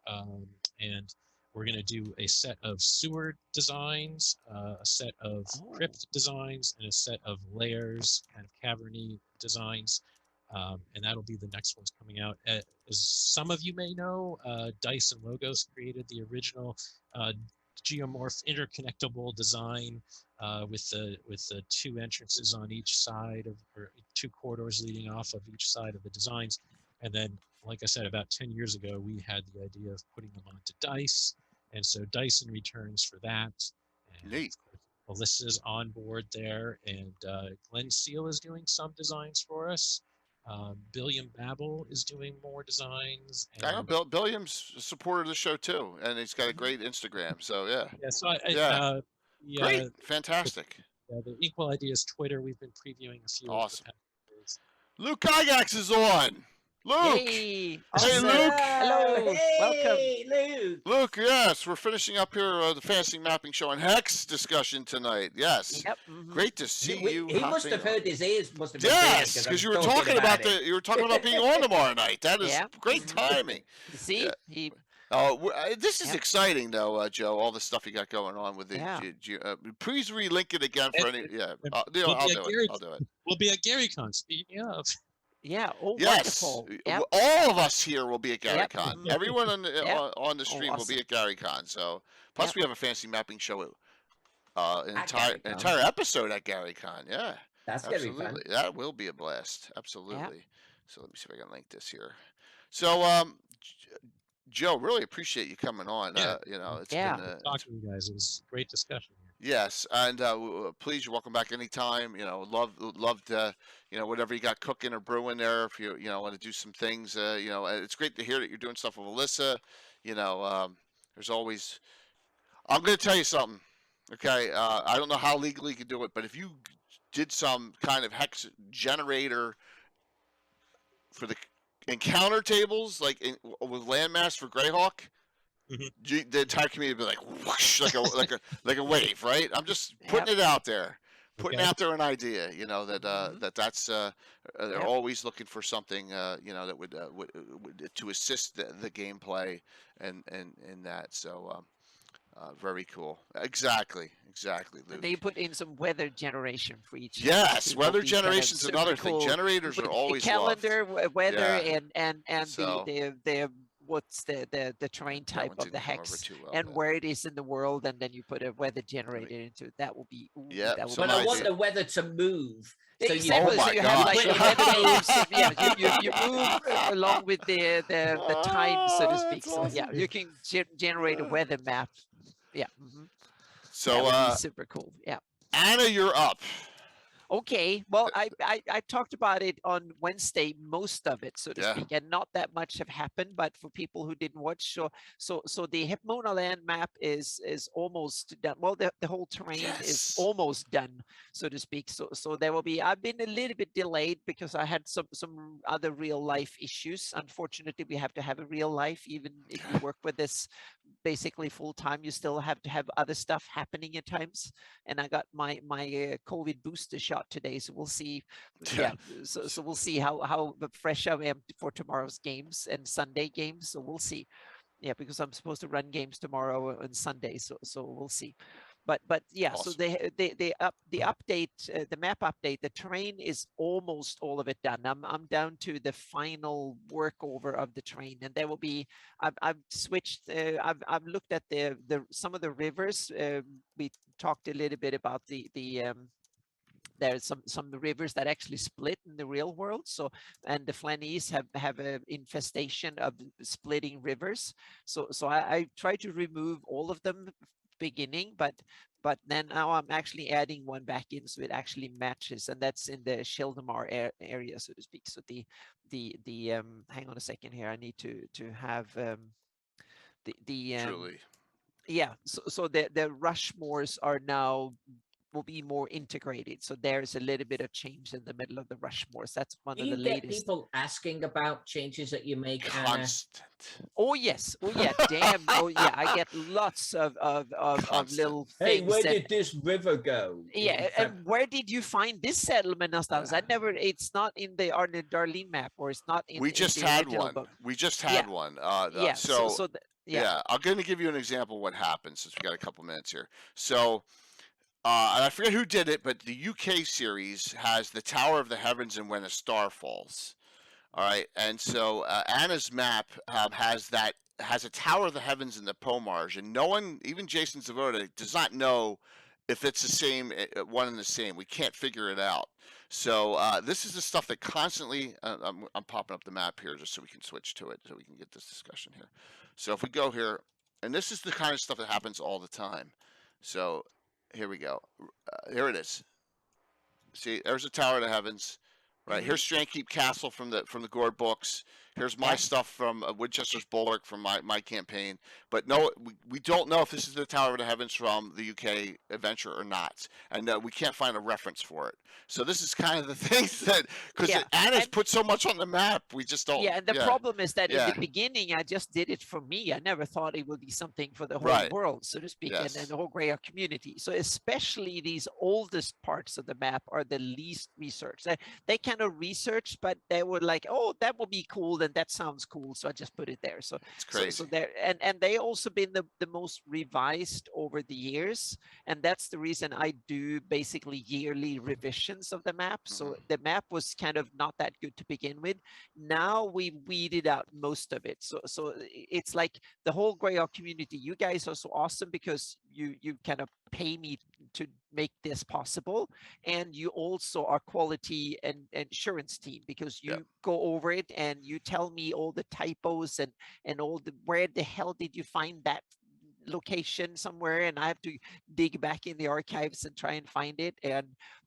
and we're going to do a set of sewer designs, a set of crypt designs, and a set of layers, kind of caverny designs, and that'll be the next one's coming out. As some of you may know, Dice and Logos created the original geomorph interconnectable design with the two entrances on each side of, or two corridors leading off of each side of the designs. And then, like I said, about 10 years ago, we had the idea of putting them onto Dice. And so Dyson returns for that. And Neat. Alyssa's on board there, and Glenn Seal is doing some designs for us. Billiam Babel is doing more designs. I know Billiam's a supporter of the show too, and he's got a great Instagram. So yeah. Yeah. So Great, fantastic. The Equal Ideas Twitter, we've been previewing a few. Awesome. Luke Gygax is on. Luke. Hey, awesome. Luke. Hello. Hey, Welcome. Luke. Luke, yes, we're finishing up here the Fantasy Mapping Show and Hex discussion tonight. Yes. Yep. Great to see you. He must have heard his ears. Must have been yes, because you were talking about you were talking about being on tomorrow night. That is great timing. See, this is exciting though, Joe. All the stuff you got going on with the. Please relink it again for any. Yeah, I'll do it. I'll do it. We'll be at GaryCon. Speaking of. Yeah. Oh, yes. wonderful. Yep. All of us here will be at GaryCon. Yep. Everyone on the stream will be at GaryCon. So, plus we have a fancy mapping show. Entire episode at GaryCon. Yeah. That's absolutely. Gonna be fun. That will be a blast. Absolutely. So let me see if I can link this here. So, Joe, really appreciate you coming on. Yeah. It's been talking to you guys. It was a great discussion. Yes, and please, you're welcome back anytime. Love to, whatever you got cooking or brewing there. If you want to do some things, it's great to hear that you're doing stuff with Alyssa. There's always. I'm going to tell you something. Okay, I don't know how legally you can do it, but if you did some kind of hex generator for the encounter tables, like with landmass for Greyhawk. Mm-hmm. The entire community would be like whoosh, like a wave, right? I'm just putting it out there, putting out there an idea, that's they're always looking for something, that would to assist the gameplay and that. So very cool. Exactly. Luke. They put in some weather generation for each. Yes, weather generation's another thing. Generators are always calendar, weather, and so, the what's the terrain type of the hex and where it is in the world, and then you put a weather generator into it. That will be but I want the weather to move. So exactly. So you have like weather waves. You move along with the time, so to speak. So awesome. You can generate a weather map. Yeah. Mm-hmm. So super cool. Yeah. Anna, you're up. Okay, well, I talked about it on Wednesday, most of it, so to speak, and not that much have happened. But for people who didn't watch, so the Hypmona land map is almost done. Well, the whole terrain is almost done, so to speak. So there will be. I've been a little bit delayed because I had some other real life issues. Unfortunately, we have to have a real life, even if you work with this basically full time. You still have to have other stuff happening at times. And I got my COVID booster shot today, so we'll see. So we'll see how fresh I am for tomorrow's games and Sunday games. So we'll see. Yeah, because I'm supposed to run games tomorrow and Sunday. So we'll see. But awesome. So the update, the map update, the terrain is almost all of it done. I'm down to the final workover of the terrain, and there will be. I've switched. I've looked at the some of the rivers. We talked a little bit about there's some rivers that actually split in the real world. So, and the Flanies have an infestation of splitting rivers. So I try to remove all of them beginning, but then now I'm actually adding one back in, so it actually matches, and that's in the Shildamar area, so to speak. So the hang on a second here, I need to have the Truly. yeah, so the Rushmores are now will be more integrated. So there's a little bit of change in the middle of the Rushmores. That's one Do of the you get latest. people asking about changes that you make, Anna? Constant. Oh yes, oh yeah, damn, oh yeah, I get lots of little Hey, things. where that, did this river go? yeah, and where did you find this settlement and stuff? I never. It's not in the Darlene map, or it's not in We just the had original one. book. We just Yeah. had one. Yeah. So, yeah. yeah, I'm going to give you an example of what happened since we got a couple minutes here. So, and I forget who did it, but the UK series has the Tower of the Heavens and When a Star Falls. All right, and so Anna's map has a Tower of the Heavens in the Pomarge, and no one, even Jason Zavoda, does not know if it's the same one and the same. We can't figure it out. So this is the stuff that constantly. I'm popping up the map here just so we can switch to it, so we can get this discussion here. So if we go here, and this is the kind of stuff that happens all the time. So here we go. Here it is. See, there's the Tower of the Heavens. Right, here's Strandkeep Castle from the Gord books. Here's my stuff from Winchester's Bulwark from my campaign. But no, we don't know if this is the Tower of the Heavens from the UK adventure or not, and we can't find a reference for it. So this is kind of the things that, because Anna's put so much on the map, we just don't. Yeah, and the problem is that in the beginning, I just did it for me. I never thought it would be something for the whole world, so to speak, and the whole Greyhawk community. So especially these oldest parts of the map are the least researched. They kind of researched, but they were like, oh, that would be cool, and that sounds cool, so I just put it there. So it's crazy. So there, and they also been the most revised over the years, and that's the reason I do basically yearly revisions of the map. So the map was kind of not that good to begin with. Now we weeded out most of it. So it's like the whole Greyhawk community. You guys are so awesome because you kind of pay me to make this possible, and you also are quality and insurance team, because you go over it and you tell me all the typos and all the where the hell did you find that location somewhere, and I have to dig back in the archives and try and find it.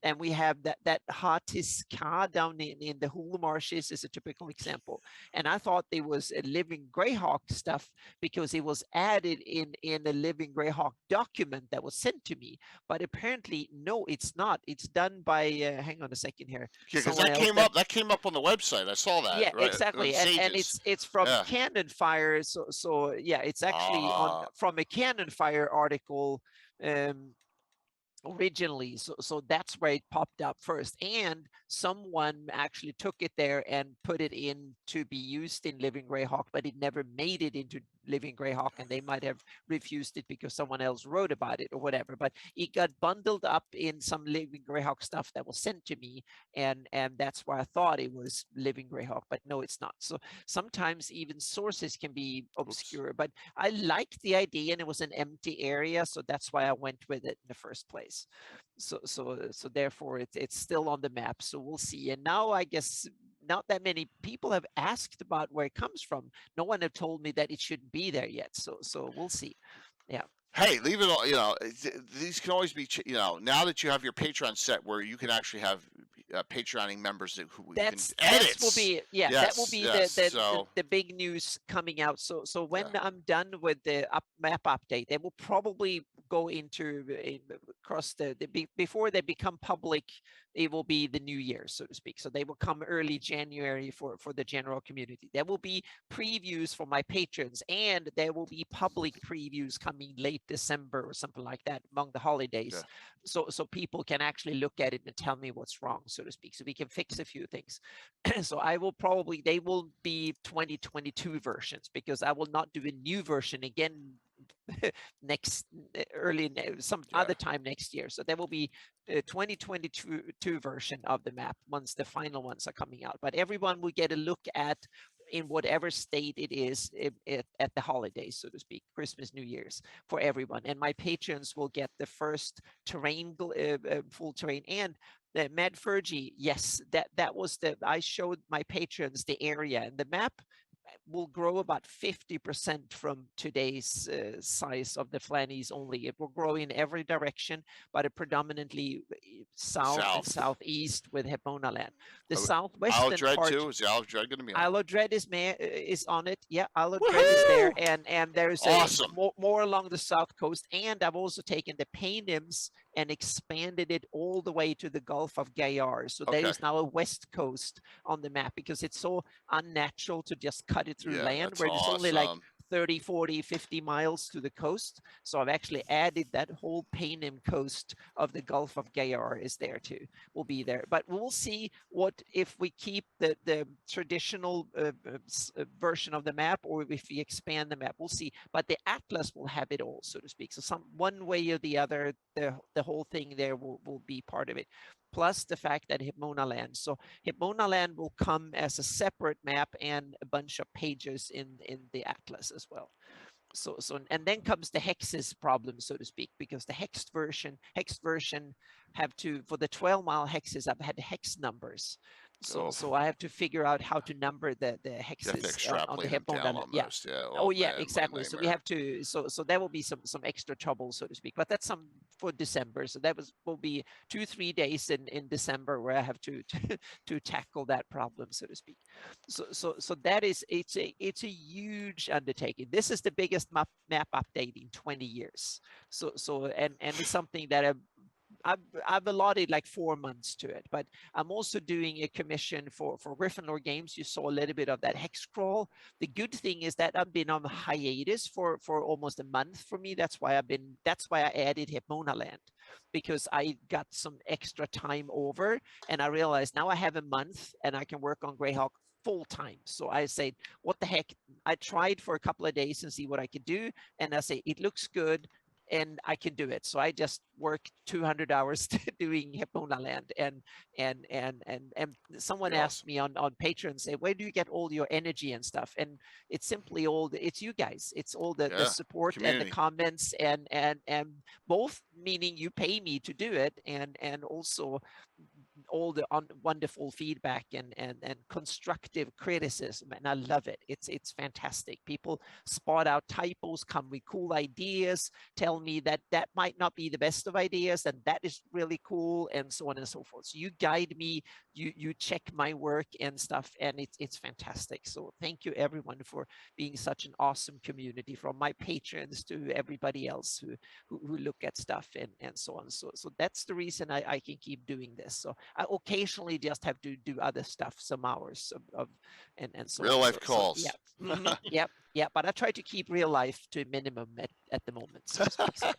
And we have that Hatiska down in the Hulu Marshes is a typical example. And I thought it was a Living Greyhawk stuff because it was added in a Living Greyhawk document that was sent to me. But apparently, no, it's not. It's done by hang on a second here. Yeah, because that came up on the website. I saw that. Yeah, right? exactly. And it's from Cannon Fire. So yeah, it's actually from a Cannon Fire article originally. So that's where it popped up first, and someone actually took it there and put it in to be used in Living Greyhawk, but it never made it into Living Greyhawk, and they might have refused it because someone else wrote about it or whatever. But it got bundled up in some Living Greyhawk stuff that was sent to me, and that's why I thought it was Living Greyhawk, but no, it's not. So sometimes even sources can be obscure. But I liked the idea, and it was an empty area, so that's why I went with it in the first place. So therefore it's still on the map. So we'll see. And now I guess not that many people have asked about where it comes from. No one have told me that it shouldn't be there yet. So we'll see. Yeah. Hey, leave it all. These can always be. Now that you have your Patreon set, where you can actually have Patreoning members who can edit. That will be that will be the big news coming out. So when I'm done with the map update, they will probably go into across before they become public. It will be the new year, so to speak. So they will come early January for the general community. There will be previews for my patrons, and there will be public previews coming late December or something like that among the holidays. So people can actually look at it and tell me what's wrong, so to speak. So we can fix a few things. So they will be 2022 versions, because I will not do a new version again other time next year. So there will be a 2022 version of the map once the final ones are coming out. But everyone will get a look at in whatever state it is at the holidays, so to speak, Christmas, New Year's, for everyone. And my patrons will get the first terrain, full terrain. And the Mad Fergie, yes, that was I showed my patrons the area and the map. will grow about 50% from today's size of the Flanies only. It will grow in every direction, but it predominantly south and South. southeast with Hepmonaland. The Isle of southwestern Dread part. too. Is the Isle of Dread going to be on? Isle of Dread is on it. Yeah, Isle of Dread is there, and there's Awesome. more along the south coast. And I've also taken the Paynims and expanded it all the way to the Gulf of Gayar. So there Okay. is now a west coast on the map because it's so unnatural to just cut it through Yeah, land that's where it's only like awesome. 30, 40, 50 miles to the coast. So I've actually added that whole Paynim coast of the Gulf of Gayar is there too. Will be there, but we'll see what if we keep the traditional version of the map or if we expand the map. We'll see. But the atlas will have it all, so to speak. So some one way or the other, the whole thing there will be part of it. Plus the fact that Hepmonaland. So Hepmonaland will come as a separate map and a bunch of pages in the atlas as well. So and then comes the hexes problem, so to speak, because the hexed version have to, for the 12-mile hexes, I've had hex numbers. So I have to figure out how to number the You have to hexes on the extrapolate them down Hepmonaland. Yeah. almost. Yeah. Oh yeah, man, what a exactly. So we nightmare. have to. So there will be some extra trouble, so to speak. But that's some for December. So that will be 2-3 days in December where I have to tackle that problem, so to speak. So that is it's a huge undertaking. This is the biggest map update in 20 years. And it's something that I've allotted like 4 months to it, but I'm also doing a commission for Gryffindor Games. You saw a little bit of that hex crawl. The good thing is that I've been on hiatus for almost a month for me. That's why I added Hepmonaland, because I got some extra time over and I realized now I have a month and I can work on Greyhawk full time. So I said, what the heck? I tried for a couple of days and see what I could do. And I say, it looks good and I can do it. So I just worked 200 hours doing Hepmonaland, and someone asked me on Patreon, say, where do you get all your energy and stuff? And it's simply it's you guys. It's all the support community. and the comments and both, meaning you pay me to do it, and also all the wonderful feedback and constructive criticism, and I love it. It's fantastic. People spot out typos, come with cool ideas, tell me that might not be the best of ideas, and that is really cool, and so on and so forth. So you guide me, you check my work and stuff, and it's fantastic. So thank you everyone for being such an awesome community, from my patrons to everybody else who look at stuff and so on. So that's the reason I can keep doing this. So I occasionally just have to do other stuff, some hours of and so real on. life calls. Yeah. Yep. But I try to keep real life to a minimum at the moment. So to speak. So,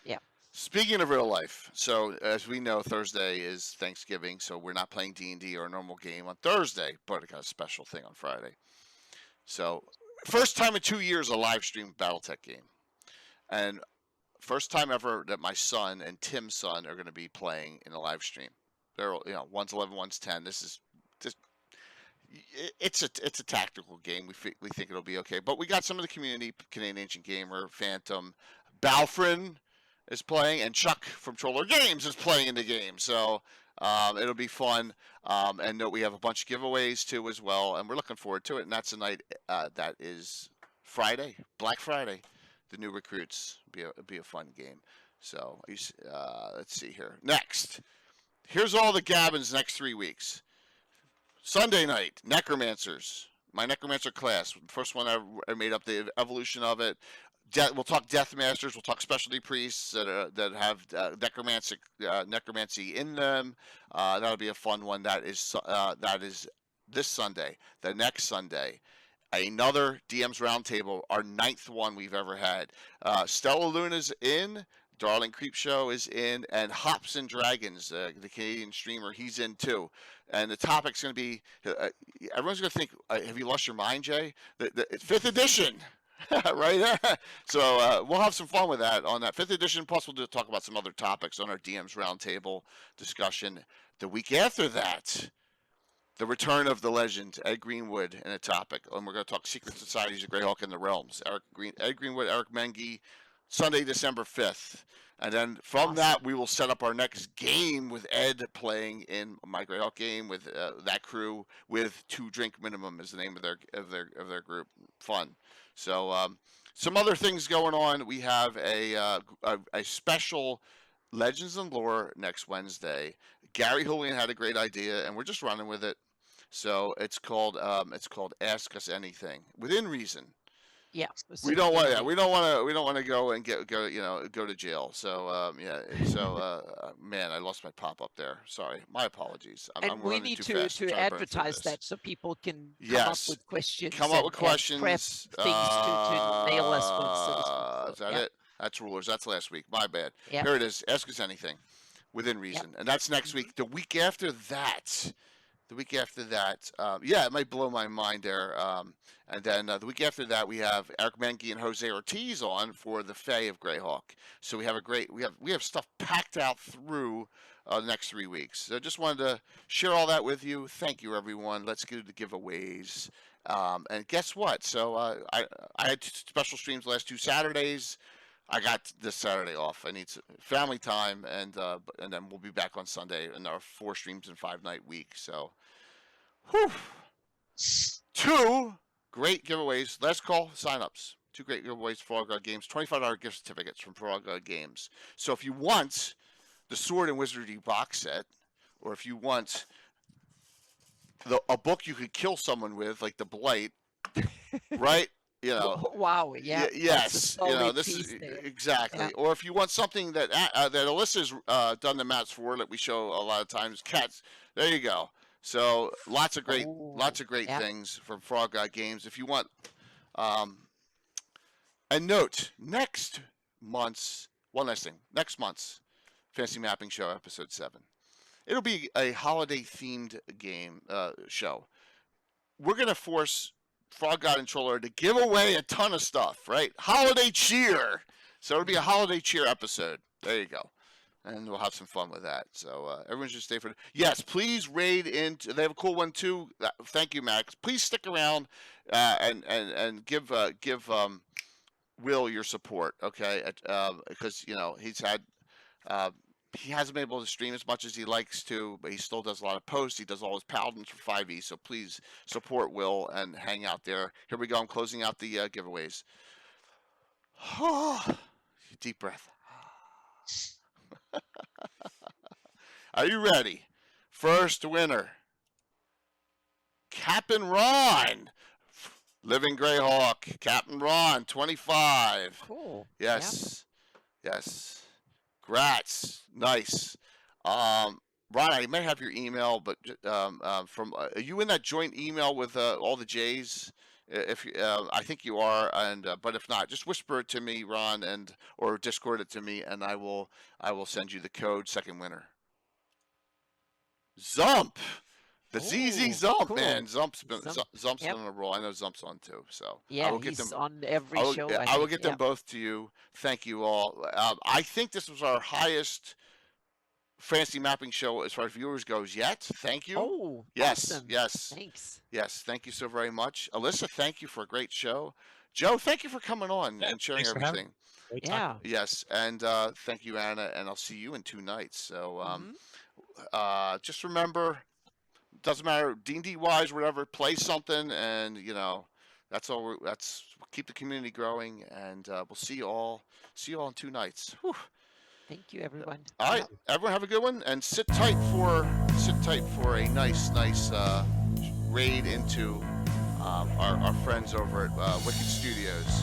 yeah. Speaking of real life, so as we know, Thursday is Thanksgiving, so we're not playing D&D or a normal game on Thursday, but I got a special thing on Friday. So first time in 2 years a live stream BattleTech game, and first time ever that my son and Tim's son are going to be playing in a live stream. They're, one's 11, one's 10. This is just, it's a tactical game. We think it'll be okay. But we got some of the community, Canadian Ancient Gamer, Phantom, Balfrin is playing, and Chuck from Troller Games is playing in the game. So it'll be fun. And note, we have a bunch of giveaways too as well, and we're looking forward to it. And that's the night that is Friday, Black Friday. The new recruits be a fun game. So let's see here. Next. Here's all the Gabbins next 3 weeks. Sunday night, Necromancers. My Necromancer class. First one I made up the evolution of it. We'll talk Death Masters. We'll talk specialty priests that have necromancy in them. That'll be a fun one. That is this Sunday. The next Sunday, another DM's Roundtable, our 9th one we've ever had. Stella Luna's in. Darling Creepshow is in, and Hops and Dragons, the Canadian streamer, he's in too. And the topic's going to be, everyone's going to think, have you lost your mind, Jay? The 5th edition, right? So we'll have some fun with that on that 5th edition. Plus, we'll talk about some other topics on our DM's Roundtable discussion. The week after that, the return of the legend, Ed Greenwood, in a topic. And we're going to talk Secret Societies of Greyhawk and the Realms. Ed Greenwood, Eric Mengi, Sunday, December 5th. And then from Awesome. that, we will set up our next game with Ed playing in my Greyhawk game with that crew with 2 drink minimum is the name of their group. Fun. So some other things going on. We have a special Legends and Lore next Wednesday. Gary Julian had a great idea, and we're just running with it. So it's called Ask Us Anything within reason. Yeah. We don't want to go and go to jail. So man, I lost my pop up there. Sorry, my apologies. And we need to advertise that so people can come up with questions. Come up with questions. Prep things to mail us from. Is that it? That's Rulers. That's last week. My bad. Yeah. Here it is. Ask Us Anything within reason, and that's next week. The week after that. It might blow my mind there. And then the week after that, we have Eric Menke and Jose Ortiz on for the Fae of Greyhawk. So we have stuff packed out through the next 3 weeks. So just wanted to share all that with you. Thank you, everyone. Let's get to the giveaways. And guess what? So I had special streams the last 2 Saturdays. I got this Saturday off. I need family time, and then we'll be back on Sunday in our 4 streams and 5-night week. So, 2 great giveaways. Last call signups. 2 great giveaways for Frog God Games. $25 gift certificates from Frog God Games. So if you want the Sword and Wizardry box set, or if you want a book you could kill someone with, like The Blight, right? Wow. Yeah. Yes. This is exactly. Yeah. Or if you want something that Alyssa's done the mats for, that we show a lot of times, cats. There you go. So lots of great things from Frog God Games. If you want, and note next month's Fantasy Mapping Show episode 7. It'll be a holiday themed game show. We're gonna force Frog God and Troller to give away a ton of stuff, right? Holiday cheer. So it'll be a holiday cheer episode. There you go. And we'll have some fun with that. So everyone should stay for it. Yes, please raid into. They have a cool one too. Thank you, Max. Please stick around and give Will your support, okay? Because he's had. He hasn't been able to stream as much as he likes to, but he still does a lot of posts. He does all his paladins for 5e, so please support Will and hang out there. Here we go. I'm closing out the giveaways. Deep breath. Are you ready? First winner. Captain Ron. Living Greyhawk. Captain Ron, 25. Cool. Yes. Yeah. Yes. Grats. Nice. Ron, I may have your email, but from are you in that joint email with all the J's? If I think you are, and but if not, just whisper it to me, Ron, or Discord it to me, and I will send you the code. Second winner. Zump. The ZZ Zump, cool. man. Zump's on a roll. I know Zump's on too. So yeah, I will get he's them on every show. I will get them both to you. Thank you all. I think this was our highest Fantasy Mapping Show as far as viewers goes yet. Thank you. Oh, yes, awesome. yes. Thanks. Yes, thank you so very much. Alyssa, thank you for a great show. Joe, thank you for coming on and sharing everything. Yeah. Yes, and thank you, Anna, and I'll see you in 2 nights. So just remember, doesn't matter D&D wise, whatever, play something, and that's all. Keep the community growing, and we'll see you all in 2 nights. Whew. Thank you, everyone. All right, everyone have a good one, and sit tight for a nice raid into our friends over at Wicked Studios.